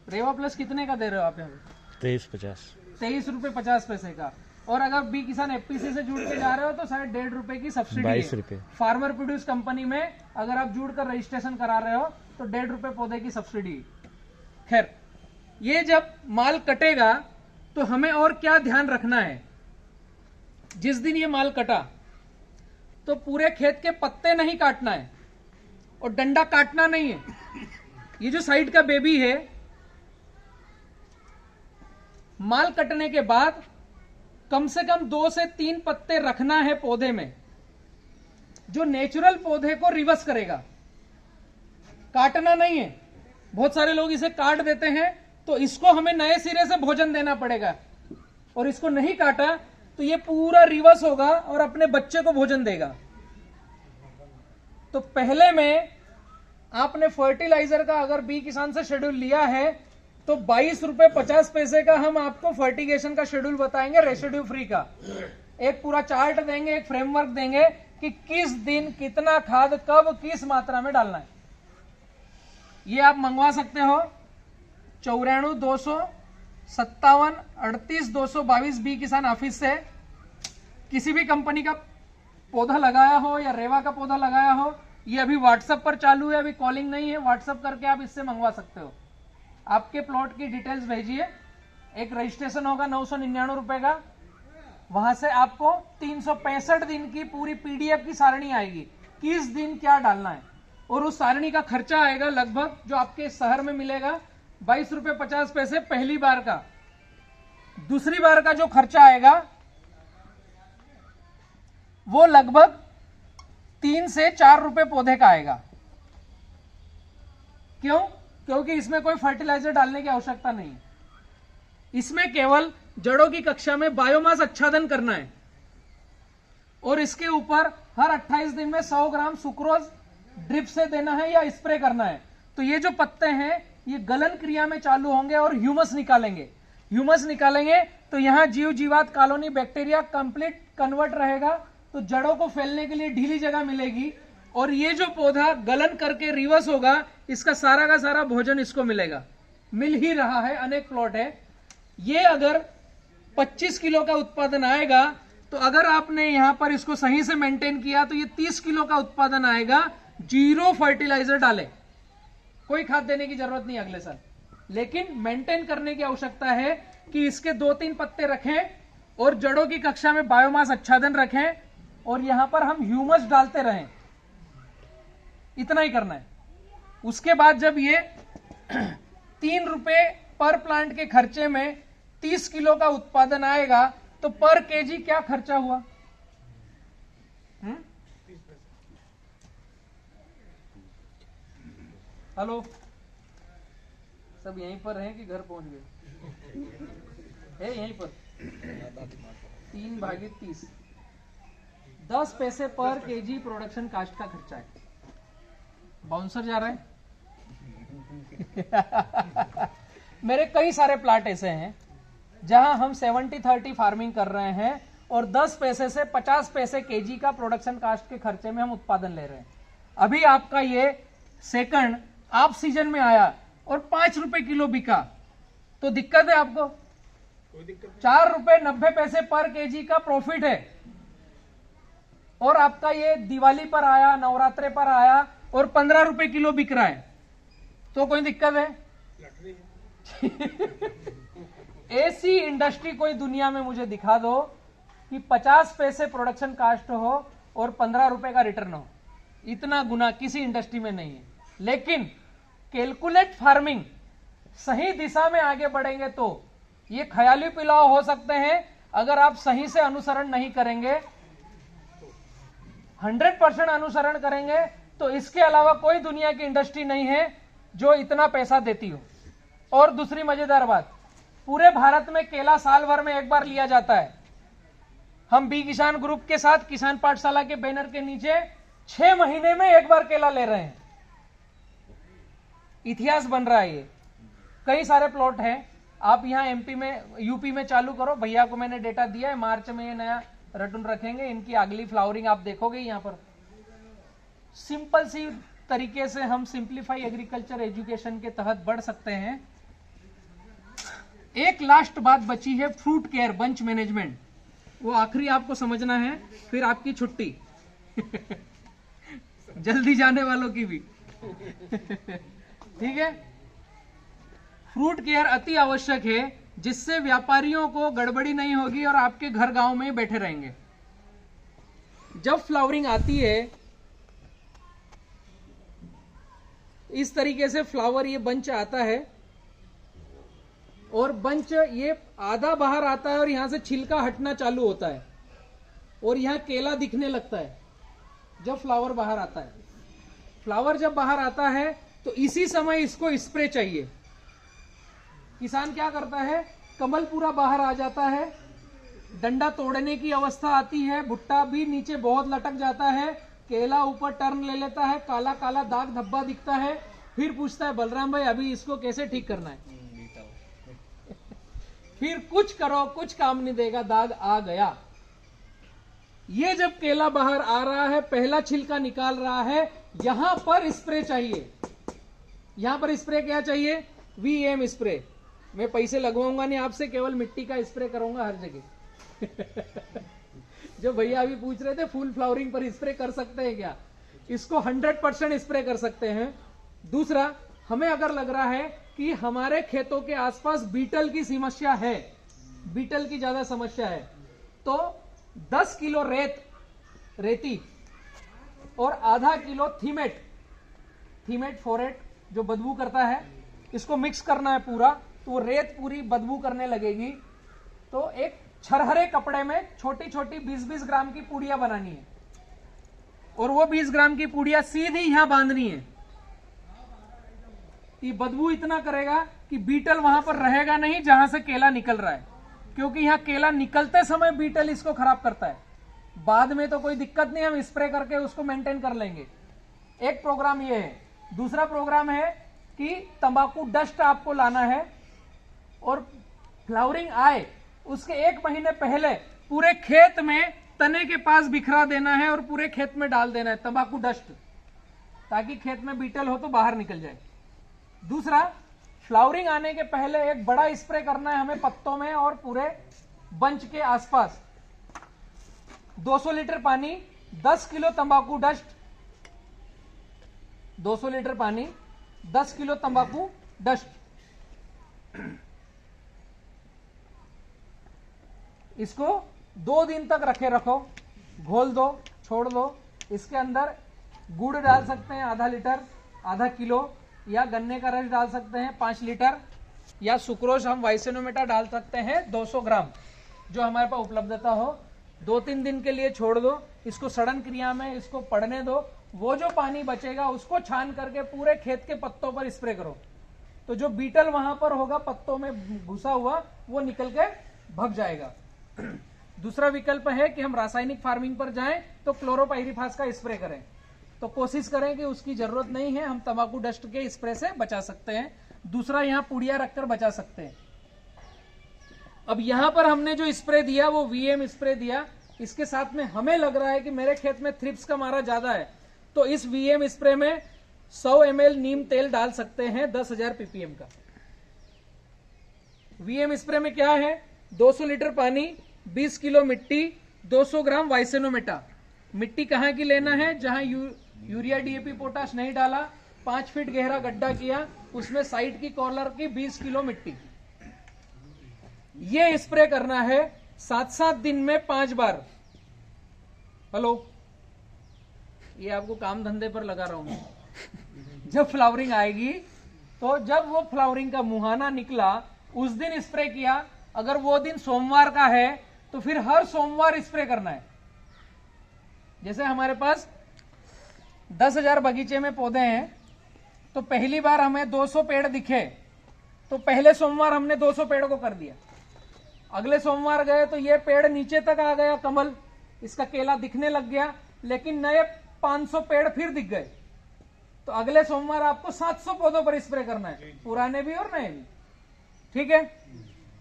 रेवा प्लस कितने का दे रहे हो आप यहाँ पे? 23.50। 23 रुपए 50 पैसे का। और अगर बी किसान एफपीसी से जुड़ के जा रहे हो तो शायद 1.5 रुपए की सब्सिडी 22 है। रुपए। फार्मर प्रोड्यूस कंपनी में अगर आप जुड़ कर रजिस्ट्रेशन करा रहे हो तो 1.5 रुपए पौधे की सब्सिडी। खैर, ये जब माल कटेगा तो हमें और क्या ध्यान रखना है? जिस दिन ये माल कटा तो पूरे खेत के पत्ते नहीं काटना है और डंडा काटना नहीं है। ये जो साइड का बेबी है, माल कटने के बाद कम से कम 2 से 3 पत्ते रखना है पौधे में, जो नेचुरल पौधे को रिवर्स करेगा। काटना नहीं है। बहुत सारे लोग इसे काट देते हैं, तो इसको हमें नए सिरे से भोजन देना पड़ेगा, और इसको नहीं काटा तो ये पूरा रिवर्स होगा और अपने बच्चे को भोजन देगा। तो पहले में आपने फर्टिलाइजर का अगर बी किसान से शेड्यूल लिया है तो 22 रुपए 50 पैसे का हम आपको फर्टिगेशन का शेड्यूल बताएंगे, रेसिड्यू फ्री का। एक पूरा चार्ट देंगे, एक फ्रेमवर्क देंगे कि किस दिन कितना खाद कब किस मात्रा में डालना है। ये आप मंगवा सकते हो 94 200 57 38 222 बी किसान ऑफिस से। किसी भी कंपनी का पौधा लगाया हो या रेवा का पौधा लगाया हो, ये अभी व्हाट्सएप पर चालू है, अभी कॉलिंग नहीं है। व्हाट्सएप करके आप इससे मंगवा सकते हो। आपके प्लॉट की डिटेल्स भेजिए, एक रजिस्ट्रेशन होगा 999 रुपए का। वहां से आपको 365 दिन की पूरी पीडीएफ की सारणी आएगी, किस दिन क्या डालना है, और उस सारणी का खर्चा आएगा लगभग, जो आपके शहर में मिलेगा 22 रुपए 50 पैसे पहली बार का। दूसरी बार का जो खर्चा आएगा वो लगभग 3 से 4 रुपए पौधे का आएगा। क्यों? क्योंकि इसमें कोई फर्टिलाइजर डालने की आवश्यकता नहीं है। इसमें केवल जड़ों की कक्षा में बायोमास आच्छादन करना है, और इसके ऊपर हर 28 दिन में 100 ग्राम सुक्रोज ड्रिप से देना है या स्प्रे करना है। तो ये जो पत्ते हैं ये गलन क्रिया में चालू होंगे और ह्यूमस निकालेंगे। ह्यूमस निकालेंगे तो यहाँ जीव जीवात कॉलोनी बैक्टीरिया कंप्लीट कन्वर्ट रहेगा, तो जड़ों को फैलने के लिए ढीली जगह मिलेगी, और ये जो पौधा गलन करके रिवर्स होगा, इसका सारा का सारा भोजन इसको मिलेगा। मिल ही रहा है, अनेक प्लॉट है। ये अगर 25 किलो का उत्पादन आएगा, तो अगर आपने यहां पर इसको सही से मेंटेन किया तो ये 30 किलो का उत्पादन आएगा, 0 फर्टिलाइजर डाले, कोई खाद देने की जरूरत नहीं अगले साल। लेकिन मेंटेन करने की आवश्यकता है कि इसके 2-3 पत्ते रखें और जड़ों की कक्षा में बायोमास आच्छादन रखें, और यहां पर हम ह्यूमस डालते रहें। इतना ही करना है। उसके बाद जब ये 3 रुपए पर प्लांट के खर्चे में 30 किलो का उत्पादन आएगा, तो पर केजी क्या खर्चा हुआ? हेलो, सब यहीं पर हैं कि घर पहुंच गए? है यहीं पर। 3/30 10 पैसे पर केजी प्रोडक्शन कास्ट का खर्चा है। बाउंसर जा रहा है। मेरे कई सारे प्लाट ऐसे हैं जहां हम 70-30 फार्मिंग कर रहे हैं, और 10 पैसे से 50 पैसे केजी का प्रोडक्शन कास्ट के खर्चे में हम उत्पादन ले रहे हैं। अभी आपका ये सेकंड आप सीजन में आया और 5 रुपए किलो बिका, तो दिक्कत है आपको? 4 रुपए 90 पैसे पर केजी का प्रॉफिट है। और आपका ये दिवाली पर आया, नवरात्रे पर आया और 15 रुपए किलो बिक रहा है, तो कोई दिक्कत है? ऐसी इंडस्ट्री कोई दुनिया में मुझे दिखा दो कि 50 पैसे प्रोडक्शन कास्ट हो और 15 रुपए का रिटर्न हो। इतना गुना किसी इंडस्ट्री में नहीं है। लेकिन कैलकुलेट फार्मिंग, सही दिशा में आगे बढ़ेंगे तो ये ख्याली पिलाव हो सकते हैं। अगर आप सही से अनुसरण नहीं करेंगे, 100% अनुसरण करेंगे, तो इसके अलावा कोई दुनिया की इंडस्ट्री नहीं है जो इतना पैसा देती हो। और दूसरी मजेदार बात, पूरे भारत में केला साल भर में एक बार लिया जाता है। हम बी किसान ग्रुप के साथ किसान पाठशाला के बैनर के नीचे 6 महीने में एक बार केला ले रहे हैं। इतिहास बन रहा है। ये कई सारे प्लॉट हैं। आप यहाँ एमपी में, यूपी में चालू करो। भैया को मैंने डेटा दिया है, मार्च में ये नया रटून रखेंगे। इनकी अगली फ्लावरिंग आप देखोगे यहाँ पर। सिंपल सी तरीके से हम सिंप्लीफाई एग्रीकल्चर एजुकेशन के तहत बढ़ सकते हैं। एक लास्ट बात बची है, फ्रूट केयर, बंच मैनेजमेंट। वो आखिरी आपको समझना है, फिर आपकी छुट्टी जल्दी जाने वालों की भी ठीक है। फ्रूट केयर अति आवश्यक है, जिससे व्यापारियों को गड़बड़ी नहीं होगी और आपके घर गांव में ही बैठे रहेंगे। जब फ्लावरिंग आती है इस तरीके से फ्लावर, ये बंच आता है और बंच ये आधा बाहर आता है और यहां से छिलका हटना चालू होता है और यहां केला दिखने लगता है जब फ्लावर बाहर आता है। फ्लावर जब बाहर आता है तो इसी समय इसको स्प्रे चाहिए। किसान क्या करता है, कमल पूरा बाहर आ जाता है, डंडा तोड़ने की अवस्था आती है, भुट्टा भी नीचे बहुत लटक जाता है, केला ऊपर टर्न ले लेता है, काला काला दाग धब्बा दिखता है। फिर पूछता है, बलराम भाई अभी इसको कैसे ठीक करना है? फिर कुछ करो, कुछ काम नहीं देगा, दाग आ गया। ये जब केला बाहर आ रहा है, पहला छिलका निकाल रहा है, यहां पर स्प्रे चाहिए। यहां पर स्प्रे क्या चाहिए? VM spray. मैं पैसे लगवाऊंगा नहीं आपसे, केवल मिट्टी का स्प्रे करूंगा हर जगह जो भैया अभी पूछ रहे थे फुल फ्लावरिंग पर स्प्रे कर सकते हैं क्या, इसको 100% स्प्रे कर सकते हैं। दूसरा, हमें अगर लग रहा है कि हमारे खेतों के आसपास बीटल की समस्या है, बीटल की ज्यादा समस्या है, तो 10 किलो रेती और आधा किलो थीमेट फोरेट जो बदबू करता है, इसको मिक्स करना है पूरा। तो वो रेत पूरी बदबू करने लगेगी। तो एक छरहरे कपड़े में छोटी छोटी 20-20 ग्राम की पूड़ियां बनानी है और वो 20 ग्राम की पूड़ियां सीधी यहां बांधनी है। ये बदबू इतना करेगा कि बीटल वहां पर रहेगा नहीं जहां से केला निकल रहा है, क्योंकि यहां केला निकलते समय बीटल इसको खराब करता है। बाद में तो कोई दिक्कत नहीं, हम स्प्रे करके उसको मेंटेन कर लेंगे। एक प्रोग्राम ये है। दूसरा प्रोग्राम है कि तंबाकू डस्ट आपको लाना है और फ्लावरिंग आए उसके 1 महीने पहले पूरे खेत में तने के पास बिखरा देना है और पूरे खेत में डाल देना है तंबाकू डस्ट, ताकि खेत में बीटल हो तो बाहर निकल जाए। दूसरा, फ्लावरिंग आने के पहले एक बड़ा स्प्रे करना है हमें पत्तों में और पूरे बंच के आसपास। 200 लीटर पानी, 10 किलो तंबाकू डस्ट, 200 लीटर पानी, 10 किलो तंबाकू डस्ट। इसको 2 दिन तक रखो, घोल दो, छोड़ दो। इसके अंदर गुड़ डाल सकते हैं आधा लीटर, आधा किलो, या गन्ने का रस डाल सकते हैं 5 लीटर, या सुक्रोज हम वाइसेनोमेटा डाल सकते हैं 200 ग्राम, जो हमारे पास उपलब्धता हो। 2-3 दिन के लिए छोड़ दो, इसको सड़न क्रिया में इसको पड़ने दो। वो जो पानी बचेगा उसको छान करके पूरे खेत के पत्तों पर स्प्रे करो, तो जो बीटल वहां पर होगा पत्तों में घुसा हुआ वो निकल के भग जाएगा। दूसरा विकल्प है कि हम रासायनिक फार्मिंग पर जाएं तो क्लोरोपाइरिफास का स्प्रे करें, तो कोशिश करें कि उसकी जरूरत नहीं है, हम तंबाकू डस्ट के स्प्रे से बचा सकते हैं। दूसरा, यहां पुड़िया रखकर बचा सकते हैं। अब यहां पर हमने जो स्प्रे दिया वो वीएम स्प्रे दिया, इसके साथ में हमें लग रहा है कि मेरे खेत में थ्रिप्स का मारा ज्यादा है, तो इस वीएम स्प्रे में 100 ml नीम तेल डाल सकते हैं 10,000 ppm का। वीएम स्प्रे में क्या है? 200 लीटर पानी, 20 किलो मिट्टी, 200 ग्राम वाइसेनोमेटा। मिट्टी कहां की लेना है? जहां यूरिया डीएपी पोटाश नहीं डाला, 5 फीट गहरा गड्ढा किया, उसमें साइड की कॉर्नर की 20 किलो मिट्टी। ये स्प्रे करना है 7-7 दिन में 5 बार। हेलो, ये आपको काम धंधे पर लगा रहा हूं। जब फ्लावरिंग आएगी तो जब वो फ्लावरिंग का मुहाना निकला उस दिन स्प्रे किया। अगर वो दिन सोमवार का है तो फिर हर सोमवार स्प्रे करना है। जैसे हमारे पास 10,000 बगीचे में पौधे हैं, तो पहली बार हमें 200 पेड़ दिखे तो पहले सोमवार हमने 200 पेड़ को कर दिया, अगले सोमवार गए तो ये पेड़ नीचे तक आ गया, कमल इसका केला दिखने लग गया, लेकिन नए 500 पेड़ फिर दिख गए। तो अगले सोमवार आपको 700 पौधों पर स्प्रे करना है, पुराने भी और नए भी। ठीक है,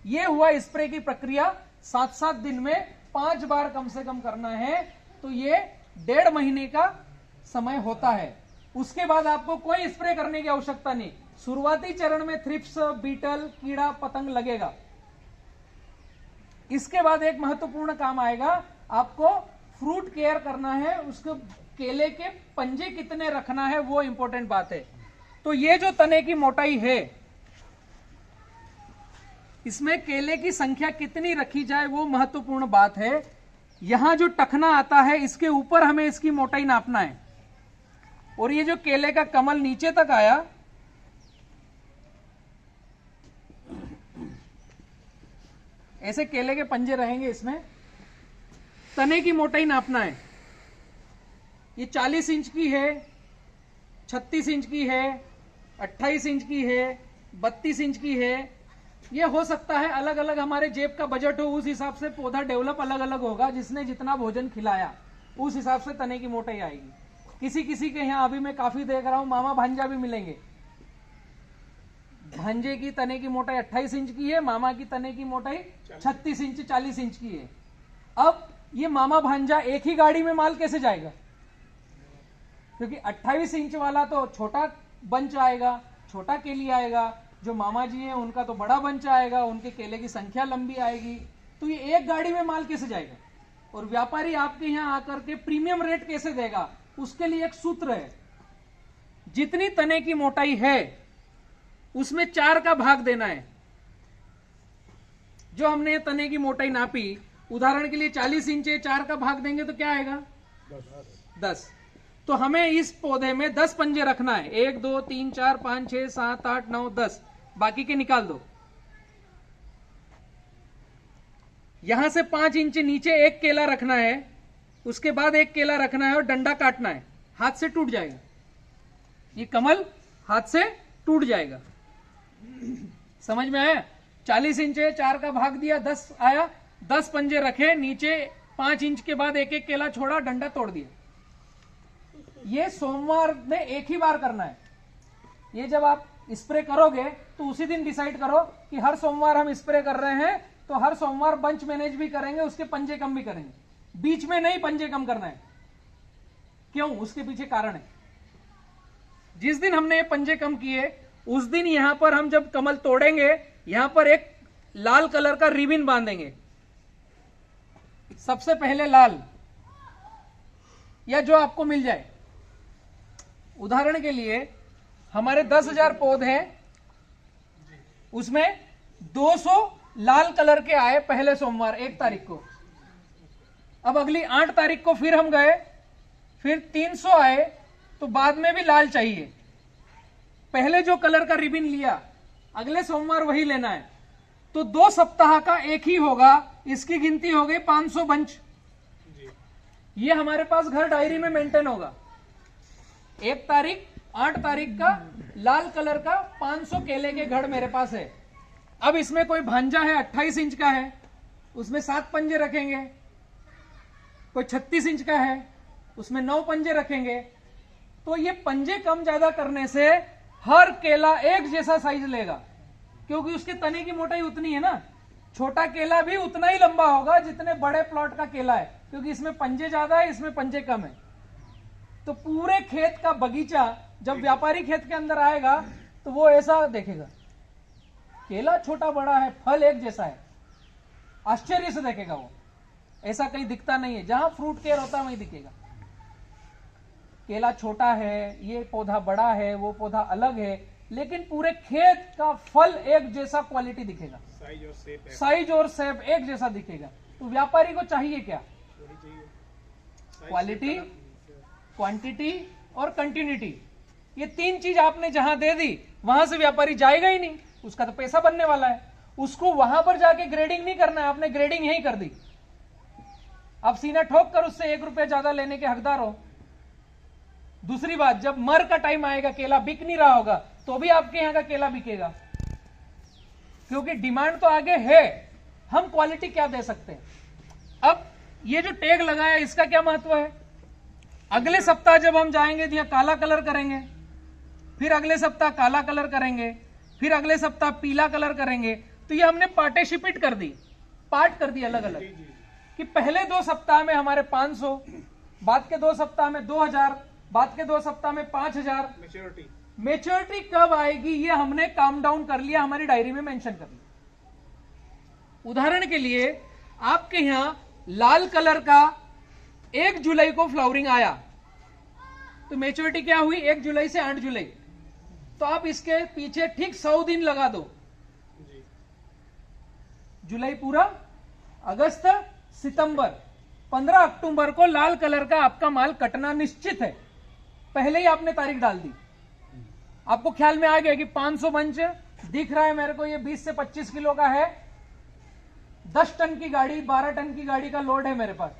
ये हुआ स्प्रे की प्रक्रिया। 7-7 दिन में 5 बार कम से कम करना है, तो ये 1.5 महीने का समय होता है। उसके बाद आपको कोई स्प्रे करने की आवश्यकता नहीं। शुरुआती चरण में थ्रिप्स, बीटल, कीड़ा पतंग लगेगा। इसके बाद एक महत्वपूर्ण काम आएगा, आपको फ्रूट केयर करना है, उसको केले के पंजे कितने रखना है वो इंपॉर्टेंट बात है। तो ये जो तने की मोटाई है, इसमें केले की संख्या कितनी रखी जाए वो महत्वपूर्ण बात है। यहां जो टखना आता है इसके ऊपर हमें इसकी मोटाई नापना है, और ये जो केले का कमल नीचे तक आया, ऐसे केले के पंजे रहेंगे, इसमें तने की मोटाई नापना है। ये 40 इंच की है, 36 इंच की है, 28 इंच की है, 32 इंच की है। ये हो सकता है अलग अलग हमारे जेब का बजट हो, उस हिसाब से पौधा डेवलप अलग अलग होगा। जिसने जितना भोजन खिलाया उस हिसाब से तने की मोटाई आएगी। किसी किसी के यहाँ अभी मैं काफी देख रहा हूं मामा भांजा भी मिलेंगे। भांजे की तने की मोटाई 28 इंच की है, मामा की तने की मोटाई 36 इंच 40 इंच की है। अब ये मामा भांजा एक ही गाड़ी में माल कैसे जाएगा? क्योंकि 28 इंच वाला तो छोटा बंच आएगा, छोटा केली आएगा। जो मामा जी हैं उनका तो बड़ा बंच आएगा, उनके केले की संख्या लंबी आएगी। तो ये एक गाड़ी में माल कैसे जाएगा? और व्यापारी आपके यहाँ आकर के प्रीमियम रेट कैसे देगा? उसके लिए एक सूत्र है, जितनी तने की मोटाई है उसमें 4 का भाग देना है। जो हमने तने की मोटाई नापी, उदाहरण के लिए 40 इंच है, 4 का भाग देंगे तो क्या आएगा? 10। तो हमें इस पौधे में 10 पंजे रखना है। 1 2 3 4 5 6 7 8 9 10, बाकी के निकाल दो। यहां से 5 इंच नीचे एक केला रखना है, उसके बाद एक केला रखना है और डंडा काटना है, हाथ से टूट जाएगा। ये कमल हाथ से टूट जाएगा। समझ में आया? 40 इंच है, 4 का भाग दिया, 10 आया। 10 पंजे रखे, नीचे 5 इंच के बाद एक एक केला छोड़ा, डंडा तोड़ दिया। ये सोमवार में एक ही बार करना है। ये जब आप स्प्रे करोगे तो उसी दिन डिसाइड करो कि हर सोमवार हम स्प्रे कर रहे हैं, तो हर सोमवार बंच मैनेज भी करेंगे, उसके पंजे कम भी करेंगे। बीच में नहीं पंजे कम करना है। क्यों? उसके पीछे कारण है। जिस दिन हमने ये पंजे कम किए उस दिन यहां पर हम जब कमल तोड़ेंगे, यहां पर एक लाल कलर का रिबन बांधेंगे। सबसे पहले लाल, या जो आपको मिल जाए। उदाहरण के लिए हमारे 10,000 पौधे हैं, उसमें 200 लाल कलर के आए पहले सोमवार 1 तारीख को। अब अगली 8 तारीख को फिर हम गए, फिर 300 आए, तो बाद में भी लाल चाहिए। पहले जो कलर का रिबन लिया अगले सोमवार वही लेना है। तो 2 सप्ताह का एक ही होगा। इसकी गिनती हो गई 500 बंच। ये हमारे पास घर डायरी में मेंटेन होगा। 1 तारीख 8 तारीख का लाल कलर का 500 केले के घड़ मेरे पास है। अब इसमें कोई भांजा है 28 इंच का है, उसमें 7 पंजे रखेंगे। कोई 36 इंच का है, उसमें 9 पंजे रखेंगे। तो ये पंजे कम ज्यादा करने से हर केला एक जैसा साइज लेगा, क्योंकि उसके तने की मोटाई उतनी है ना। छोटा केला भी उतना ही लंबा होगा जितने बड़े प्लॉट का केला है, क्योंकि इसमें पंजे ज्यादा है, इसमें पंजे कम है। तो पूरे खेत का बगीचा जब व्यापारी खेत के अंदर आएगा तो वो ऐसा देखेगा, केला छोटा बड़ा है, फल एक जैसा है, आश्चर्य से देखेगा वो। ऐसा कहीं दिखता नहीं है। जहां फ्रूट केयर होता है वहीं दिखेगा। केला छोटा है, ये पौधा बड़ा है, वो पौधा अलग है, लेकिन पूरे खेत का फल एक जैसा क्वालिटी दिखेगा, साइज और शेप एक जैसा दिखेगा। तो व्यापारी को चाहिए क्या? क्वालिटी, क्वांटिटी और कंटिन्यूटी। ये 3 चीज आपने जहां दे दी वहां से व्यापारी जाएगा ही नहीं, उसका तो पैसा बनने वाला है। उसको वहां पर जाके ग्रेडिंग नहीं करना है, आपने ग्रेडिंग यही कर दी। अब सीना ठोक कर उससे 1 रुपया ज्यादा लेने के हकदार हो। दूसरी बात, जब मर का टाइम आएगा, केला बिक नहीं रहा होगा, तो भी आपके यहां का केला बिकेगा। क्योंकि डिमांड तो आगे है, हम क्वालिटी क्या दे सकते हैं। अब ये जो टैग लगा है इसका क्या महत्व है, अगले सप्ताह जब हम जाएंगे तो यहाँ काला कलर करेंगे, फिर अगले सप्ताह काला कलर करेंगे, फिर अगले सप्ताह पीला कलर करेंगे, तो ये हमने पार्टिसिपेट कर दी, पार्ट कर दी अलग अलग, कि पहले 2 सप्ताह में हमारे 500, बाद के 2 सप्ताह में 2000, बाद के 2 सप्ताह में 5000। मेच्योरिटी कब आएगी ये हमने काम डाउन कर लिया, हमारी डायरी में मेंशन कर लिया। उदाहरण के लिए आपके यहां लाल कलर का 1 जुलाई को फ्लावरिंग आया, तो मेच्योरिटी क्या हुई 1 जुलाई से 8 जुलाई, तो आप इसके पीछे ठीक 100 दिन लगा दो, जुलाई पूरा, अगस्त, सितंबर, 15 अक्टूबर को लाल कलर का आपका माल कटना निश्चित है। पहले ही आपने तारीख डाल दी, आपको ख्याल में आ गया कि 500 बंच दिख रहा है मेरे को, ये 20 से 25 किलो का है, 10 टन की गाड़ी, 12 टन की गाड़ी का लोड है मेरे पास।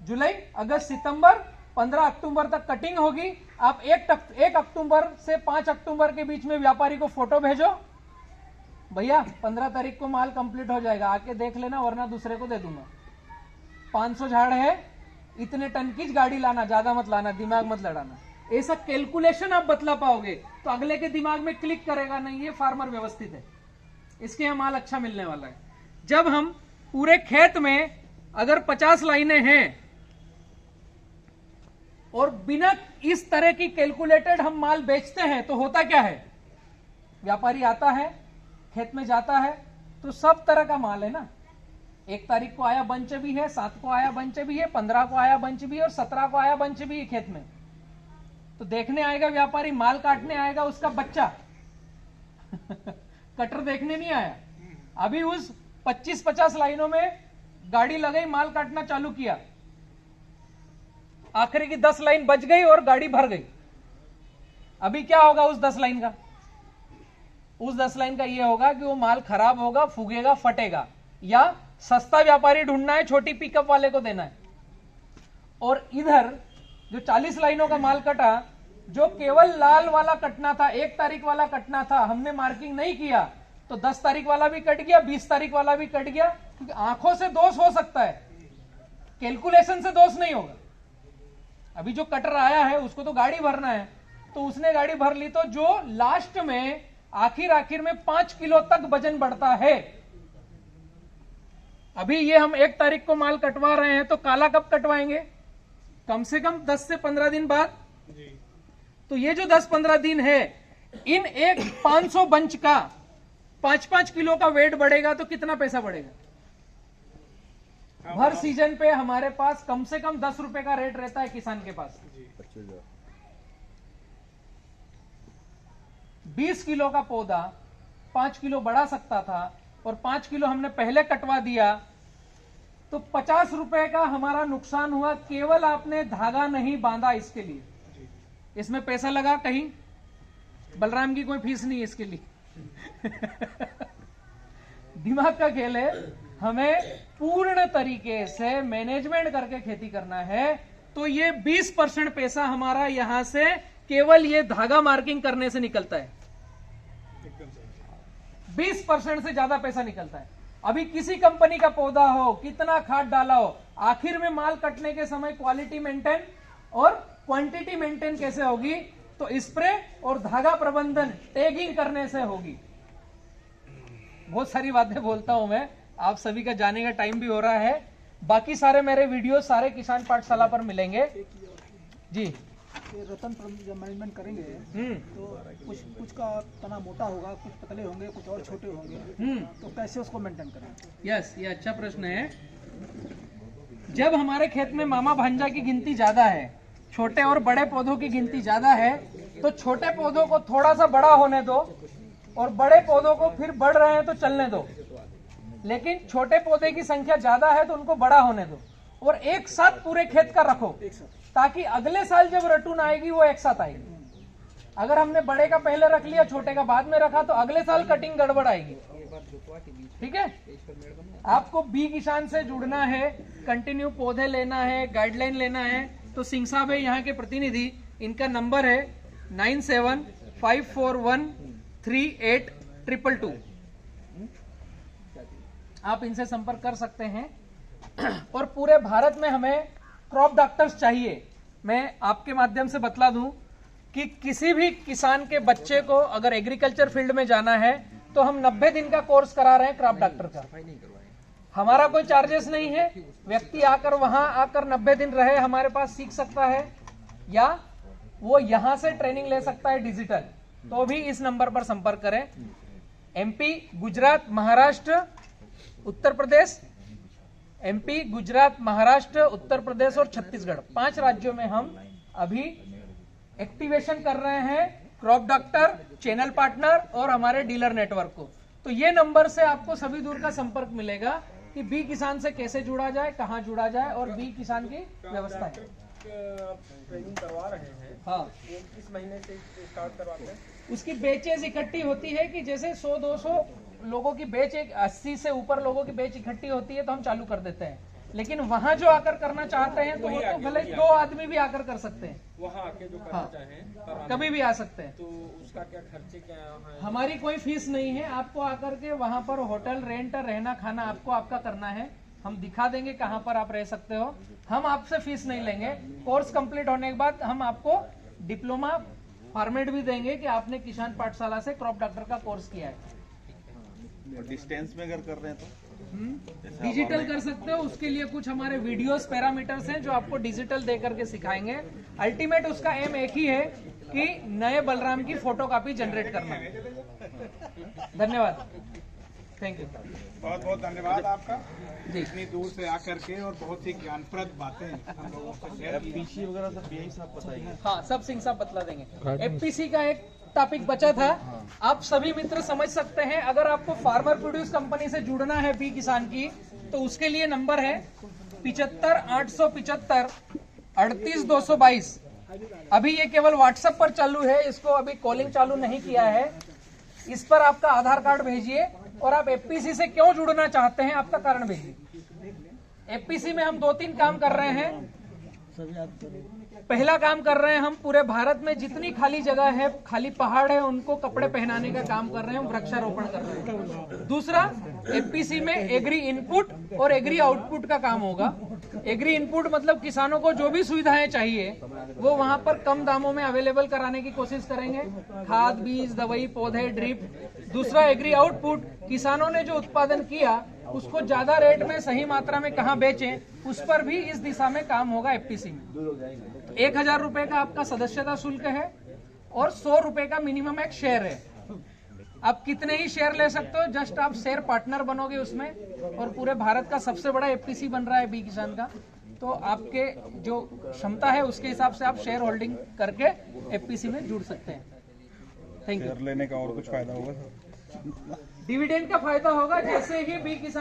जुलाई, अगस्त, सितंबर, 15 अक्टूबर तक कटिंग होगी। आप 1 अक्टूबर से 5 अक्टूबर के बीच में व्यापारी को फोटो भेजो, भैया 15 तारीख को माल कंप्लीट हो जाएगा, आके देख लेना वरना दूसरे को दे दूंगा। 500 झाड़ है, इतने टन की गाड़ी लाना, ज्यादा मत लाना, दिमाग मत लड़ाना। ऐसा कैलकुलेशन आप बतला पाओगे तो अगले के दिमाग में क्लिक करेगा, नहीं ये फार्मर व्यवस्थित है, इसके यहाँ माल अच्छा मिलने वाला है। जब हम पूरे खेत में अगर 50 लाइनें हैं और बिना इस तरह की कैलकुलेटेड हम माल बेचते हैं तो होता क्या है, व्यापारी आता है खेत में जाता है तो सब तरह का माल है ना, 1 तारीख को आया बंच भी है, 7 को आया बंच भी है, 15 को आया बंच भी है और 17 को आया बंच भी है खेत में। तो देखने आएगा व्यापारी, माल काटने आएगा उसका बच्चा कटर देखने नहीं आया। अभी उस 25-50 लाइनों में गाड़ी लगाई, माल काटना चालू किया, आखिरी की 10 लाइन बच गई और गाड़ी भर गई। अभी क्या होगा उस 10 लाइन का, उस 10 लाइन का ये होगा कि वो माल खराब होगा, फूगेगा, फटेगा, या सस्ता व्यापारी ढूंढना है, छोटी पिकअप वाले को देना है। और इधर जो 40 लाइनों का माल कटा, जो केवल लाल वाला कटना था, 1 तारीख वाला कटना था, हमने मार्किंग नहीं किया तो 10 तारीख वाला भी कट गया, 20 तारीख वाला भी कट गया, क्योंकि आंखों से दोष हो सकता है, कैलकुलेशन से दोष नहीं होगा। अभी जो कटर आया है उसको तो गाड़ी भरना है, तो उसने गाड़ी भर ली, तो जो लास्ट में आखिर में 5 किलो तक वजन बढ़ता है। अभी ये हम 1 तारीख को माल कटवा रहे हैं तो काला कब कटवाएंगे, कम से कम 10 से 15 दिन बाद। तो ये जो 10-15 दिन है, इन एक 500 बंच का 5-5 किलो का वेट बढ़ेगा तो कितना पैसा बढ़ेगा। हर सीजन पे हमारे पास कम से कम 10 रुपए का रेट रहता है किसान के पास। 20 किलो का पौधा 5 किलो बढ़ा सकता था और 5 किलो हमने पहले कटवा दिया तो 50 रुपए का हमारा नुकसान हुआ। केवल आपने धागा नहीं बांधा इसके लिए, इसमें पैसा लगा कहीं, बलराम की कोई फीस नहीं इसके लिए दिमाग का खेल है। हमें पूर्ण तरीके से मैनेजमेंट करके खेती करना है। तो ये 20% पैसा हमारा यहां से केवल ये धागा मार्किंग करने से निकलता है, 20% से ज्यादा पैसा निकलता है। अभी किसी कंपनी का पौधा हो, कितना खाद डाला हो, आखिर में माल कटने के समय क्वालिटी मेंटेन और क्वांटिटी मेंटेन कैसे होगी, तो स्प्रे और धागा प्रबंधन टैगिंग करने से होगी। बहुत सारी बातें बोलता हूं मैं, आप सभी का जाने का टाइम भी हो रहा है। बाकी सारे मेरे वीडियो सारे किसान पाठशाला पर मिलेंगे जी। ये रतन जब मैनेजमेंट करेंगे तो कुछ का तना मोटा होगा, कुछ पतले होंगे, कुछ और छोटे होंगे, तो कैसे उसको मेंटेन करें। यस, ये अच्छा प्रश्न है। जब हमारे खेत में मामा भांजा की गिनती ज्यादा है, छोटे और बड़े पौधों की गिनती ज्यादा है, तो छोटे पौधों को थोड़ा सा बड़ा होने दो और बड़े पौधों को फिर बढ़ रहे हैं तो चलने दो। लेकिन छोटे पौधे की संख्या ज्यादा है तो उनको बड़ा होने दो और एक साथ पूरे खेत का रखो, ताकि अगले साल जब रटून आएगी वो एक साथ आएगी। अगर हमने बड़े का पहले रख लिया, छोटे का बाद में रखा, तो अगले साल कटिंग गड़बड़ आएगी। ठीक है, आपको बी किसान से जुड़ना है, कंटिन्यू पौधे लेना है, गाइडलाइन लेना है, तो सिंह साहब है यहाँ के प्रतिनिधि। इनका नंबर है 9754138333। 222। आप इनसे संपर्क कर सकते हैं। और पूरे भारत में हमें क्रॉप डॉक्टर्स चाहिए। मैं आपके माध्यम से बतला दूं कि किसी भी किसान के बच्चे को अगर एग्रीकल्चर फील्ड में जाना है तो हम 90 दिन का कोर्स करा रहे हैं क्रॉप डॉक्टर का। हमारा कोई चार्जेस नहीं है। व्यक्ति आकर वहां आकर 90 दिन रहे हमारे पास सीख सकता है, या वो यहां से ट्रेनिंग ले सकता है डिजिटल। तो भी इस नंबर पर संपर्क करें। एमपी, गुजरात, महाराष्ट्र, उत्तर प्रदेश, एमपी, गुजरात, महाराष्ट्र, उत्तर प्रदेश और छत्तीसगढ़, 5 राज्यों में हम अभी एक्टिवेशन कर रहे हैं क्रॉप डॉक्टर, चैनल पार्टनर और हमारे डीलर नेटवर्क को। तो ये नंबर से आपको सभी दूर का संपर्क मिलेगा कि बी किसान से कैसे जुड़ा जाए, कहां जुड़ा जाए और बी किसान की व्यवस्था है। ट्रेनिंग करवा रहे हैं, हाँ, वो किस महीने से स्टार्ट करवाते हैं? उसकी बैचेज इकट्ठी होती है कि जैसे 100-200 लोगों की बैच, 80 से ऊपर लोगों की बैच इकट्ठी होती है तो हम चालू कर देते हैं। लेकिन वहां जो आकर करना चाहते हैं तो वो तो भले 2 आदमी भी आकर कर सकते हैं, वहाँ आके जो करना चाहें कभी भी आ सकते हैं। तो उसका क्या खर्चे क्या है? हमारी कोई फीस नहीं है। आपको आकर के वहां पर होटल रेंट, रहना खाना आपको आपका करना है। हम दिखा देंगे कहां पर आप रह सकते हो। हम आपसे फीस नहीं लेंगे। कोर्स कंप्लीट होने के बाद हम आपको डिप्लोमा फॉर्मेट भी देंगे कि आपने किसान पाठशाला से क्रॉप डॉक्टर का कोर्स किया है। डिस्टेंस में अगर कर रहे हैं तो डिजिटल कर सकते हो। उसके लिए कुछ हमारे वीडियोस पैरामीटर्स हैं जो आपको डिजिटल दे करके सिखाएंगे। अल्टीमेट उसका एम एक ही है कि नए बलराम की फोटोकॉपी जनरेट करना। धन्यवाद, थैंक यू। बहुत बहुत धन्यवाद आपका जी। इतनी दूर से आकर के और बहुत ही ज्ञानप्रद बातें हम लोगों से शेयर की। पीसी वगैरह सब यही सब बताइए। हाँ, सब सिंह साहब बतला देंगे। एफपीसी का एक टॉपिक बचा था, आप सभी मित्र समझ सकते हैं। अगर आपको फार्मर प्रोड्यूस कंपनी से जुड़ना है बी किसान की, तो उसके लिए नंबर है 75 875 38222। अभी ये केवल व्हाट्सएप पर चालू है, इसको अभी कॉलिंग चालू नहीं किया है। इस पर आपका आधार कार्ड भेजिए और आप एफपीसी से क्यों जुड़ना चाहते हैं आपका कारण भेजिए। एफपीसी में हम 2-3 काम कर रहे हैं। पहला काम कर रहे हैं हम पूरे भारत में जितनी खाली जगह है, खाली पहाड़ है, उनको कपड़े पहनाने का काम कर रहे हैं, हम वृक्षारोपण कर रहे हैं। दूसरा, एफपीसी में एग्री इनपुट और एग्री आउटपुट का काम होगा। एग्री इनपुट मतलब किसानों को जो भी सुविधाएं चाहिए वो वहां पर कम दामों में अवेलेबल कराने की कोशिश करेंगे। खाद, बीज, दवाई, पौधे, ड्रिप। दूसरा, एग्री आउटपुट, किसानों ने जो उत्पादन किया उसको ज्यादा रेट में सही मात्रा में कहां बेचें, उस पर भी इस दिशा में काम होगा एफपीसी में। 1000 रुपए का आपका सदस्यता शुल्क है और 100 रुपए का मिनिमम एक शेयर है। आप कितने ही शेयर ले सकते हो, जस्ट आप शेयर पार्टनर बनोगे उसमें। और पूरे भारत का सबसे बड़ा एफपीसी बन रहा है बी किसान का, तो आपके जो क्षमता है उसके हिसाब से आप शेयर होल्डिंग करके एफपीसी में जुड़ सकते हैं। Thank you. लेने का और कुछ फायदा होगा? डिविडेंड का फायदा होगा। जैसे ही बी किसान